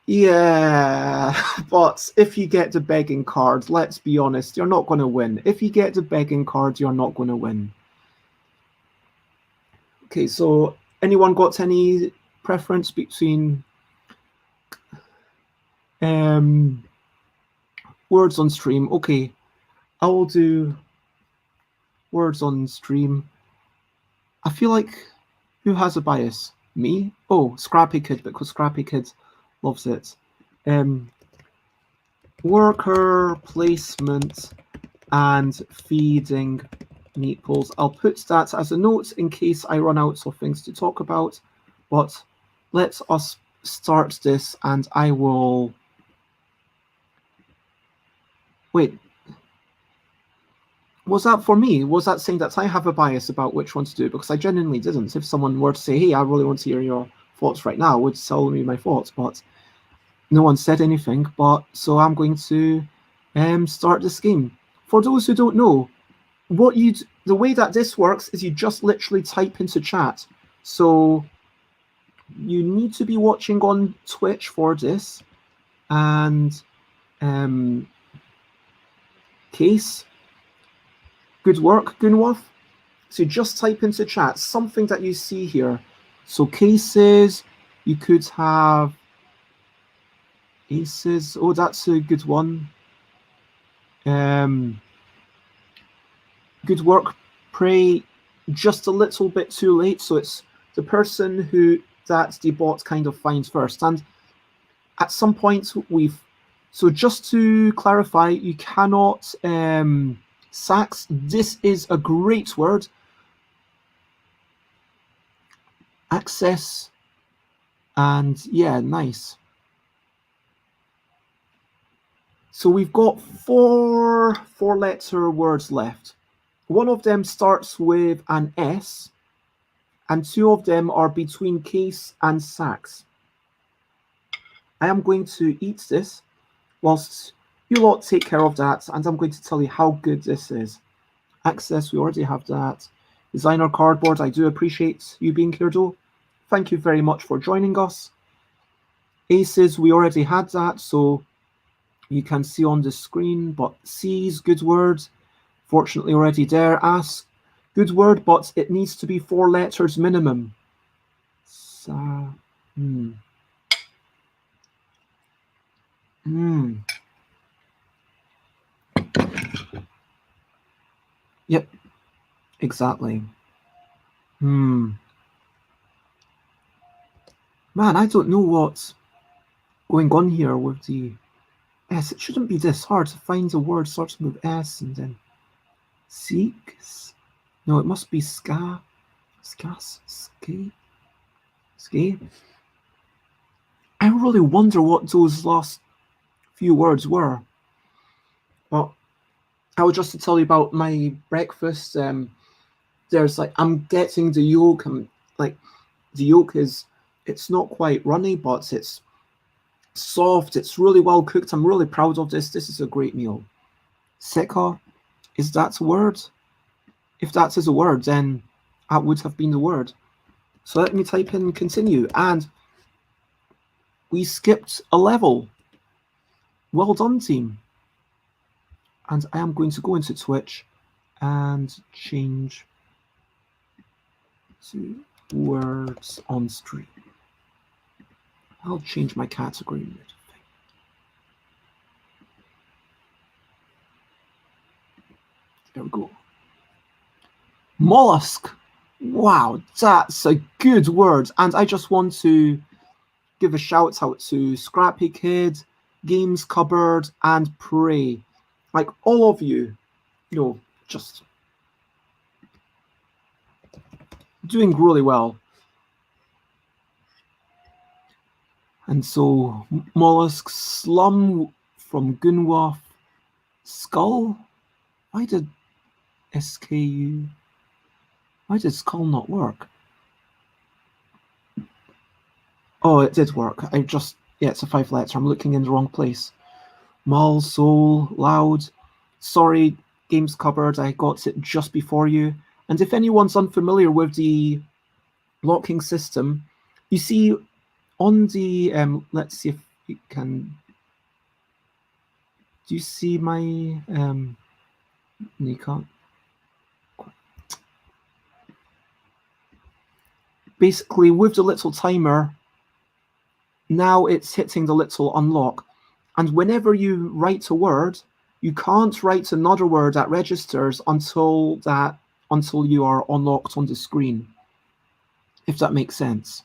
S1: Yeah, but if you get the begging card, let's be honest, you're not going to win. If you get the begging card, you're not going to win. Okay, so anyone got any preference between words on stream? Okay, I will do words on stream. I feel like who has a bias? Me? Oh, Scrappy Kid, because Scrappy Kid loves it. Worker placement and feeding meatballs. I'll put that as a note in case I run out of things to talk about, but let us start this and I will... Wait, was that for me? Was that saying that I have a bias about which one to do? Because I genuinely didn't. If someone were to say, hey, I really want to hear your thoughts right now, I would tell me my thoughts, but no one said anything. But so I'm going to start this game. For those who don't know, the way that this works is you just literally type into chat. So you need to be watching on Twitch for this. And Case, good work, Gunworth. So just type into chat something that you see here. So cases, you could have aces. Oh, that's a good one. Good work, pray just a little bit too late. So it's the person who that the bot kind of finds first. And at some point so just to clarify, you cannot sax. This is a great word. Access. And yeah, nice. So we've got four letter words left. One of them starts with an S, and two of them are between case and sax. I am going to eat this whilst you lot take care of that, and I'm going to tell you how good this is. Access, we already have that. Designer cardboard, I do appreciate you being here, though. Thank you very much for joining us. Aces, we already had that, so you can see on the screen, but C's, good word. Fortunately already there. Ask, good word, but it needs to be 4 letters minimum. Yep, exactly. Man, I don't know what's going on here with the S. It shouldn't be this hard to find a word starting with S and then seek. No, it must be ska. Skas. Ske. Ske. I really wonder what those last few words were. But I was just to tell you about my breakfast. There's like, I'm getting the yolk. The yolk it's not quite runny, but it's soft. It's really well cooked. I'm really proud of this. This is a great meal. Seka, is that a word? If that is a word, then that would have been the word. So let me type in continue, and we skipped a level. Well done, team. And I am going to go into Twitch and change to words on stream. I'll change my category. There we go. Mollusk. Wow, that's a good word. And I just want to give a shout out to Scrappy Kid, Games Cupboard, and Prey. Like all of you, just doing really well. And so Mollusk, Slum from Gunwaf, Skull. Why did SKU? Why did Skull not work? Oh, it did work. It's a 5-letter. I'm looking in the wrong place. Mull, Soul, Loud. Sorry, Games Cupboard, I got it just before you. And if anyone's unfamiliar with the blocking system, you see on the, let's see if you can, do you see my, you can't. Basically, with the little timer, now it's hitting the little unlock. And whenever you write a word, you can't write another word that registers until you are unlocked on the screen, if that makes sense.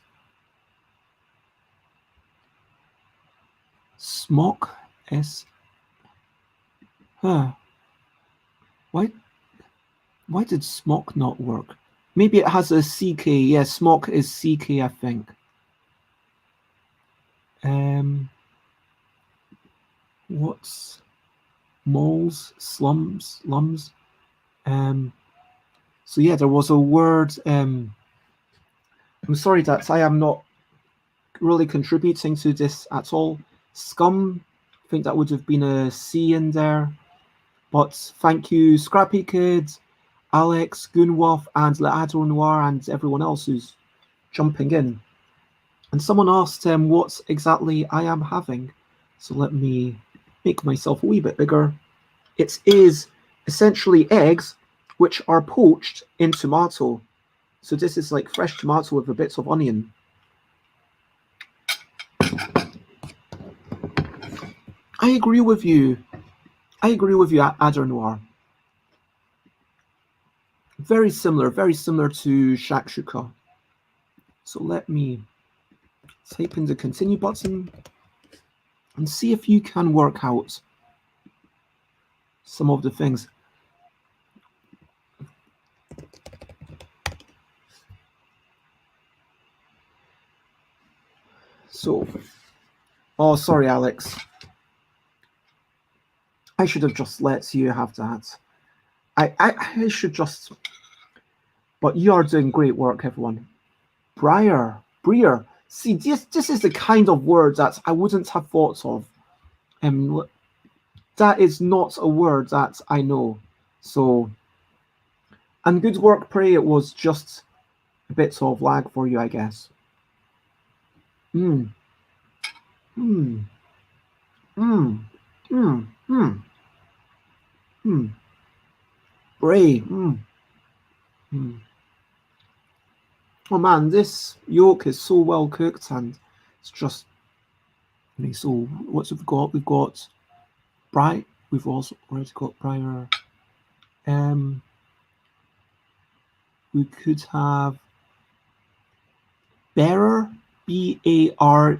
S1: Smock, S. Huh. Why did smock not work? Maybe it has a CK. Yeah, smock is CK, I think. What's moles, slums, lums? So yeah, there was a word. I'm sorry that I am not really contributing to this at all. Scum, I think that would have been a C in there. But thank you, Scrappy Kid, Alex, Gunwolf, and Leado Noir, and everyone else who's jumping in. And someone asked what exactly I am having. So let me make myself a wee bit bigger. It is essentially eggs which are poached in tomato. So this is like fresh tomato with a bit of onion. I agree with you. Adder Noir. Very similar to shakshuka. So let me type in the continue button and see if you can work out some of the things. So, oh, sorry, Alex. I should have just let you have that. I should just, but you are doing great work, everyone. Breer. See, this is the kind of word that I wouldn't have thought of. That is not a word that I know. So, and good work, Prey. It was just a bit of lag for you, I guess. Bray. Oh man, this yolk is so well cooked, and it's just. So what's we've got? We've got bright. We've also already got prior. We could have bearer, B-A-R-E-R.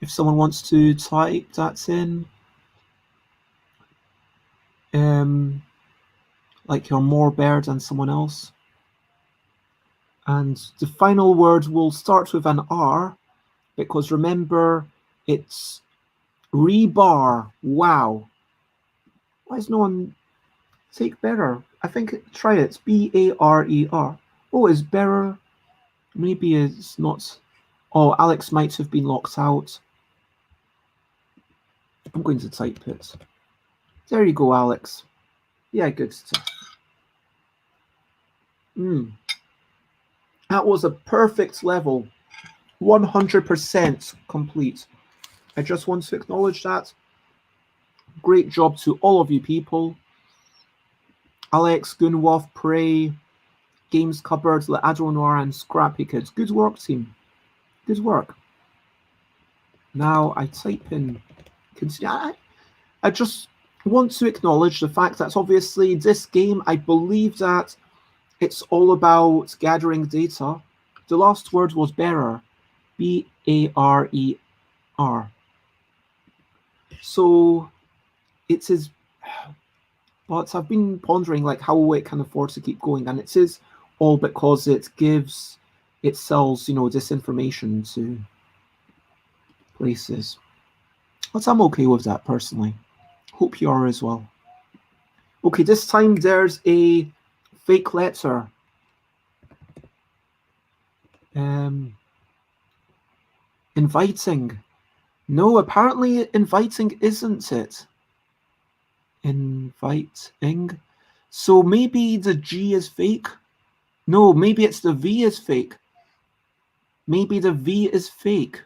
S1: If someone wants to type that in. Like you're more bear than someone else. And the final word will start with an R, because remember, it's rebar. Wow. Why is no one take bearer? I think try it. B-A-R-E-R. Oh, is bearer? Maybe it's not. Oh, Alex might have been locked out. I'm going to type it. There you go, Alex. Yeah, good stuff. That was a perfect level. 100% complete. I just want to acknowledge that. Great job to all of you people. Alex, Gunwoff, Prey, Games Cupboard, Adronoir, and Scrappy Kids. Good work, team. Good work. Now I type in. I just want to acknowledge the fact that obviously this game, I believe that it's all about gathering data. The last word was bearer. B-A-R-E-R. So it is, but I've been pondering like how it can afford to keep going, and it is all because it sells, this information to places. But I'm okay with that personally. Hope you are as well. Okay, this time there's a fake letter. Inviting. No, apparently inviting isn't it. Inviting. So maybe the G is fake. No, maybe it's the V is fake. Maybe the V is fake.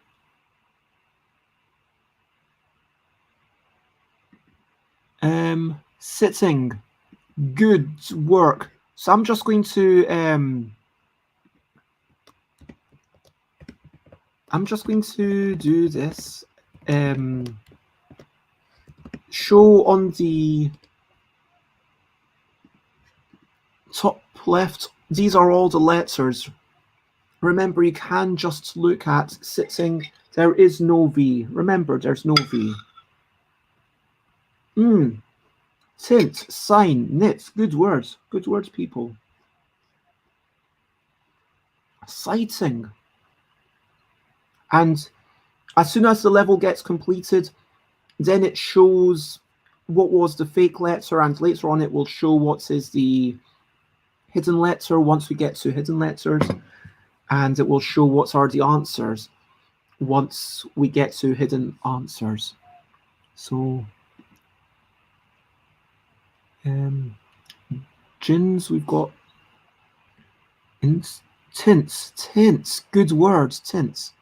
S1: Sitting. Good work. So I'm just going to do this. Show on the top left. These are all the letters. Remember, you can just look at sitting. There is no V. Remember, there's no V. Tint, sign, knit. Good words. Good words, people. Sighting. And as soon as the level gets completed, then it shows what was the fake letter, and later on it will show what is the hidden letter once we get to hidden letters, and it will show what are the answers once we get to hidden answers. So gins, we've got tints, good words, tints.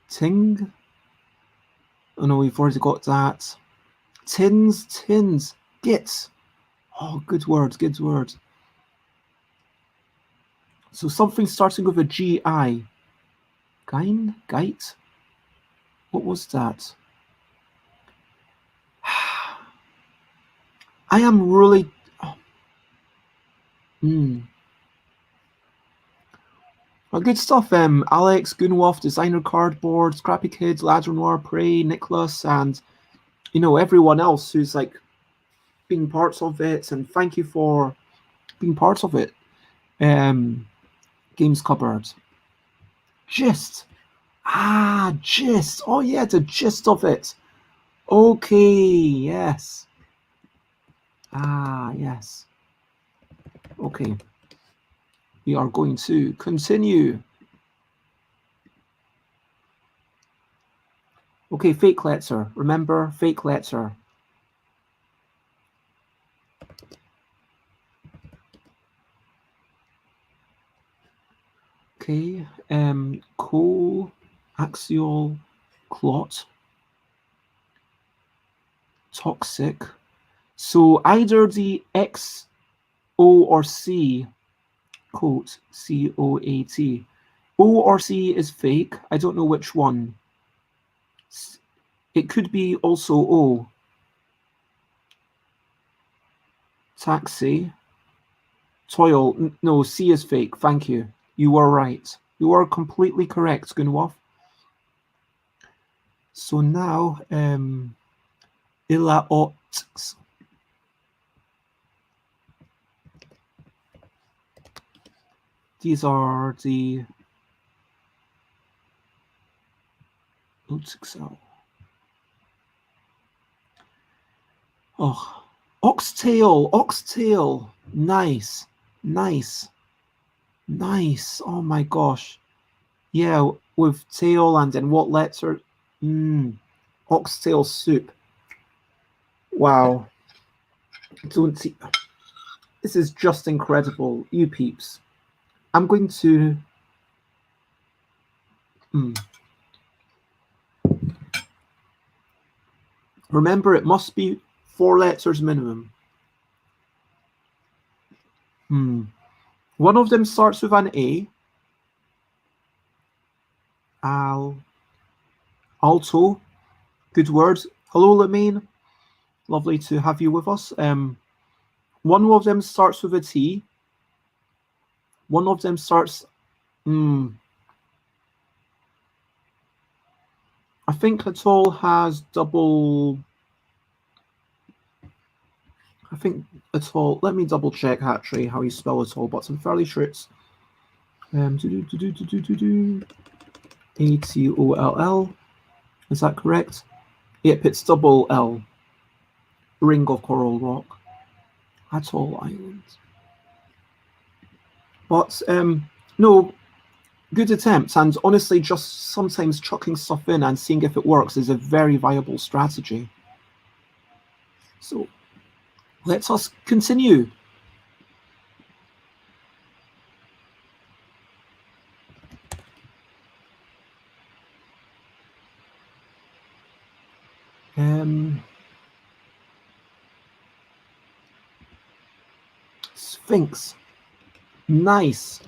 S1: Ting. Oh no, we've already got that. Tins, git. Oh, good words. So something starting with a G-I. Gite? What was that? I am really... Well, good stuff. Alex, Gunwoff, Designer Cardboard, Scrappy Kids, Ladronoir, Prey, Nicholas, and everyone else who's like being parts of it, and thank you for being part of it. Games Cupboard. Gist. Gist. Oh yeah, the gist of it. Okay, yes. Yes. Okay. We are going to continue. Okay, fake letter. Remember, fake letter. Okay, coaxial clot. Toxic. So either the X, O, or C, coat, C-O-A-T. O or C is fake. I don't know which one. It could be also O. Taxi. Toil. No, C is fake. Thank you. You were right. You are completely correct, Gunwolf. So now, Ilaots. These are the Oh, oxtail, oxtail. Nice, nice, nice. Oh my gosh. Yeah, with tail and then what letter? Oxtail soup. Wow. Don't see. This is just incredible, you peeps. I'm going to. Remember, it must be 4 letters minimum. One of them starts with an A. Alto. Good word. Hello, Lemaine. Lovely to have you with us. One of them starts with a T. One of them starts. I think Atoll has double. I think Atoll. Let me double check actually how you spell Atoll, but I'm fairly sure it's Atoll. Is that correct? Yep, it's double L. Ring of Coral Rock. Atoll Island. But no, good attempt. And honestly, just sometimes chucking stuff in and seeing if it works is a very viable strategy. So let us continue. Sphinx. Nice.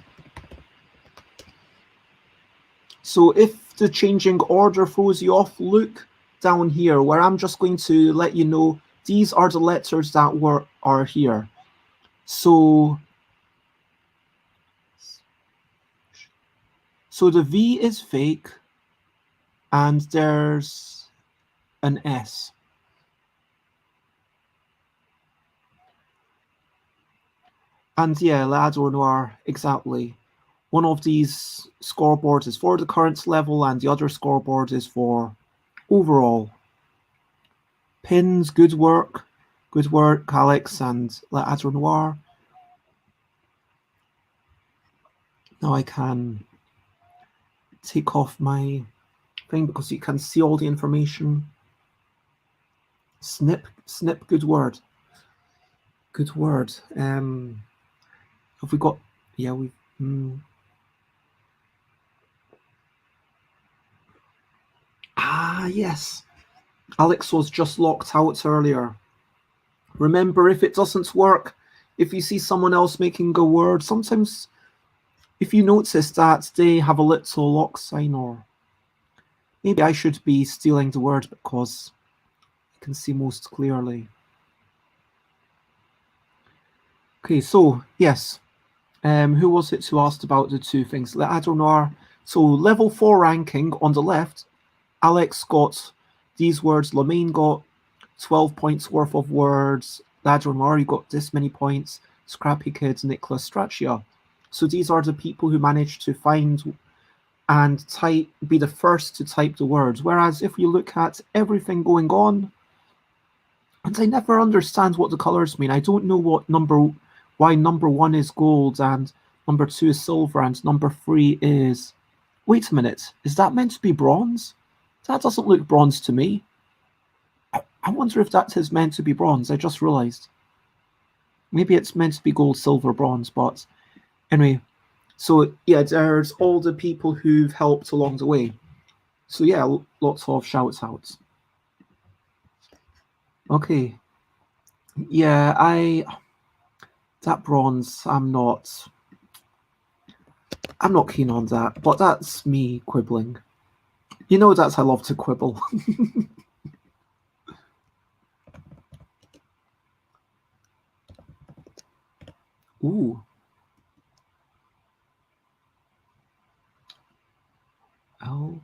S1: So if the changing order throws you off, look down here where I'm just going to let you know these are the letters that are here. So the V is fake and there's an S. And yeah, Lador Noir, exactly. One of these scoreboards is for the current level and the other scoreboard is for overall. Pins, good work, Alex and Lador Noir. Now I can take off my thing because you can see all the information. Snip, good word. Good word. Have we got, yeah, we've, yes. Alex was just locked out earlier. Remember, if it doesn't work, if you see someone else making a word, sometimes if you notice that they have a little lock sign, or maybe I should be stealing the word because I can see most clearly. Okay, so yes. Who was it who asked about the two things? I don't know. So level 4 ranking on the left, Alex got these words, Lemaine got 12 points worth of words, Ladronor got this many points, Scrappy Kids, Nicholas Straccia. So these are the people who managed to find and be the first to type the words. Whereas if you look at everything going on, and I never understand what the colors mean. I don't know why number 1 is gold and number 2 is silver and number 3 is... Wait a minute, is that meant to be bronze? That doesn't look bronze to me. I wonder if that is meant to be bronze. I just realized. Maybe it's meant to be gold, silver, bronze, but anyway. So yeah, there's all the people who've helped along the way. So yeah, lots of shouts outs. Okay. Yeah, that bronze, I'm not keen on that, but that's me quibbling. You know that I love to quibble. Ooh. L.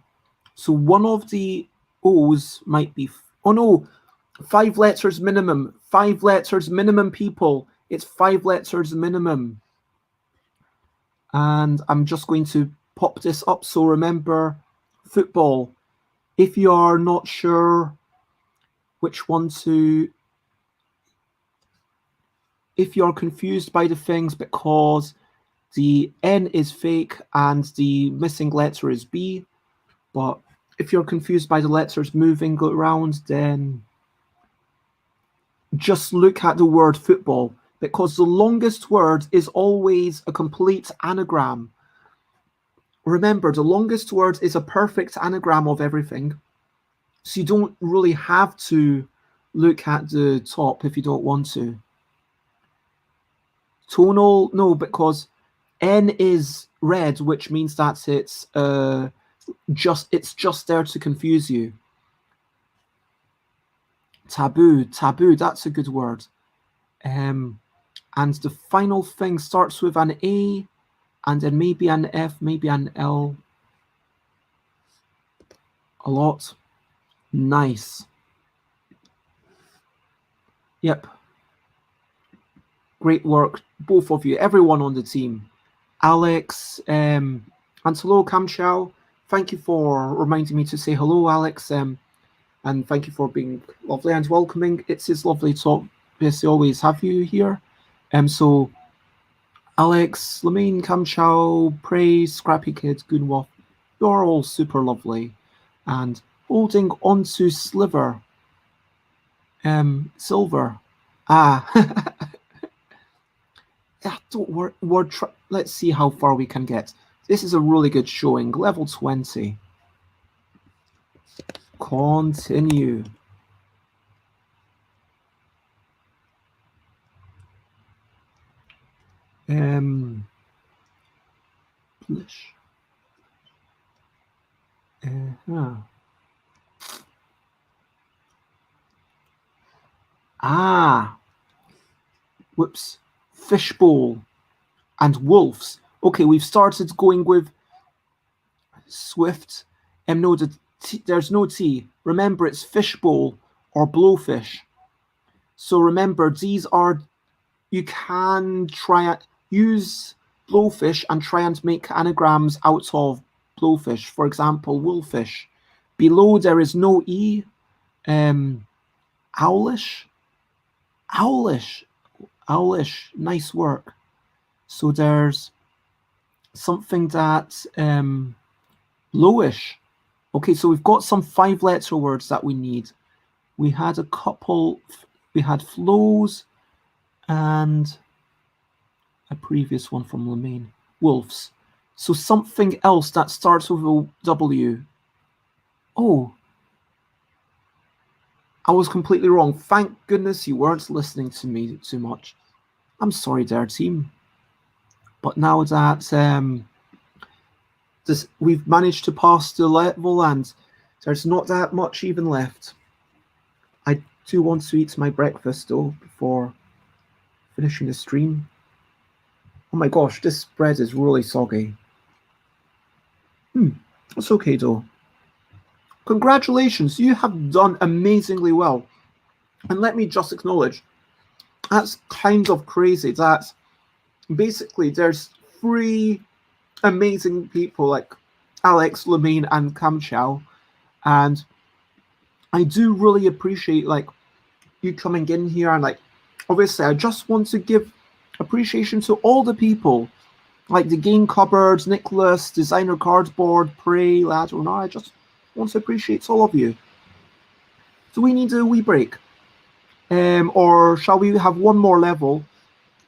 S1: So one of the O's might be... Oh no, 5 letters minimum. 5 letters minimum, people. It's 5 letters minimum. And I'm just going to pop this up. So remember, football. If you are not sure which one to... If you're confused by the things because the N is fake and the missing letter is B, but if you're confused by the letters moving around, then just look at the word football, because the longest word is always a complete anagram. Remember, the longest word is a perfect anagram of everything. So you don't really have to look at the top if you don't want to. Tonal, no, because N is red, which means that it's just there to confuse you. Taboo, that's a good word. And the final thing starts with an A, and then maybe an F, maybe an L. A lot. Nice. Yep. Great work, both of you, everyone on the team. Alex, and hello, Cam Chow. Thank you for reminding me to say hello, Alex. And thank you for being lovely and welcoming. It's lovely to obviously always have you here. So Alex, Lamine, Cam Chow, Praise, Scrappy Kid, Goonwolf, you're all super lovely. And holding onto Sliver. Silver. Ah. Yeah, don't worry. Let's see how far we can get. This is a really good showing. Level 20. Continue. Publish. Whoops. Fishbowl and wolves. Okay, we've started going with swift. No, there's no T. Remember, it's fishbowl or blowfish. So remember, these are... You can try use blowfish and try and make anagrams out of blowfish. For example, wolfish. Below there is no E. Owlish. Nice work. So there's something that lowish. Okay, so we've got some 5-letter words that we need. We had a couple. We had flows and a previous one from Lemaine. Wolves. So something else that starts with a W. Oh, I was completely wrong. Thank goodness you weren't listening to me too much. I'm sorry there, team. But now that we've managed to pass the level and there's not that much even left. I do want to eat my breakfast though before finishing the stream. Oh my gosh, this bread is really soggy. It's okay though. Congratulations, you have done amazingly well. And let me just acknowledge, that's kind of crazy that basically there's 3 amazing people like Alex, Lamine, and Cam Chow. And I do really appreciate like you coming in here, and like obviously I just want to give appreciation to all the people like the Game Cupboard, Nicholas, Designer Cardboard, Prey, Ladder. No, I just want to appreciate all of you. Do we need a wee break? Or shall we have one more level?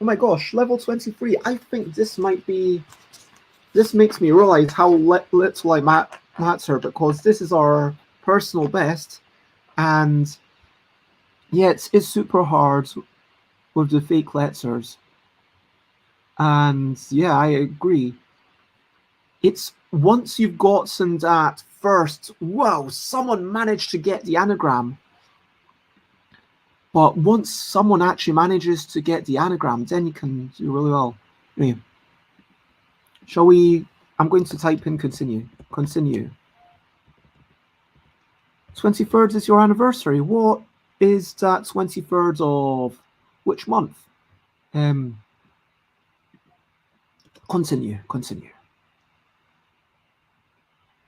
S1: Oh my gosh, level 23. I think this might be... This makes me realize how little I matter, because this is our personal best. And yeah, it's super hard with the fake letters. And yeah, I agree. It's once you've gotten that first, wow, someone managed to get the anagram. But once someone actually manages to get the anagram, then you can do really well. Anyway, shall we? I'm going to type in continue. Continue. 23rd is your anniversary. What is that 23rd of which month? Continue. Continue.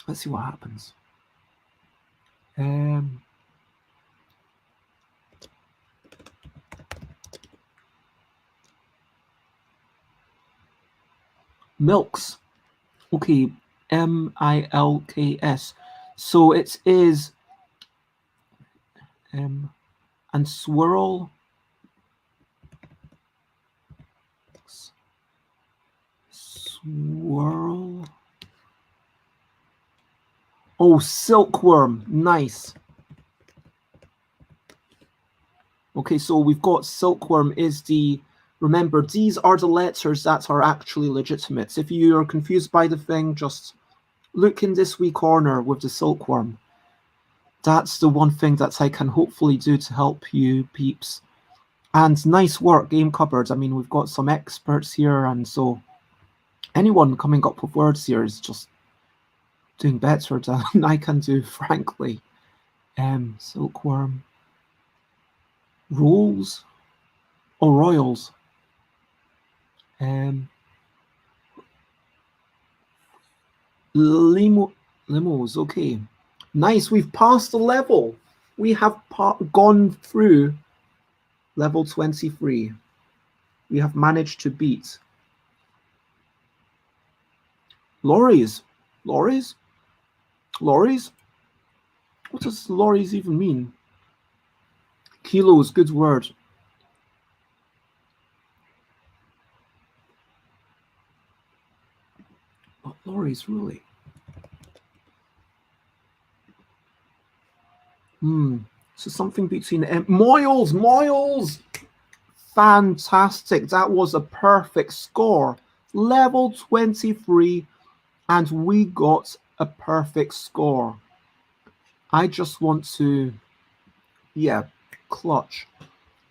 S1: Let's see what happens. Milks. Okay, MILKS. So it is and swirl. Swirl. Oh, silkworm. Nice. Okay, so we've got silkworm is the... Remember, these are the letters that are actually legitimate. If you are confused by the thing, just look in this wee corner with the silkworm. That's the one thing that I can hopefully do to help you peeps. And nice work, Game Cupboard. I mean, we've got some experts here, and so anyone coming up with words here is just doing better than I can do, frankly. Silkworm. Rolls. Oh, royals. Limos, okay. Nice, we've passed the level. We have gone through level 23. We have managed to beat lorries. Lorries? Lorries? What does lorries even mean? Kilos, good word. But lorries, really? So something between moils, moils. Fantastic. That was a perfect score. Level 23, and we got a perfect score. I just want to, clutch.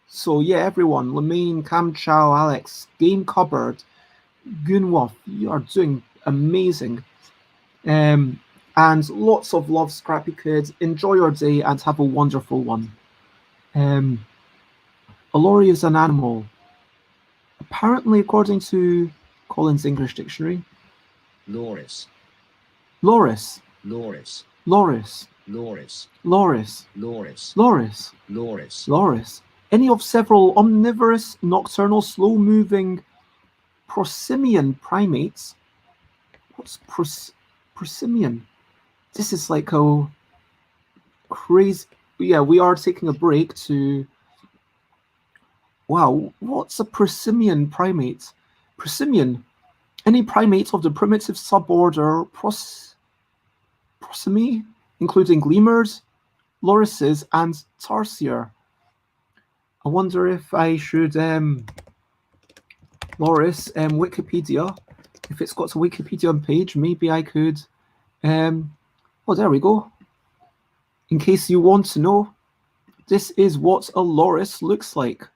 S1: So everyone, Lamine, Cam Chow, Alex, Game Cupboard, Gunwolf, you are doing amazing. And lots of love, Scrappy Kids. Enjoy your day and have a wonderful one. A lorry is an animal. Apparently, according to Collins English Dictionary.
S2: Loris.
S1: Loris.
S2: Loris.
S1: Loris.
S2: Loris.
S1: Loris.
S2: Loris.
S1: Loris.
S2: Loris.
S1: Loris. Any of several omnivorous, nocturnal, slow-moving prosimian primates. What's prosimian? This is like a crazy... Yeah, we are taking a break to... Wow, what's a prosimian primate? Prosimian. Any primate of the primitive suborder Prosimi, including lemurs, lorises, and tarsier. I wonder if I should... Loris, Wikipedia. If it's got a Wikipedia page, maybe I could... Oh, there we go. In case you want to know, this is what a loris looks like.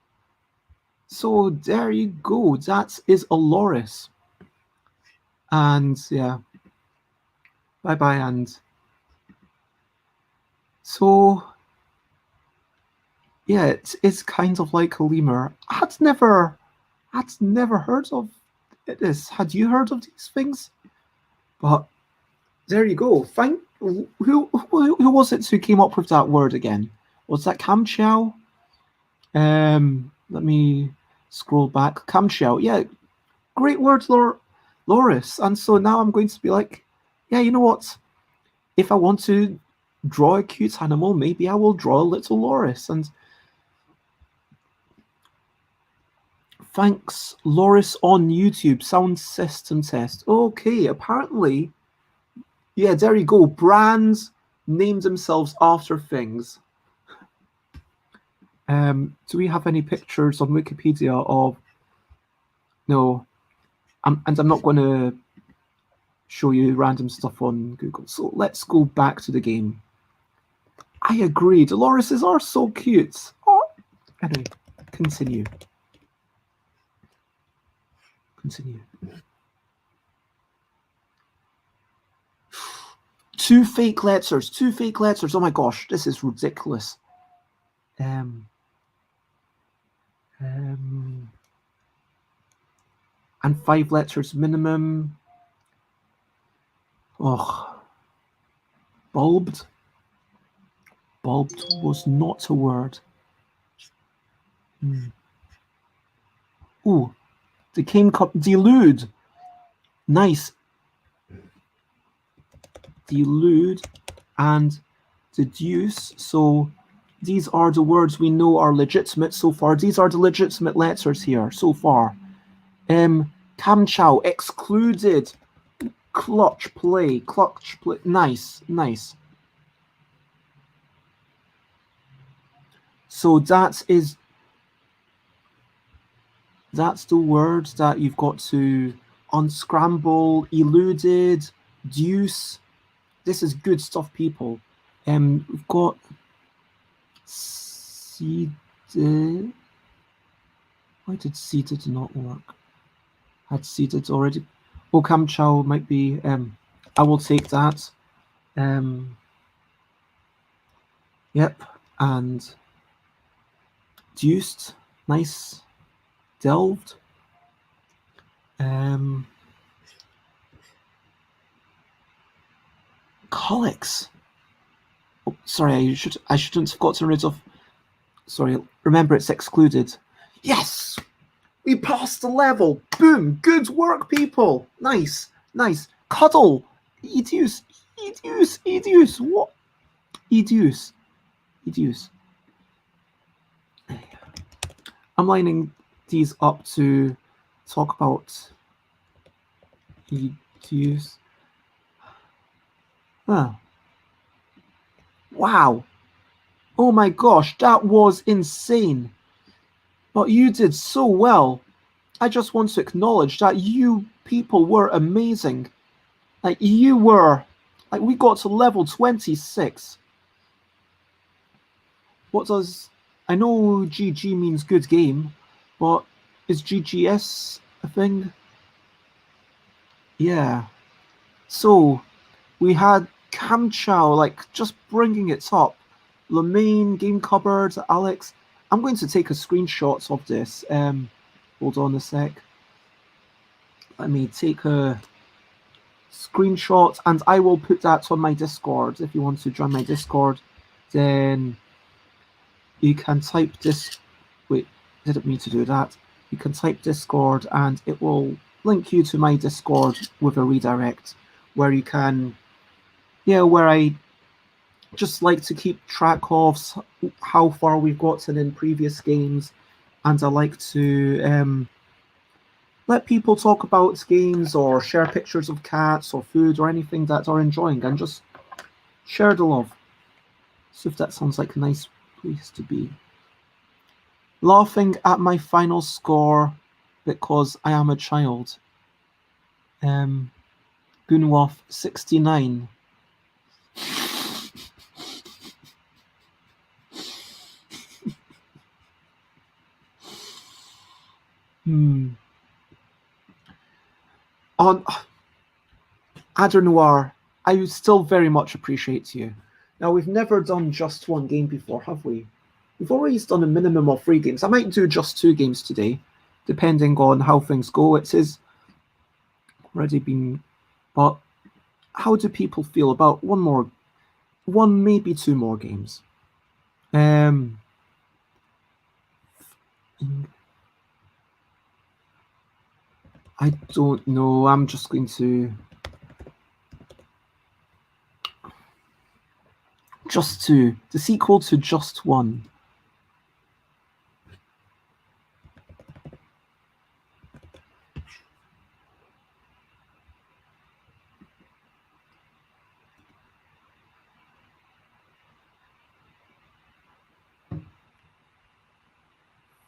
S1: So there you go. That is a loris. And bye-bye. And so, it's kind of like a lemur. I'd never heard of this. Had you heard of these things? But there you go. Who was it who came up with that word again? Was that Cam Chow? Let me scroll back. Cam Chow. Yeah, great word, Loris. And so now I'm going to be like, you know what? If I want to draw a cute animal, maybe I will draw a little Loris. And thanks, Loris on YouTube. Sound system test. Okay, apparently... Yeah, there you go. Brands name themselves after things. Do we have any pictures on Wikipedia of... No. And I'm not going to show you random stuff on Google. So let's go back to the game. I agree. The lorises are so cute. Oh, Anyway, continue. Two fake letters. Oh my gosh, this is ridiculous. And 5 letters minimum. Oh, bulbed. Bulbed was not a word. Ooh, decaying cup. Delude. Nice. Delude and deduce. So these are the words we know are legitimate so far. These are the legitimate letters here so far. Camchow excluded. Clutch play. Nice. So that's the word that you've got to unscramble. Eluded. Deuce. This is good stuff, people. We've got seeded. Why did seeded not work? Had seeded already. Oh, Camchow might be. I will take that. Yep, and deuced. Nice. Delved. Colics. Oh, sorry, I shouldn't have gotten rid of. Sorry, remember it's excluded. Yes, we passed the level. Boom! Good work, people. Nice. Cuddle. Educe. What? Educe. I'm lining these up to talk about educe. Wow. Oh my gosh, that was insane. But you did so well. I just want to acknowledge that you people were amazing. Like, you were... Like, we got to level 26. What does... I know GG means good game, but is GGS a thing? Yeah. So, we had Camchow, like, just bringing it up. Lemaine, Game Cupboard, Alex. I'm going to take a screenshot of this. Hold on a sec. Let me take a screenshot and I will put that on my Discord. If you want to join my Discord, then you can type this. Wait, didn't mean to do that. You can type Discord and it will link you to my Discord with a redirect where you can, where I just like to keep track of how far we've gotten in previous games, and I like to let people talk about games or share pictures of cats or food or anything that they're enjoying and just share the love. So if that sounds like a nice place to be. Laughing at my final score because I am a child. Gunwoff 69. On Adder Noir, I still very much appreciate you. Now, we've never done just one game before, have we? We've always done a minimum of 3 games. I might do just 2 games today, depending on how things go. It is already been... But how do people feel about one, maybe 2 more games? I don't know. I'm just going to... Just 2. The sequel to Just 1.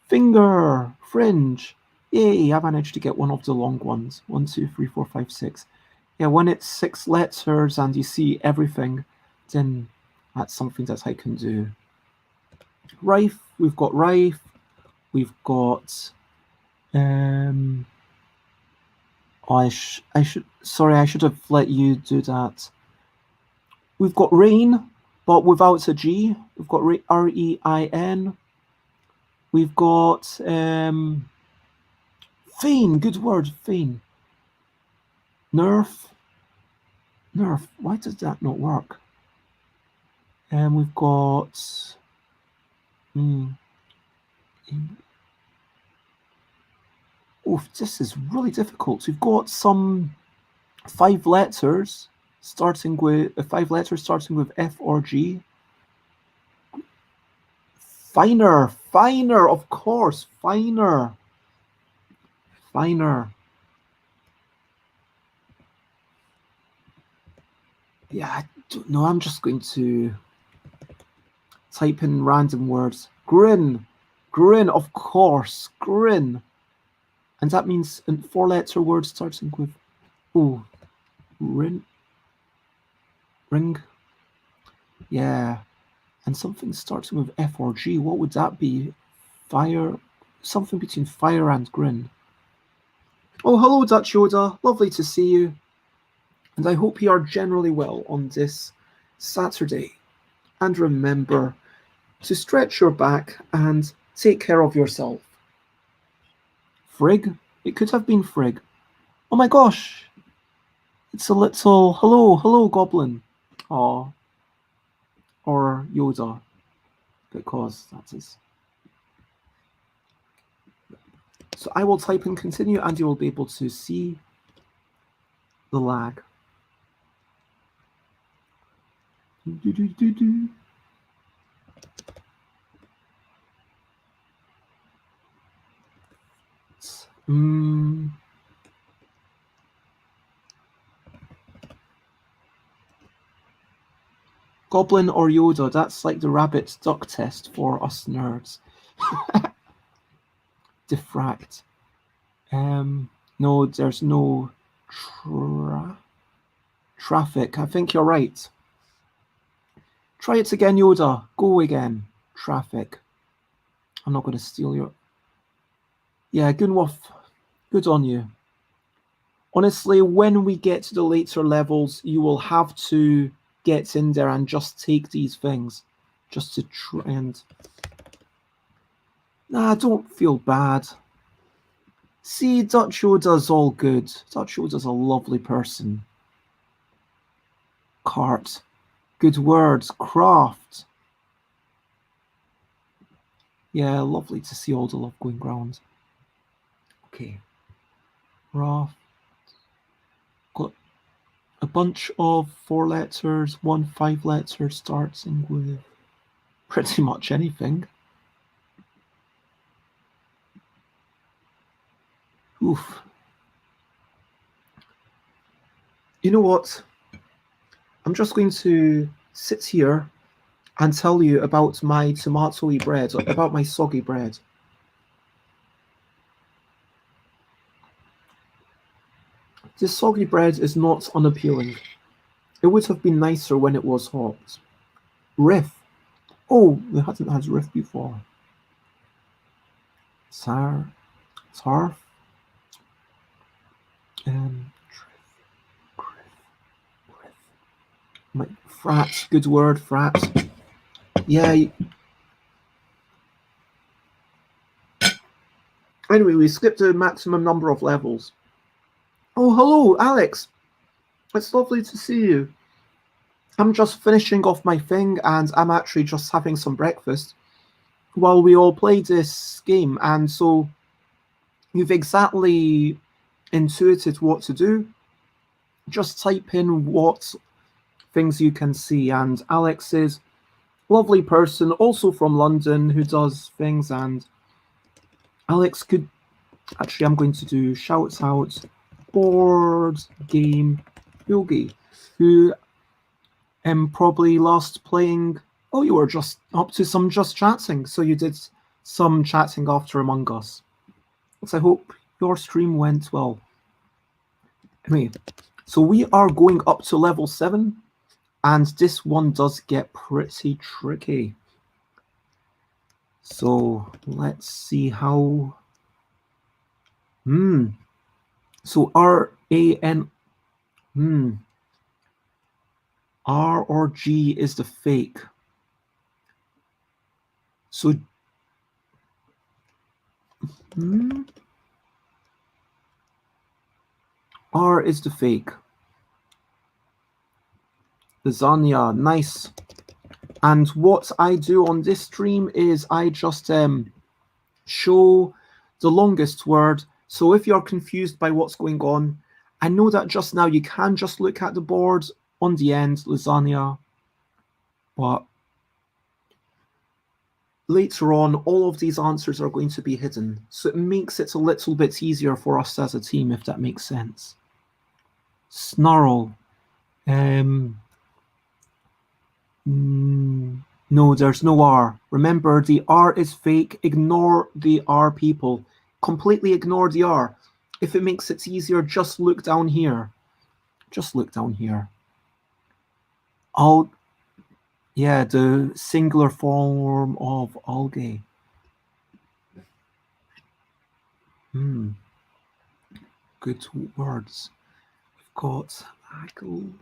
S1: Finger! Fringe! Yay, I managed to get one of the long ones. 1, 2, 3, 4, 5, 6. Yeah, when it's 6 letters and you see everything, then that's something that I can do. Rife, we've got Rife, we've got I should have let you do that. We've got Rain, but without a G. We've got R-E-I-N. We've got Feign, good word, Feign. Nerf. Why does that not work? And we've got oh, this is really difficult. We've got some 5 letters starting with F or G. Finer, of course, finer. Yeah, I don't know. I'm just going to type in random words. Grin, of course, grin. And that means a 4-letter word starting with ring. Yeah. And something starting with F or G. What would that be? Fire. Something between fire and grin. Oh, hello, Dutch Yoda. Lovely to see you. And I hope you are generally well on this Saturday. And remember to stretch your back and take care of yourself. Frig? It could have been Frig. Oh my gosh! It's a little hello, Goblin. Aw. Or Yoda. Because that is. So I will type in continue and you will be able to see the lag. Goblin or Yoda, that's like the rabbit duck test for us nerds. Diffract. No, there's no traffic. I think you're right. Try it again, Yoda. Go again. Traffic. I'm not going to steal your... Yeah, Gunwolf, good on you. Honestly, when we get to the later levels, you will have to get in there and just take these things. Just to try and... Nah, don't feel bad. See, Dutch Yoda's all good. Dutch Yoda's a lovely person. Cart. Good words. Craft. Yeah, lovely to see all the love going round. Okay. Raft. Got a bunch of 4 letters, 1 5-letter starting with pretty much anything. Oof. You know what? I'm just going to sit here and tell you about my tomatoey bread, about my soggy bread. This soggy bread is not unappealing. It would have been nicer when it was hot. Riff. Oh, we hadn't had riff before. Tarf. Frat, good word, frat. Yeah. Anyway, we skipped the maximum number of levels. Oh, hello, Alex. It's lovely to see you. I'm just finishing off my thing and I'm actually just having some breakfast while we all play this game. And so you've exactly intuited what to do. Just type in what things you can see. And Alex is a lovely person, also from London, who does things. And Alex could... Actually, I'm going to do shouts out Board Game Yogi, who probably last playing... Oh, you were just up to some just chatting. So you did some chatting after Among Us. So I hope your stream went well. Anyway, so we are going up to level 7. And this one does get pretty tricky. So let's see how. So RAN. R or G is the fake. So R is the fake. Lasagna, nice. And what I do on this stream is I just show the longest word. So if you're confused by what's going on, I know that just now you can just look at the board on the end, lasagna, but later on, all of these answers are going to be hidden. So it makes it a little bit easier for us as a team, if that makes sense. Snarl. No, there's no R. Remember, the R is fake. Ignore the R, people. Completely ignore the R. If it makes it easier, just look down here. Just look down here. Yeah, the singular form of algae. Good words. We've got aggle.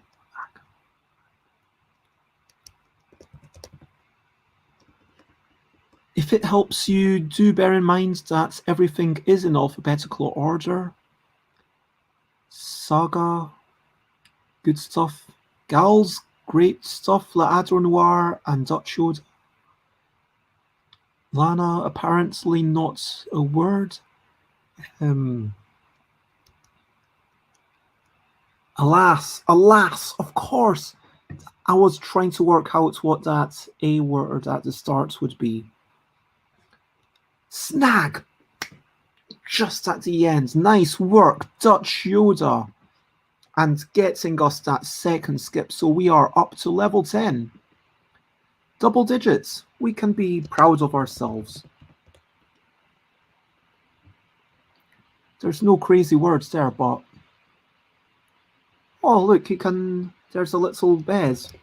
S1: If it helps you, do bear in mind that everything is in alphabetical order. Saga, good stuff. Gals, great stuff. La Adro Noir and Dutch Ode. Lana, apparently not a word. Alas, of course. I was trying to work out what that A word at the start would be. Snag! Just at the end. Nice work, Dutch Yoda. And getting us that second skip, so we are up to level 10. Double digits. We can be proud of ourselves. There's no crazy words there, but... Oh, look, you can... There's a little bez.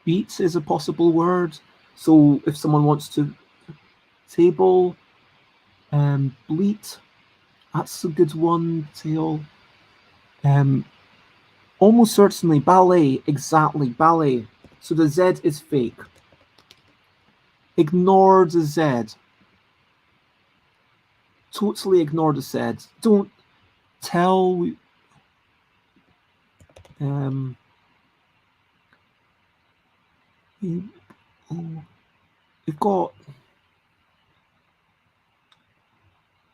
S1: Beat is a possible word. So if someone wants to... Table... bleat. That's a good one. Tail. Almost certainly ballet. Exactly, ballet. So the Z is fake. Ignore the Z. Totally ignore the Z. Don't tell. We've got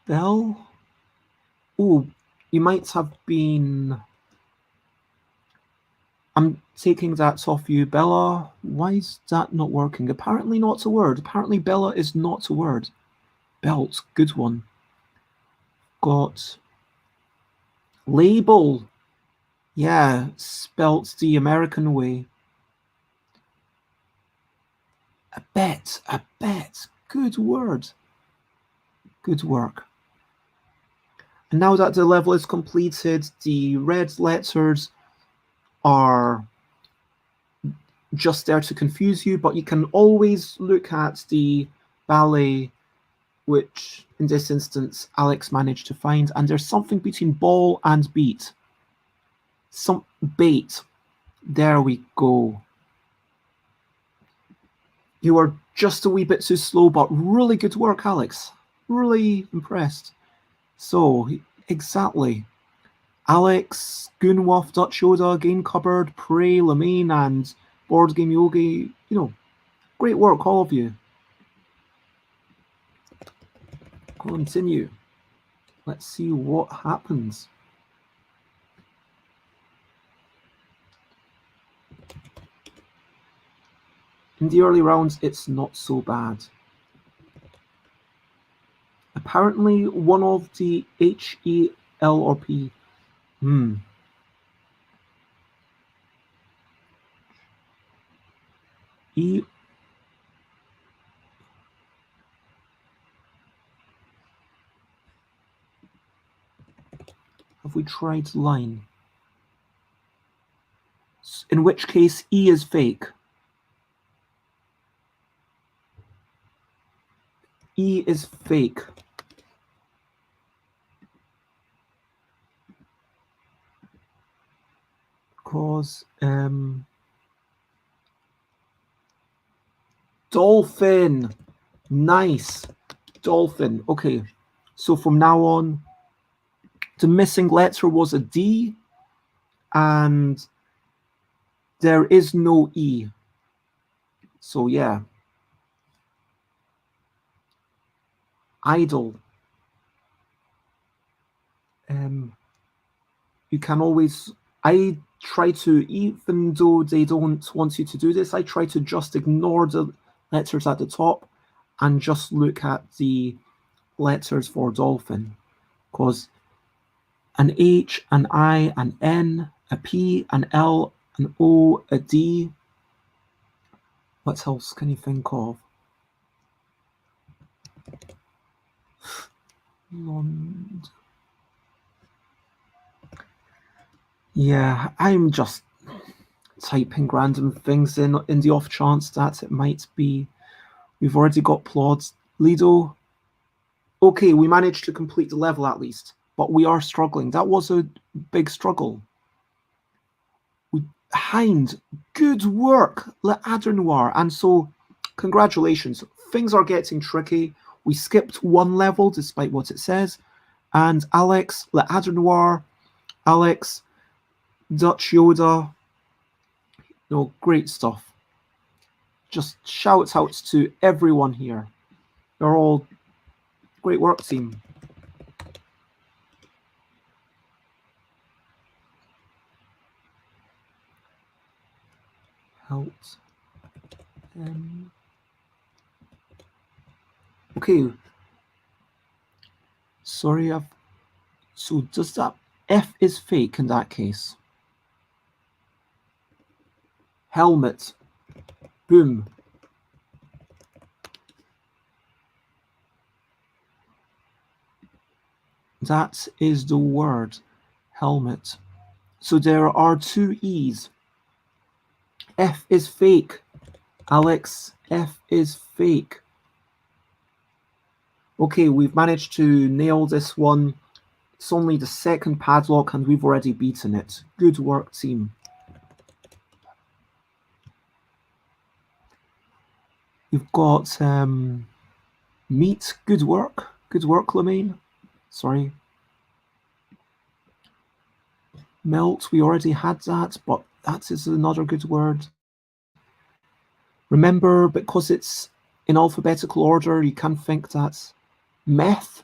S1: Bell. Oh, you might have been. I'm taking that off you, Bella. Why is that not working? Apparently not a word. Apparently Bella is not a word. Belt, good one. Got label. Yeah, spelt the American way. A bet. Good word. Good work. And now that the level is completed, the red letters are just there to confuse you, but you can always look at the ballet, which in this instance Alex managed to find, and there's something between ball and beat. Some bait. There we go. You are just a wee bit too slow, but really good work, Alex. Really impressed. So, exactly. Alex, Goonwolf, Dutch Yoda, Game Cupboard, Prey, Lamaine, and Board Game Yogi. You know, great work, all of you. Continue. Let's see what happens. In the early rounds, it's not so bad. Apparently, one of the H, E, L, or P. E. Have we tried line? In which case, E is fake. E is fake. Because dolphin. Nice. Dolphin. Okay. So from now on, the missing letter was a D, and there is no E. So yeah. Idle. You can always, I try to, even though they don't want you to do this, I try to just ignore the letters at the top and just look at the letters for dolphin, because an H, an I, an N, a P, an L, an O, a D. What else can you think of? Yeah, I'm just typing random things in the off chance that it might be. We've already got plots. Lido. Okay, we managed to complete the level at least, but we are struggling. That was a big struggle. Hind, good work, Le Adrenoir. And so, congratulations. Things are getting tricky. We skipped one level despite what it says. And Alex, Le Adrenoir, Alex, Dutch Yoda. No, great stuff. Just shout outs to everyone here. You're all great work, team. Helped. Okay. Sorry, so does that F is fake in that case? Helmet. Boom. That is the word. Helmet. So there are two E's. F is fake. Alex, F is fake. Okay, we've managed to nail this one. It's only the second padlock and we've already beaten it. Good work, team. You've got meat. Good work. Good work, Lemaine. Sorry. Melt, we already had that, but that is another good word. Remember, because it's in alphabetical order, you can think that meth.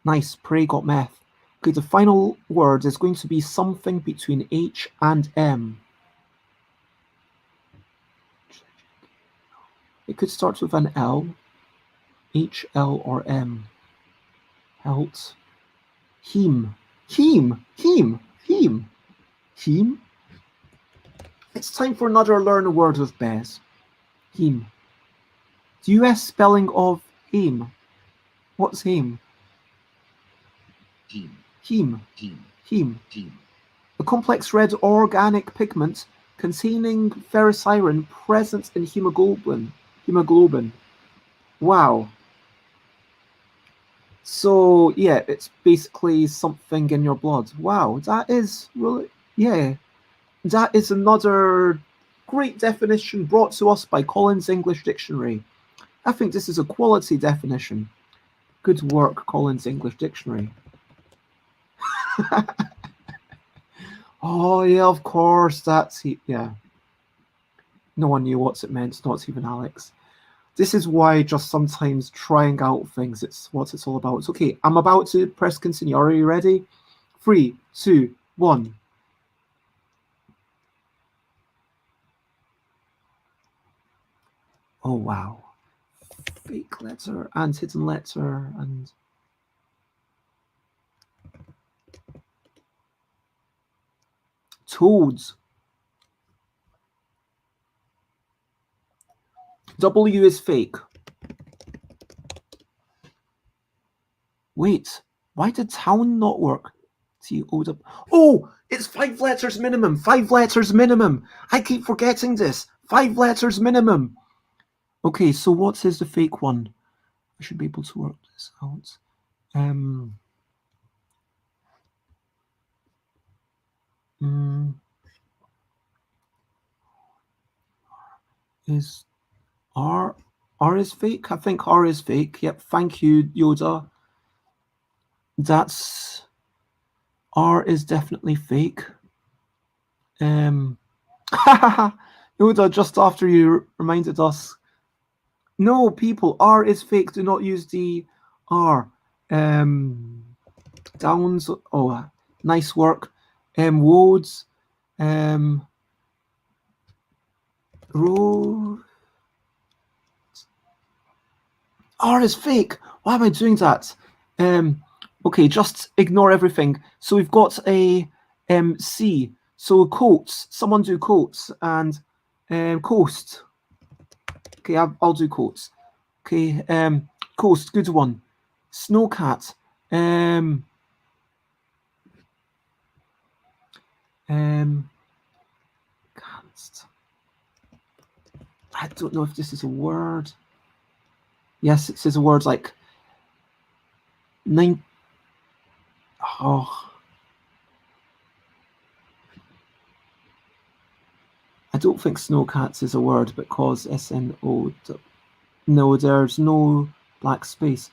S1: Nice, Prey got meth. Okay, the final word is going to be something between H and M. It could start with an L, H, L, or M. Helt. Heme. Heme. Heme. Heme. Heme. It's time for another Learn a Word with Bez. Heme. The US spelling of heme. What's heme?
S2: Heme.
S1: Heme.
S2: Heme.
S1: Heme.
S2: Heme.
S1: A complex red organic pigment containing ferrocyanine present in hemoglobin. Hemoglobin. Wow. So yeah, it's basically something in your blood. Wow, that is really, yeah. That is another great definition brought to us by Collins English Dictionary. I think this is a quality definition. Good work, Collins English Dictionary. Oh yeah, of course, that's yeah. No one knew what it meant, not even Alex. This is why just sometimes trying out things, it's what it's all about. It's okay, I'm about to press continue. Are you ready? 3, 2, 1. Oh wow. Fake letter and hidden letter and toads. W is fake. Wait, why did town not work? T-O-W. Oh, it's 5 letters minimum. 5 letters minimum. I keep forgetting this. 5 letters minimum. Okay, so what is the fake one? I should be able to work this out. Is R is fake? I think R is fake. Yep. Thank you, Yoda. That's R is definitely fake. Yoda, just after you reminded us. No, people, R is fake. Do not use the R. Downs. Oh, nice work. Woads. Row. R is fake. Why am I doing that? Okay, just ignore everything. So we've got a C. So coats. Someone do coats and coast. Okay, I'll do coats. Okay, coast. Good one. Snowcat. I don't know if this is a word. Yes, it says a word like nine. Oh, I don't think snowcats is a word because SNO. No, there's no black space.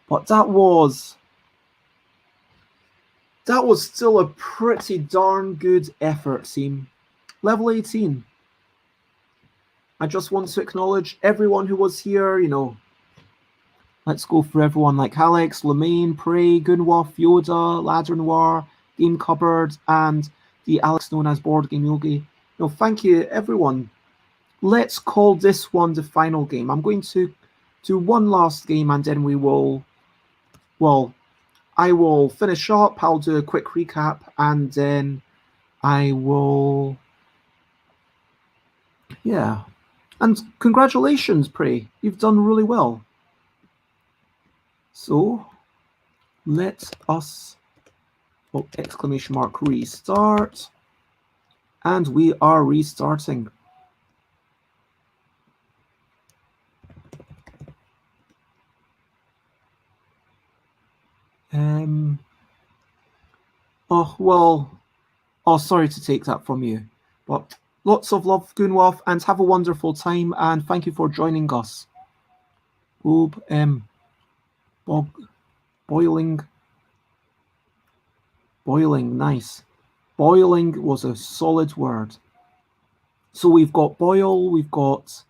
S1: But that was still a pretty darn good effort, team. Level 18. I just want to acknowledge everyone who was here, you know. Let's go for everyone like Alex, Lemaine, Prey, Gunwolf, Yoda, Ladder Noir, Game Cupboard, and the Alex known as Board Game Yogi. No, thank you, everyone. Let's call this one the final game. I'm going to do one last game and then we will, well, I will finish up. I'll do a quick recap and then I will, yeah. And congratulations, Prey. You've done really well. So let us, exclamation mark, restart. And we are restarting. Sorry to take that from you. But lots of love, Gunwolf, and have a wonderful time. And thank you for joining us. Bob, boiling, nice. Boiling was a solid word. So we've got boil, we've got,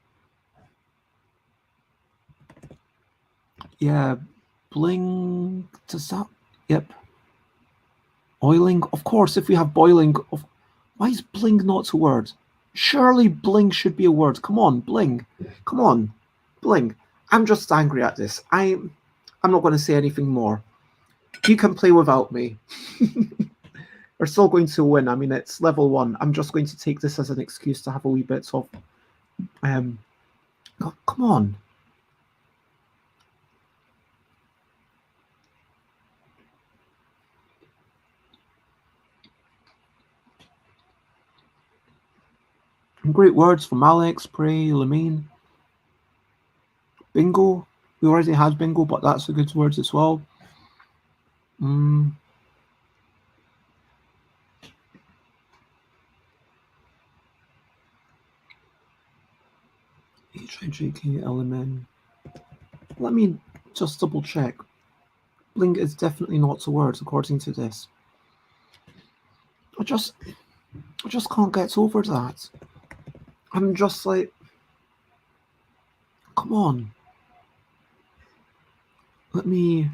S1: yeah, bling, does that, yep. Oiling, of course, if we have boiling, why is bling not a word? Surely bling should be a word. Come on, bling. Come on, bling. I'm just angry at this. I'm not going to say anything more. You can play without me. We're still going to win. I mean, it's level 1. I'm just going to take this as an excuse to have a wee bit of, oh, come on. Great words from Alex, Prey, Lemaine. Bingo. We already had bingo, but that's a good word as well. HIJK element. Let me just double check. Bling is definitely not a word according to this. I just can't get over that. I'm just like, come on. Let me.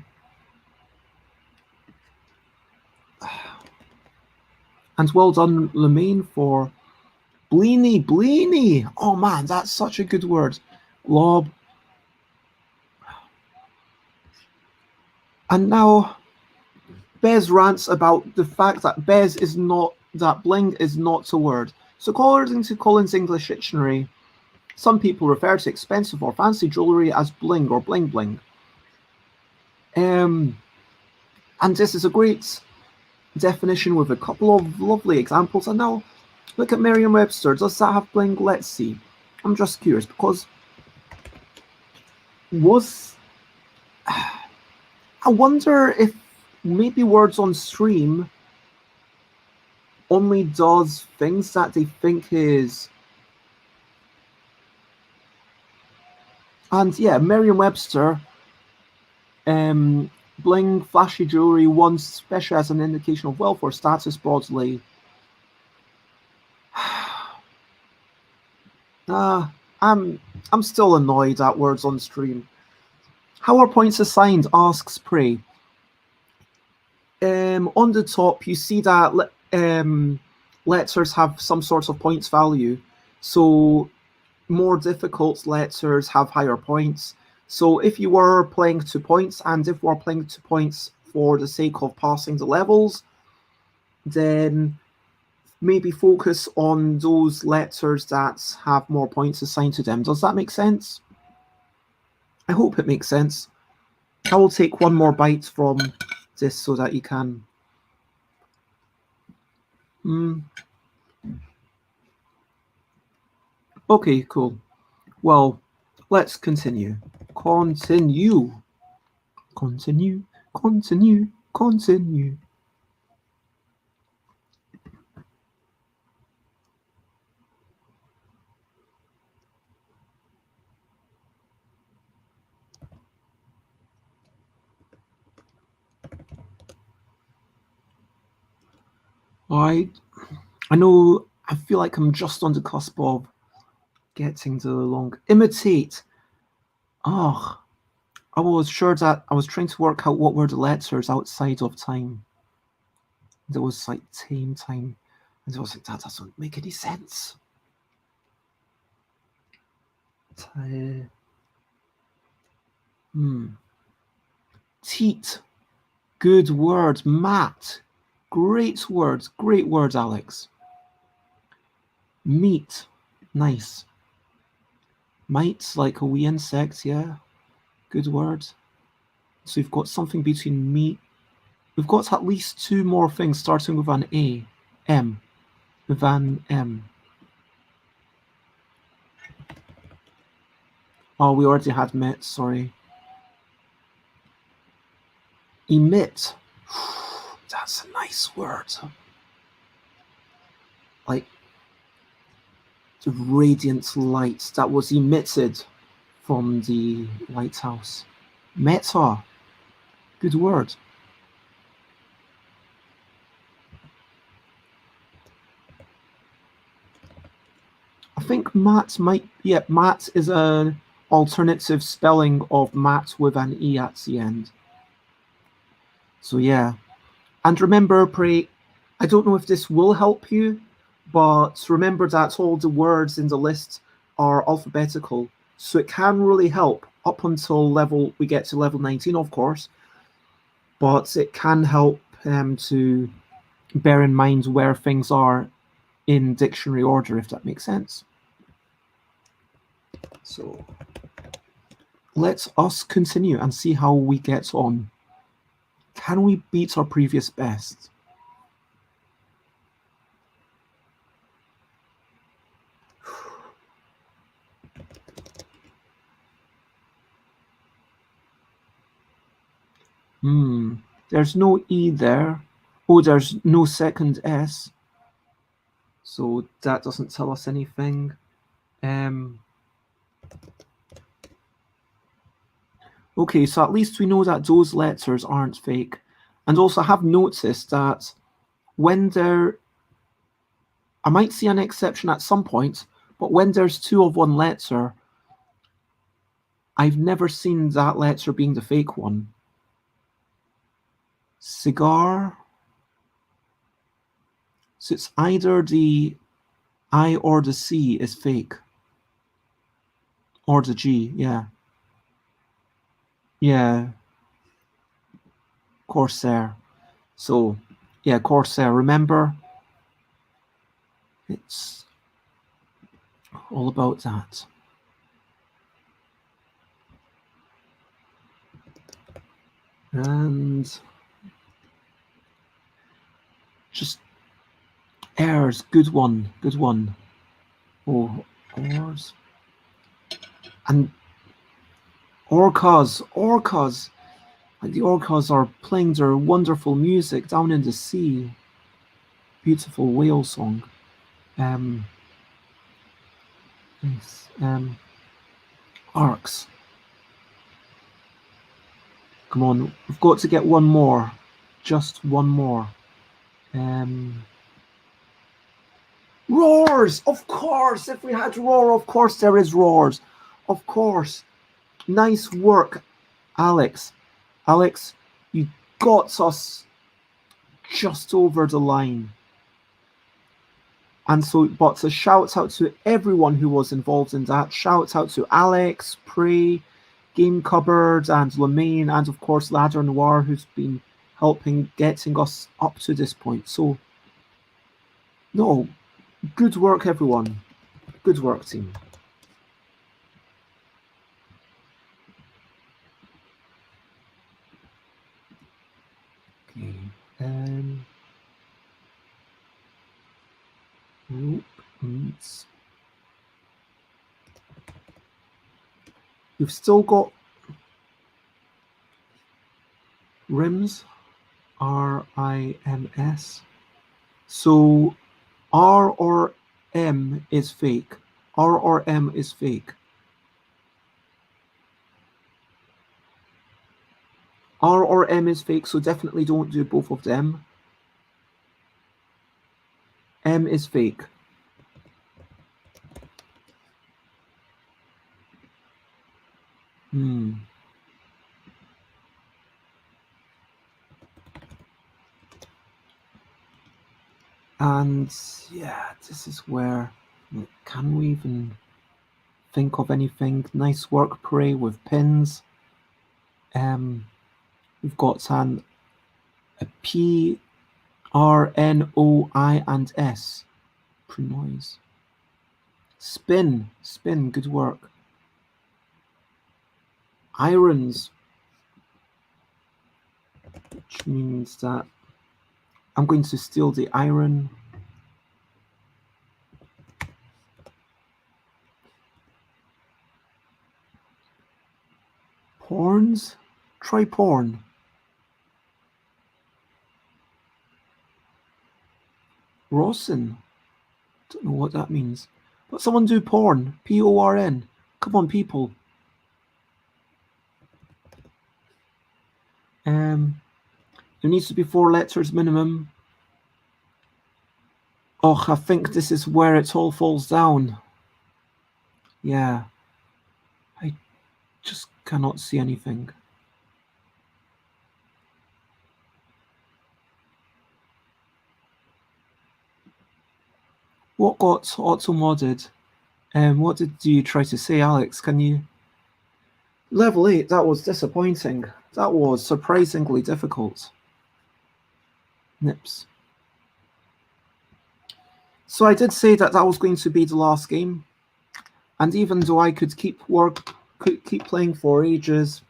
S1: And well done, Lemaine, for Bleeny. Oh man, that's such a good word. Lob. And now Bez rants about the fact that bling is not a word. So according to Collins English Dictionary, some people refer to expensive or fancy jewelry as bling or bling bling. And this is a great definition with a couple of lovely examples. And now look at Merriam-Webster. Does that have bling? Let's see. I'm just curious because was I wonder if maybe Words on Stream only does things that they think is. And yeah, Merriam-Webster, bling, flashy jewelry, one special as an indication of wealth or status broadly. I'm still annoyed at Words on Stream. How are points assigned? Asks Prey. On the top, you see that letters have some sort of points value. So more difficult letters have higher points. So if you were playing 2 points, and if we're playing 2 points for the sake of passing the levels, then maybe focus on those letters that have more points assigned to them. Does that make sense? I hope it makes sense. I will take one more bite from this so that you can. Okay, cool. Well, let's continue. Continue. I know, I feel like I'm just on the cusp of getting the long. Imitate. Oh, I was sure that I was trying to work out what were the letters outside of time. There was like tame time. And I was like, that doesn't make any sense. Teat. Good word. Mat. Great words, Alex. Meat, nice. Mites, like a wee insect, yeah. Good word. So we've got something between meat. We've got at least 2 more things starting with an A. M. With an M. Oh, we already had met, sorry. Emit. That's a nice word. Like the radiant light that was emitted from the lighthouse. Meta. Good word. I think Matt might. Yeah, Matt is an alternative spelling of Matt with an E at the end. So yeah. And remember, Prey, I don't know if this will help you, but remember that all the words in the list are alphabetical. So it can really help up until we get to level 19, of course. But it can help to bear in mind where things are in dictionary order, if that makes sense. So let us continue and see how we get on. Can we beat our previous best? There's no E there. Oh, there's no second S. So that doesn't tell us anything. Okay, so at least we know that those letters aren't fake. And also I have noticed that when I might see an exception at some point, but when there's 2 of one letter, I've never seen that letter being the fake one. Cigar. So it's either the I or the C is fake. Or the G, yeah. Yeah. Corsair. So, yeah, Corsair. Remember, it's all about that. And just airs, good one. Oh, oars. And orcas. Like the orcas are playing their wonderful music down in the sea. Beautiful whale song. Nice. Arcs. Come on, we've got to get one more. Just one more. Roars! Of course! If we had roar, of course there is roars. Of course. Nice work, Alex. Alex, you got us just over the line. And so, but a shout out to everyone who was involved in that. Shout out to Alex, Prey, Game Cupboard, and Lemaine, and of course Ladder Noir, who's been helping getting us up to this point. So, no, good work, everyone. Good work, team. Okay. Oops. You've still got rims, RIMS. So R or M is fake. R or M is fake. R or M is fake, so definitely don't do both of them. M is fake. And yeah, this is where, can we even think of anything? Nice work, Prey, with pins. We've got a P, R, N, O, I, and S. Prenoise. Spin, good work. Irons, which means that I'm going to steal the iron. Porns? Try porn. Rawson? Don't know what that means. But someone do porn. P-O-R-N. Come on, people. There needs to be 4 letters minimum. Oh, I think this is where it all falls down. Yeah. I just cannot see anything. What got auto-modded? What did you try to say, Alex? Can you... Level 8, that was disappointing. That was surprisingly difficult. Nips. So I did say that was going to be the last game. And even though I could keep playing for ages,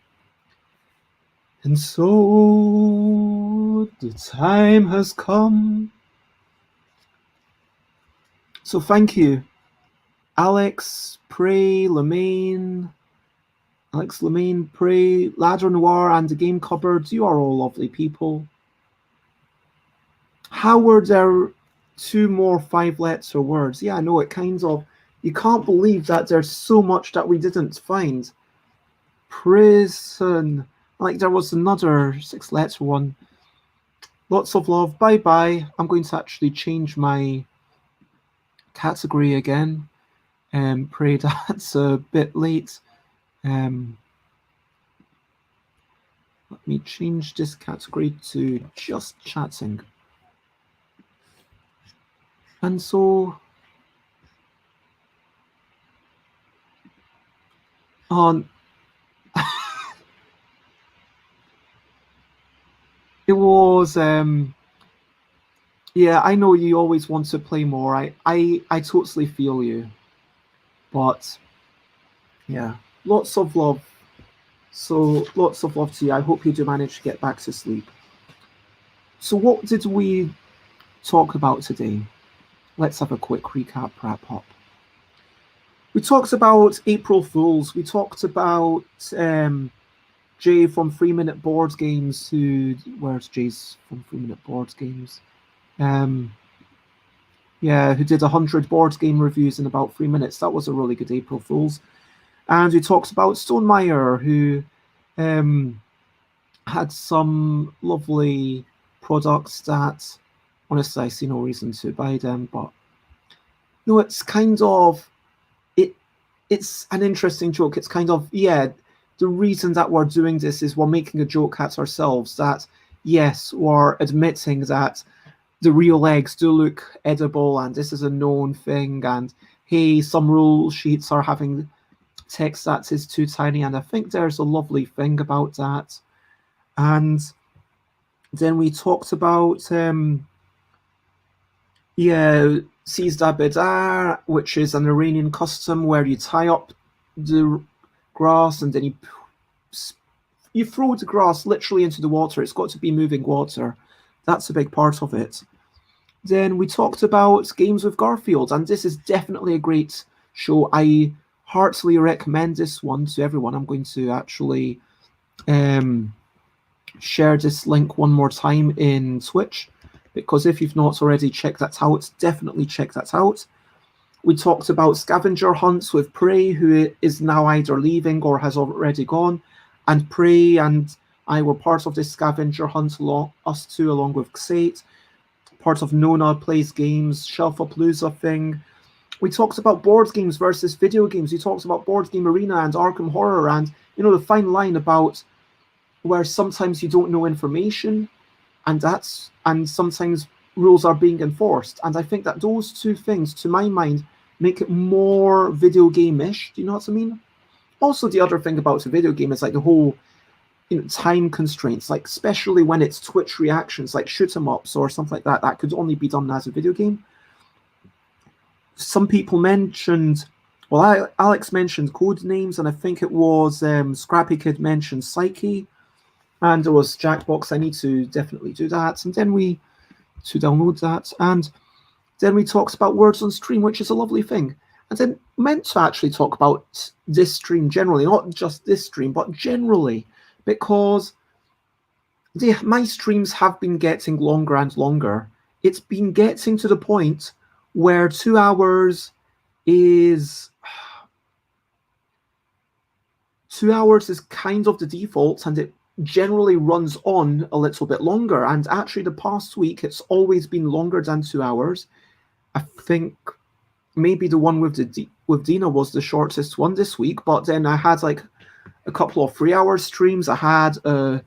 S1: and so the time has come. So thank you, Alex, Prey, Lemaine, Prey, Ladder Noir, and the Game Cupboard. You are all lovely people. How were there 2 more 5-letter words? Yeah, I know, it kind of... You can't believe that there's so much that we didn't find. Prison. Like, there was another 6-letter one. Lots of love. Bye-bye. I'm going to actually change my category again. Pray that's a bit late. Let me change this category to just chatting. And so... on... It was... yeah, I know you always want to play more. I totally feel you. But, yeah, lots of love. So, lots of love to you. I hope you do manage to get back to sleep. So, what did we talk about today? Let's have a quick recap, wrap up. We talked about April Fools. We talked about Jay from 3 Minute Board Games, where's Jay's from 3 Minute Board Games? Yeah, who did 100 board game reviews in about 3 minutes. That was a really good April Fool's. And who talks about Stonemeyer, who had some lovely products that, honestly, I see no reason to buy them. But no, it's kind of it's an interesting joke. It's kind of, yeah, the reason that we're doing this is we're making a joke at ourselves that, yes, we're admitting that the real eggs do look edible and this is a known thing, and hey, some rule sheets are having text that is too tiny, and I think there's a lovely thing about that. And then we talked about Sizda Bedar, which is an Iranian custom where you tie up the grass and then you throw the grass literally into the water. It's got to be moving water. That's a big part of it. Then we talked about Games with Garfield, and this is definitely a great show. I heartily recommend this one to everyone. I'm going to actually share this link one more time in Twitch, because if you've not already checked that out, definitely check that out. We talked about scavenger hunts with Prey, who is now either leaving or has already gone, and Prey and I were part of this scavenger hunt, us two along with Xate, part of Nona Plays Games, Shelfapalooza thing. We talked about board games versus video games. We talked about Board Game Arena and Arkham Horror, and the fine line about where sometimes you don't know information, and sometimes rules are being enforced. And I think that those two things, to my mind, make it more video game-ish. Do you know what I mean? Also, the other thing about a video game is like the whole time constraints, like especially when it's Twitch reactions, like shoot 'em ups or something like that. That could only be done as a video game. Some people mentioned, well, Alex mentioned code names, and I think it was Scrappy Kid mentioned Psyche, and there was Jackbox. I need to definitely do that, and then to download that, and then we talked about words on stream, which is a lovely thing. And then meant to actually talk about this stream generally, not just this stream, but generally, because my streams have been getting longer and longer. It's been getting to the point where 2 hours is kind of the default, and it generally runs on a little bit longer. And actually, the past week, it's always been longer than 2 hours. I think maybe the one with Dina was the shortest one this week, but then I had like a couple of 3-hour streams. I had a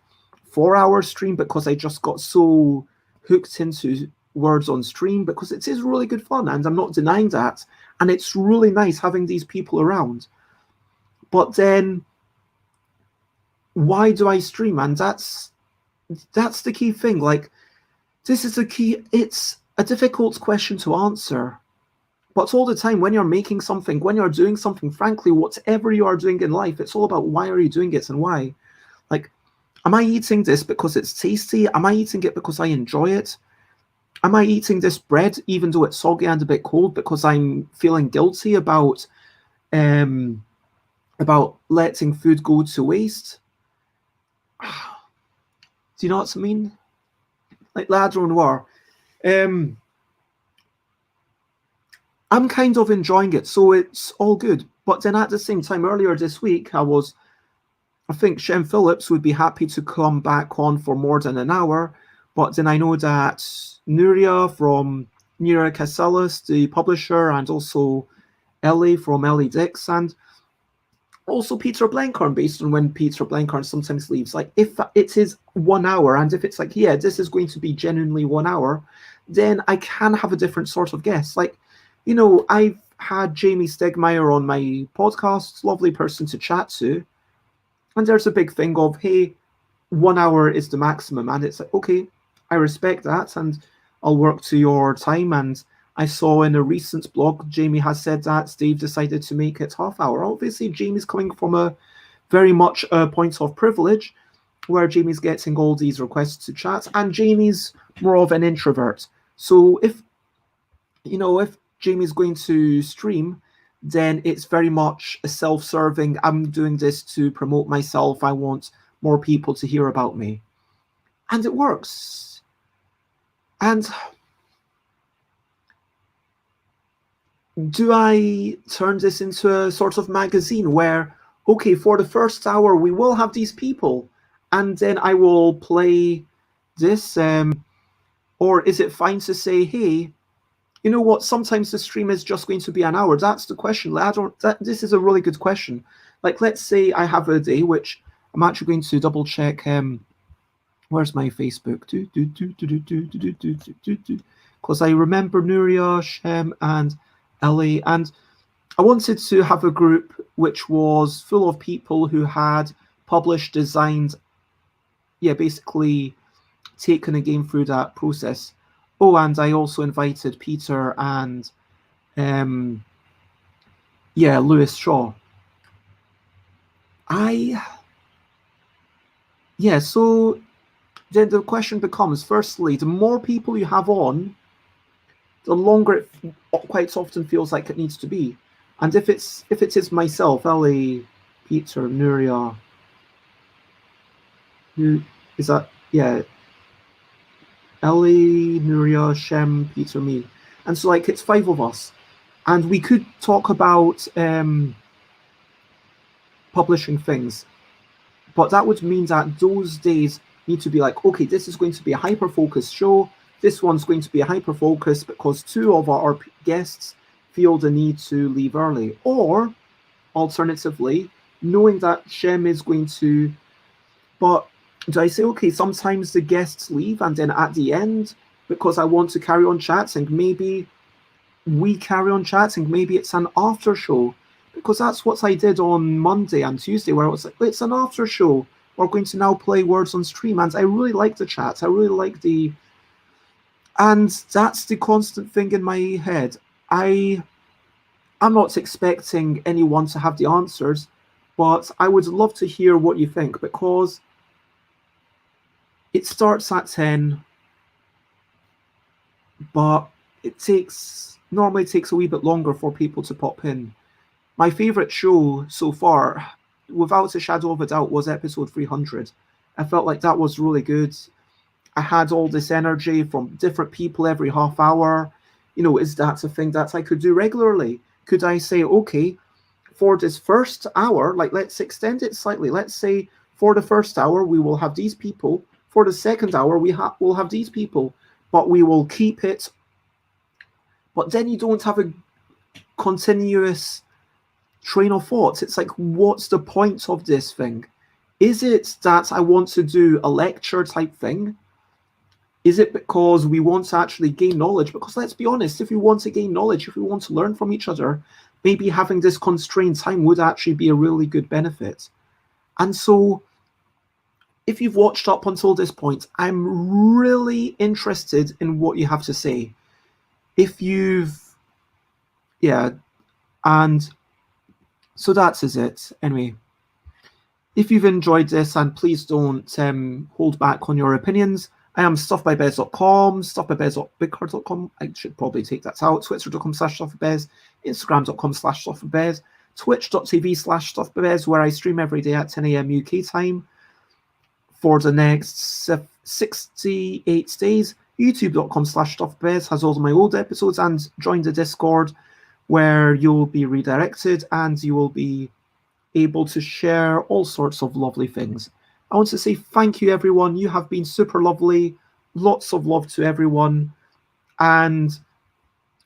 S1: 4-hour stream because I just got so hooked into words on stream, because it is really good fun, and I'm not denying that, and it's really nice having these people around. But then why do I stream? And that's the key thing. Like, this is the key. It's a difficult question to answer, but all the time when you're making something, when you're doing something, frankly, whatever you are doing in life, it's all about why are you doing it and why. Like, am I eating this because it's tasty? Am I eating it because I enjoy it? Am I eating this bread, even though it's soggy and a bit cold, because I'm feeling guilty about letting food go to waste? Do you know what I mean? Like Ladro Noir. I'm kind of enjoying it, so it's all good. But then at the same time, earlier this week, I think Shem Phillips would be happy to come back on for more than an hour. But then I know that Nuria from Nuria Casellas, the publisher, and also Ellie from Ellie Dix, and also Peter Blenkarn, based on when Peter Blenkarn sometimes leaves. Like, if it is 1 hour, and if it's like, yeah, this is going to be genuinely 1 hour, then I can have a different sort of guest. Like, I've had Jamie Stegmaier on my podcast, lovely person to chat to, and there's a big thing of, hey, 1 hour is the maximum, and it's like, okay, I respect that, and I'll work to your time. And I saw in a recent blog, Jamie has said that Steve decided to make it half hour. Obviously, Jamie's coming from a very much a point of privilege, where Jamie's getting all these requests to chat, and Jamie's more of an introvert. So if Jamie's going to stream, then it's very much a self-serving, I'm doing this to promote myself, I want more people to hear about me. And it works. And do I turn this into a sort of magazine where, okay, for the first hour, we will have these people, and then I will play this? Or is it fine to say, hey, you know what? Sometimes the stream is just going to be an hour. That's the question. This is a really good question. Like, let's say I have a day, which I'm actually going to double check. Where's my Facebook? Because I remember Nuria, Shem, and Ellie, and I wanted to have a group which was full of people who had published, designed, basically taken a game through that process. Oh, and I also invited Peter and Lewis Shaw. So then the question becomes, firstly, the more people you have on, the longer it quite often feels like it needs to be. And if it is myself, Ellie, Peter, Nuria, who is that? Yeah. Ellie, Nuria, Shem, Peter, me. And so like it's 5 of us. And we could talk about publishing things. But that would mean that those days need to be like, okay, this is going to be a hyper-focused show. This one's going to be a hyper-focus because 2 of our guests feel the need to leave early. Or, alternatively, knowing that Shem is going to... But do I say, okay, sometimes the guests leave and then at the end, because I want to carry on chatting, maybe we carry on chatting, maybe it's an after show. Because that's what I did on Monday and Tuesday, where I was like, it's an after show. We're going to now play Words on Stream. And I really like the chat. I really like the... And that's the constant thing in my head. I'm not expecting anyone to have the answers, but I would love to hear what you think, because it starts at 10, but normally takes a wee bit longer for people to pop in. My favorite show so far, without a shadow of a doubt, was episode 300. I felt like that was really good. I had all this energy from different people every half hour. Is that a thing that I could do regularly? Could I say, okay, for this first hour, like let's extend it slightly. Let's say for the first hour, we will have these people. For the second hour, we'll have these people, but we will keep it. But then you don't have a continuous train of thoughts. It's like, what's the point of this thing? Is it that I want to do a lecture type thing? Is it because we want to actually gain knowledge? Because let's be honest, if we want to gain knowledge, if we want to learn from each other, maybe having this constrained time would actually be a really good benefit. And so if you've watched up until this point, I'm really interested in what you have to say. If you've... and so that is it. Anyway, if you've enjoyed this, and please don't hold back on your opinions. I am stuffbybez.com, stuffbybez.bigcard.com. I should probably take that out. Twitter.com/stuffbybez, Instagram.com/stuffbybez, Twitch.tv/stuffbybez, where I stream every day at 10 a.m. UK time for the next 68 days. YouTube.com/stuffbybez has all my old episodes, and join the Discord where you'll be redirected and you will be able to share all sorts of lovely things. I want to say thank you, everyone. You have been super lovely. Lots of love to everyone. And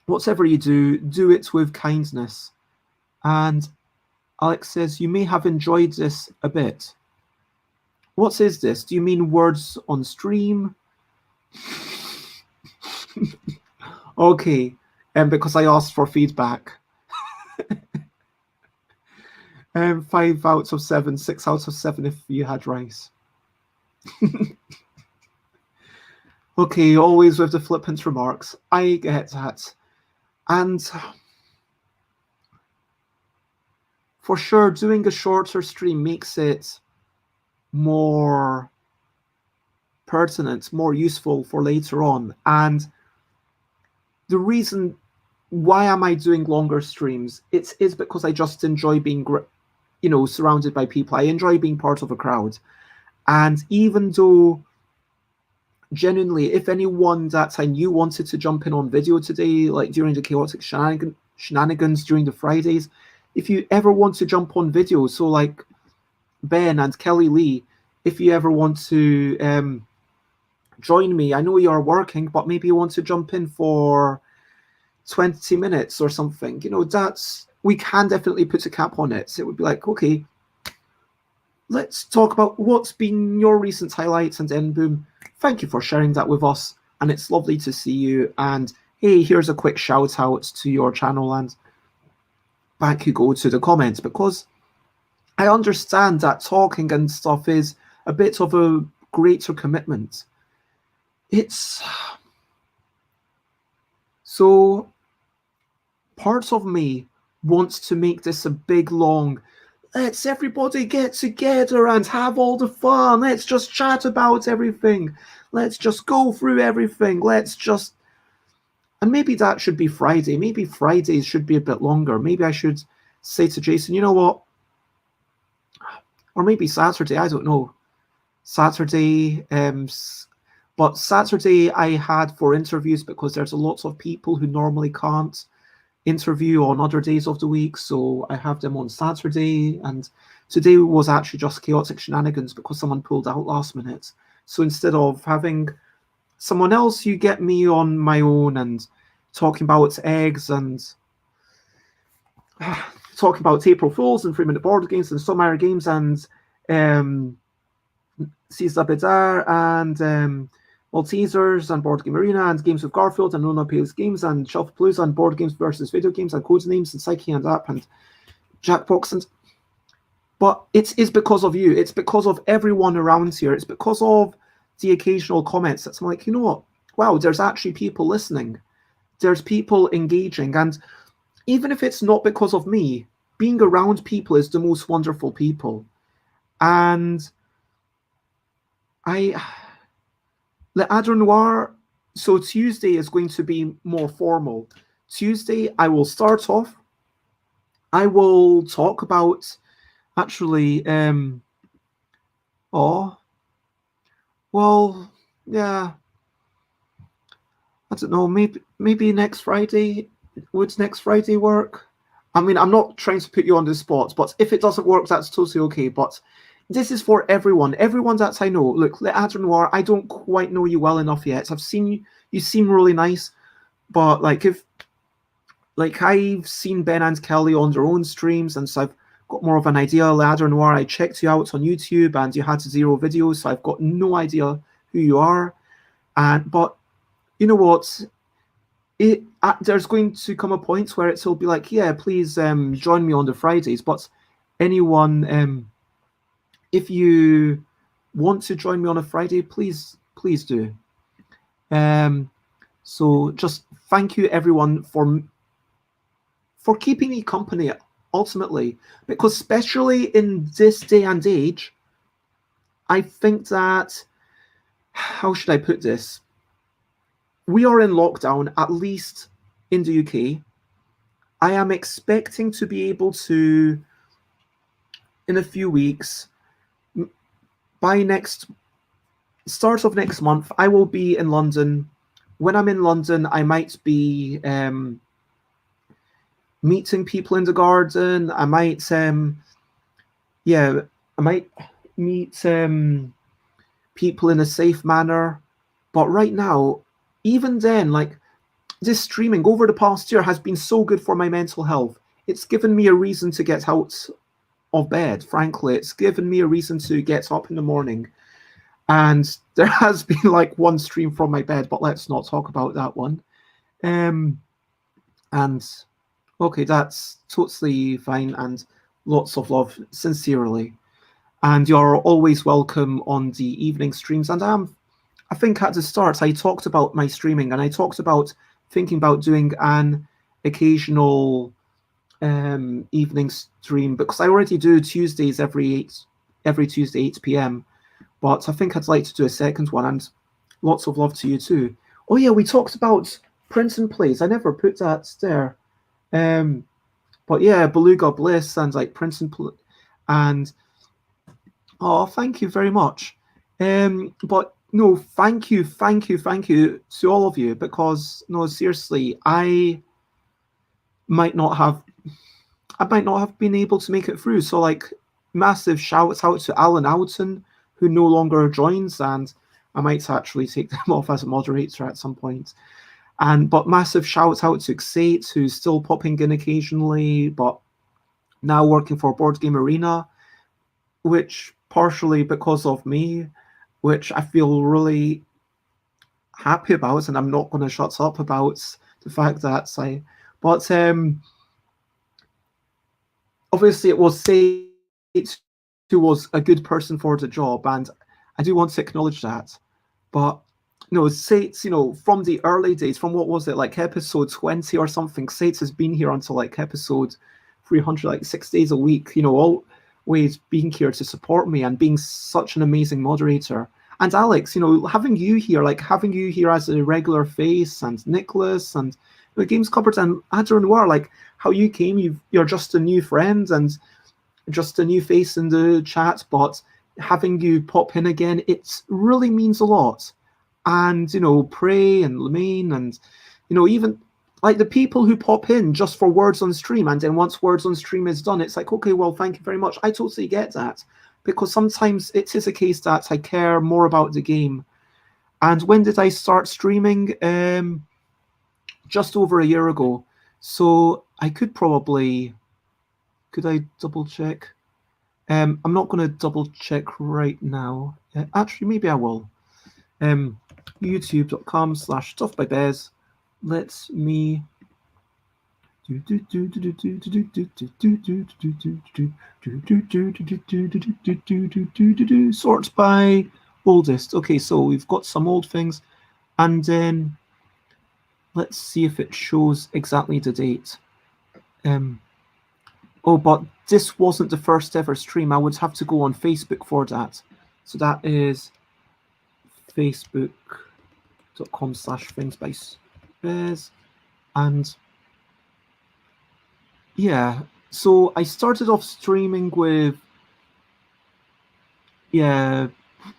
S1: whatever you do, do it with kindness. And Alex says, you may have enjoyed this a bit. What is this? Do you mean Words on Stream? Okay. Because I asked for feedback. 5 out of 7, 6 out of 7 if you had rice. Okay, always with the flippant remarks. I get that. And for sure, doing a shorter stream makes it more pertinent, more useful for later on. And the reason why am I doing longer streams? It is because I just enjoy being, surrounded by people. I enjoy being part of a crowd. And even though genuinely, if anyone that I knew wanted to jump in on video today, like during the chaotic shenanigans during the Fridays, if you ever want to jump on video, so like Ben and Kelly Lee, if you ever want to join me, I know you're working, but maybe you want to jump in for 20 minutes or something, we can definitely put a cap on it. So it would be like, okay, let's talk about what's been your recent highlights, and then boom, thank you for sharing that with us, and it's lovely to see you, and hey, here's a quick shout out to your channel, and back you go to the comments, because I understand that talking and stuff is a bit of a greater commitment. It's so parts of me wants to make this a big long, let's everybody get together and have all the fun, let's just chat about everything, let's just go through everything, and maybe that should be Friday, maybe Fridays should be a bit longer, maybe I should say to Jason, you know what, or maybe Saturday, I don't know, Saturday, but Saturday I had for interviews, because there's a lot of people who normally can't interview on other days of the week, so I have them on Saturday, and today was actually just chaotic shenanigans because someone pulled out last minute. So instead of having someone else, you get me on my own and talking about eggs and talking about April Fools and 3-minute board games and summer games and Cesar Bidar and Maltesers and Board Game Arena and Games with Garfield and Luna Pales Games and Shelf Palooza and Board Games versus Video Games and Codenames and Psyche and App and Jackbox. But it is because of you. It's because of everyone around here. It's because of the occasional comments that's like, you know what? Wow, there's actually people listening. There's people engaging. And even if it's not because of me, being around people is the most wonderful people. And Le Adre Noir, so Tuesday is going to be more formal. Tuesday, I will start off. I will talk about, actually, well, yeah, I don't know, maybe next Friday, would next Friday work? I mean, I'm not trying to put you on the spot, but if it doesn't work, that's totally okay, but this is for everyone that I know. Look, Le Adre Noir, I don't quite know you well enough yet. I've seen you. You seem really nice, but I've seen Ben and Kelly on their own streams, and so I've got more of an idea. Le Adre Noir, I checked you out on YouTube, and you had 0 videos, so I've got no idea who you are. But you know what? There's going to come a point where it'll be like, yeah, please join me on the Fridays. But anyone. If you want to join me on a Friday, please do. So just thank you everyone for keeping me company ultimately, because especially in this day and age, I think that, how should I put this? We are in lockdown, at least in the UK. I am expecting to be able to, in a few weeks, by start of next month, I will be in London. When I'm in London, I might be meeting people in the garden. I might, meet people in a safe manner. But right now, even then, like, this streaming over the past year has been so good for my mental health. It's given me a reason to get out of bed, frankly. It's given me a reason to get up in the morning. And there has been like one stream from my bed, but let's not talk about that one. And okay, that's totally fine, and lots of love, sincerely. And you're always welcome on the evening streams. And I think at the start I talked about my streaming, and I talked about thinking about doing an occasional evening stream, because I already do Tuesdays every Tuesday 8 p.m. But I think I'd like to do a second one, and lots of love to you too. Oh yeah, we talked about Prince and Plays. I never put that there. But yeah, Beluga Bliss and like Prince and Oh, thank you very much. But no, thank you to all of you, because no, seriously, might not have I might not have been able to make it through. So like, massive shouts out to Alan Houghton, who no longer joins, and I might actually take them off as a moderator at some point. But massive shouts out to Xate, who's still popping in occasionally, but now working for Board Game Arena, which partially because of me, which I feel really happy about, and I'm not going to shut up about the fact that I. But obviously, it was Sate who was a good person for the job, and I do want to acknowledge that. But Sates, from the early days, from what was it, like episode 20 or something, Sates has been here until like episode 300, like 6 days a week, always being here to support me and being such an amazing moderator. And Alex, having you here, like having you here as a regular face, and Nicholas, and the Games Cupboard, and Adder Noir, like how you came, you're just a new friend and just a new face in the chat, but having you pop in again, it really means a lot. And Prey and Lemaine, and even like the people who pop in just for words on stream, and then once words on stream is done, it's like, okay, well, thank you very much. I totally get that, because sometimes it is a case that I care more about the game. And when did I start streaming? Just over a year ago. So I could I double check? I'm not going to double check right now. Actually, maybe I will. YouTube.com/stuffbybez. Let me sort by oldest. Okay, so we've got some old things, and then let's see if it shows exactly the date. Oh, but this wasn't the first ever stream. I would have to go on Facebook for that. So that is facebook.com/thingsbybez. And yeah, so I started off streaming with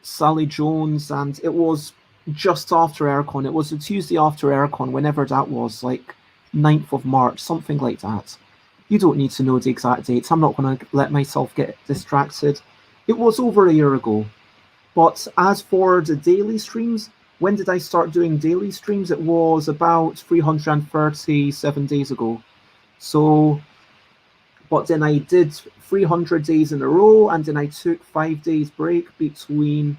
S1: Sally Jones, and it was just after Aircon. It was a Tuesday after Aircon, whenever that was, like 9th of March, something like that. You don't need to know the exact dates. I'm not going to let myself get distracted. It was over a year ago. But as for the daily streams, when did I start doing daily streams? It was about 337 days ago. So, but then I did 300 days in a row, and then I took 5 days break between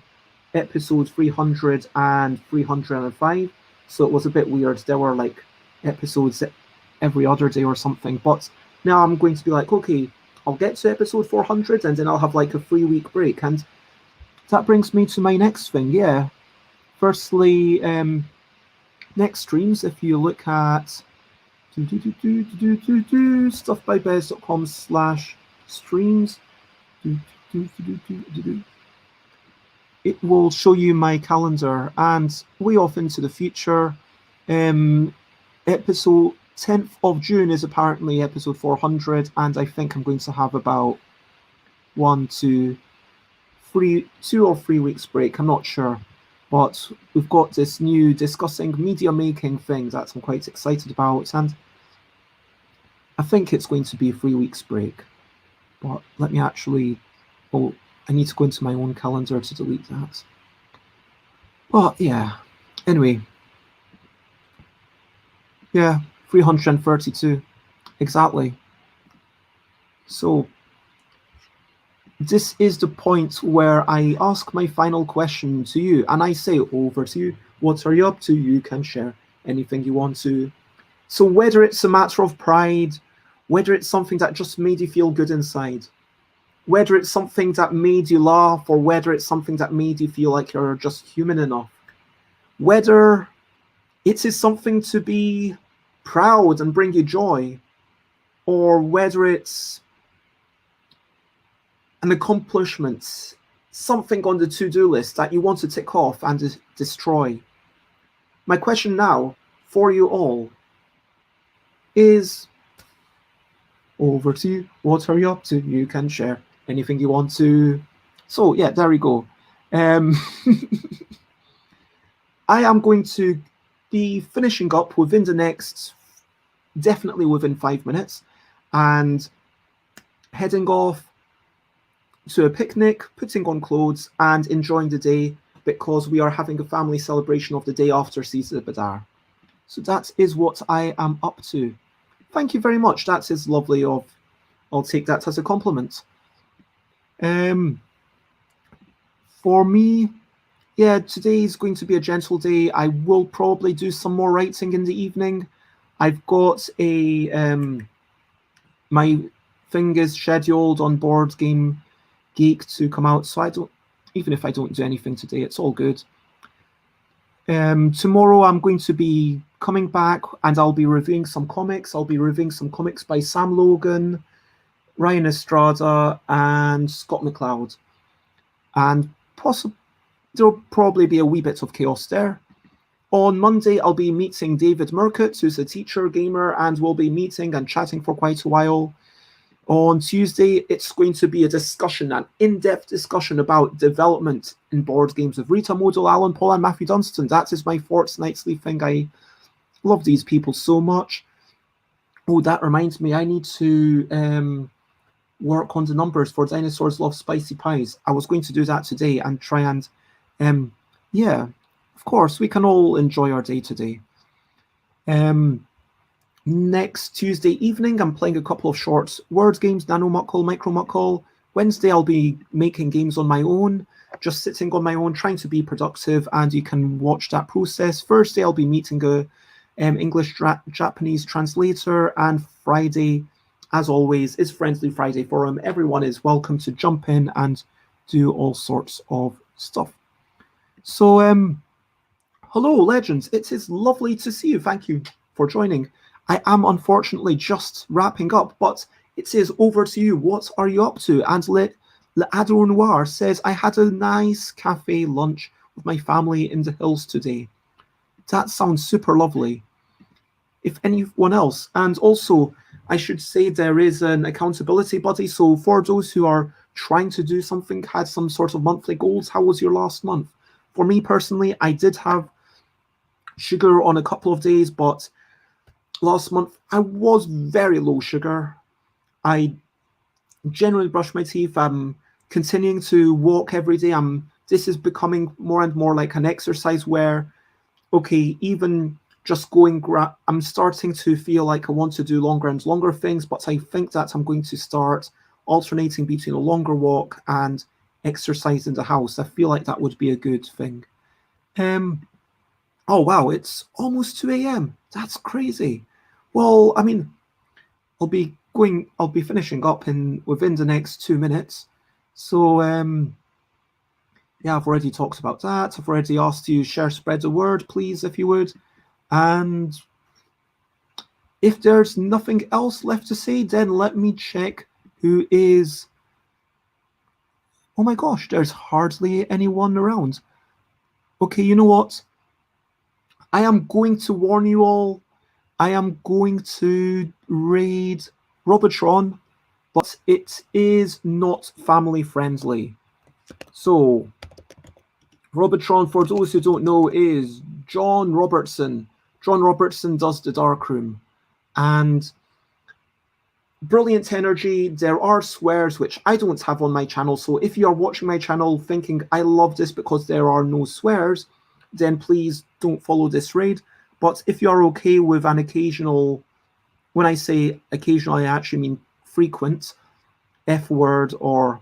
S1: episode 300 and 305. So it was a bit weird. There were like episodes every other day or something. But now I'm going to be like, okay, I'll get to episode 400 and then I'll have like a 3-week break. And that brings me to my next thing. Yeah. Firstly, next streams, if you look at stuffbybez.com/streams, it will show you my calendar, and way off into the future, episode 10th of June is apparently episode 400, and I think I'm going to have about 2 or 3 weeks break. I'm not sure, but we've got this new discussing media making thing that I'm quite excited about, and I think it's going to be a 3 weeks break. But let me actually, I need to go into my own calendar to delete that. But yeah, anyway, yeah, 332, exactly. So this is the point where I ask my final question to you, and I say, over to you. What are you up to? You can share anything you want to. So whether it's a matter of pride, whether it's something that just made you feel good inside, whether it's something that made you laugh, or whether it's something that made you feel like you're just human enough, whether it is something to be proud and bring you joy, or whether it's an accomplishment, something on the to-do list that you want to tick off and destroy. My question now for you all is, over to you. What are you up to? You can share anything you want to. So yeah, there we go. Um, I am going to be finishing up within the next, definitely within 5 minutes, and heading off to a picnic, putting on clothes, and enjoying the day because we are having a family celebration of the day after Caesar Badar. So that is what I am up to. Thank you very much. That is lovely of. I'll take that as a compliment. For me, yeah, today is going to be a gentle day. I will probably do some more writing in the evening. I've got a my thing is scheduled on Board Game Geek to come out, so I don't. Even if I don't do anything today, it's all good. Tomorrow I'm going to be coming back and I'll be reviewing some comics. I'll be reviewing some comics by Sam Logan, Ryan Estrada, and Scott McCloud. And there'll probably be a wee bit of chaos there. On Monday, I'll be meeting David Murcutt, who's a teacher gamer, and we'll be meeting and chatting for quite a while. On Tuesday, it's going to be a discussion, an in-depth discussion about development in board games with Rita Modell, Alan Paul, and Matthew Dunstan. That is my fortnightly thing. I love these people so much. Oh, that reminds me, I need to work on the numbers for Dinosaurs Love Spicy Pies. I was going to do that today and try and, yeah, of course, we can all enjoy our day today. Next Tuesday evening, I'm playing a couple of short word games, Nano Muckle, Micro Muckle. Wednesday, I'll be making games on my own, just sitting on my own, trying to be productive, and you can watch that process. Thursday, I'll be meeting a English-Japanese translator, and Friday, as always, is Friendly Friday Forum. Everyone is welcome to jump in and do all sorts of stuff. So, hello, legends. It is lovely to see you. Thank you for joining. I am unfortunately just wrapping up, but it says over to you. What are you up to? And Le Adro Noir says, I had a nice cafe lunch with my family in the hills today. That sounds super lovely. If anyone else, and also I should say there is an accountability buddy. So for those who are trying to do something, had some sort of monthly goals, how was your last month? For me personally, I did have sugar on a couple of days, but last month I was very low sugar. I generally brush my teeth. I'm continuing to walk every day. This is becoming more and more like an exercise where, okay, even just going, I'm starting to feel like I want to do longer and longer things, but I think that I'm going to start alternating between a longer walk and exercise in the house. I feel like that would be a good thing. Oh wow, it's almost 2 a.m. That's crazy. Well, I mean, I'll be finishing up within the next 2 minutes. So yeah, I've already talked about that. I've already asked you share, spread the word, please, if you would. And if there's nothing else left to say, then let me check who is. Oh my gosh, there's hardly anyone around. Okay, you know what? I am going to warn you all. I am going to raid Robotron, but it is not family friendly. So, Robotron, for those who don't know, is John Robertson. John Robertson does the Darkroom. And brilliant energy. There are swears, which I don't have on my channel. So if you are watching my channel thinking, I love this because there are no swears, then please don't follow this raid. But if you are okay with an occasional, when I say occasional, I actually mean frequent F word or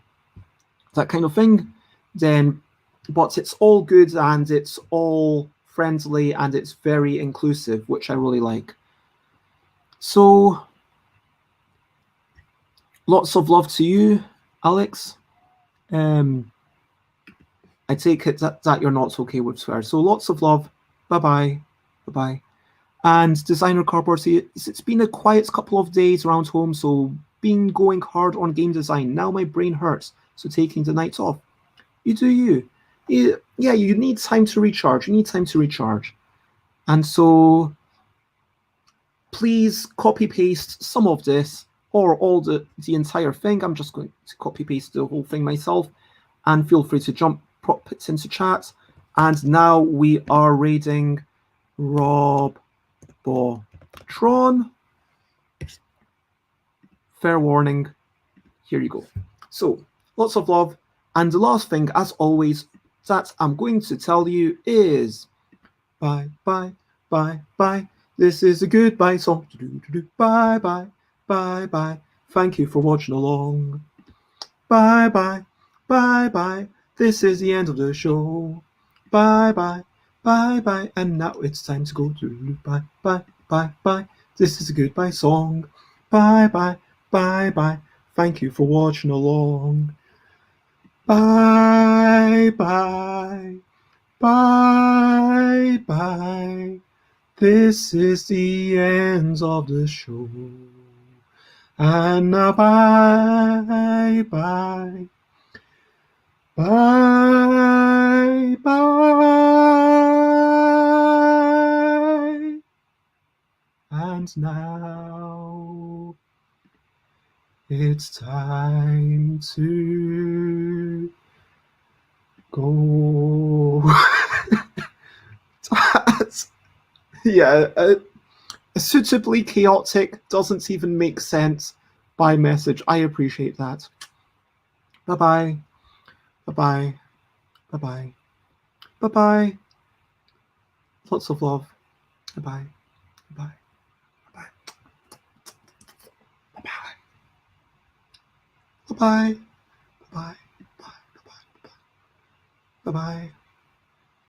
S1: that kind of thing, then, but it's all good and it's all friendly and it's very inclusive, which I really like. So, lots of love to you, Alex. I take it that you're not okay with swears. So lots of love. Bye-bye. Bye-bye. And Designer Cardboard says, it's been a quiet couple of days around home, so been going hard on game design. Now my brain hurts, so taking the night off. You do you. Yeah, you need time to recharge. You need time to recharge. And so please copy-paste some of this or all the entire thing. I'm just going to copy-paste the whole thing myself and feel free to pop it into chat. And now we are raiding Rob Tron. Fair warning. Here you go. So, lots of love. And the last thing, as always, that I'm going to tell you is bye, bye, bye, bye. This is a goodbye song. Bye, bye, bye, bye. Thank you for watching along. Bye, bye, bye, bye. This is the end of the show. Bye, bye, bye, bye. And now it's time to go. Bye, bye, bye, bye. This is a goodbye song. Bye, bye, bye, bye. Thank you for watching along. Bye, bye, bye, bye. This is the end of the show. And now bye, bye, bye, bye. And now it's time to go. Yeah, suitably chaotic, doesn't even make sense by message. I appreciate that. Bye-bye. Bye-bye. Bye-bye. Bye-bye. Lots of love. Bye-bye. Bye-bye. Bye-bye. Bye-bye. Bye-bye. Bye-bye. Bye-bye. Bye-bye. Bye-bye.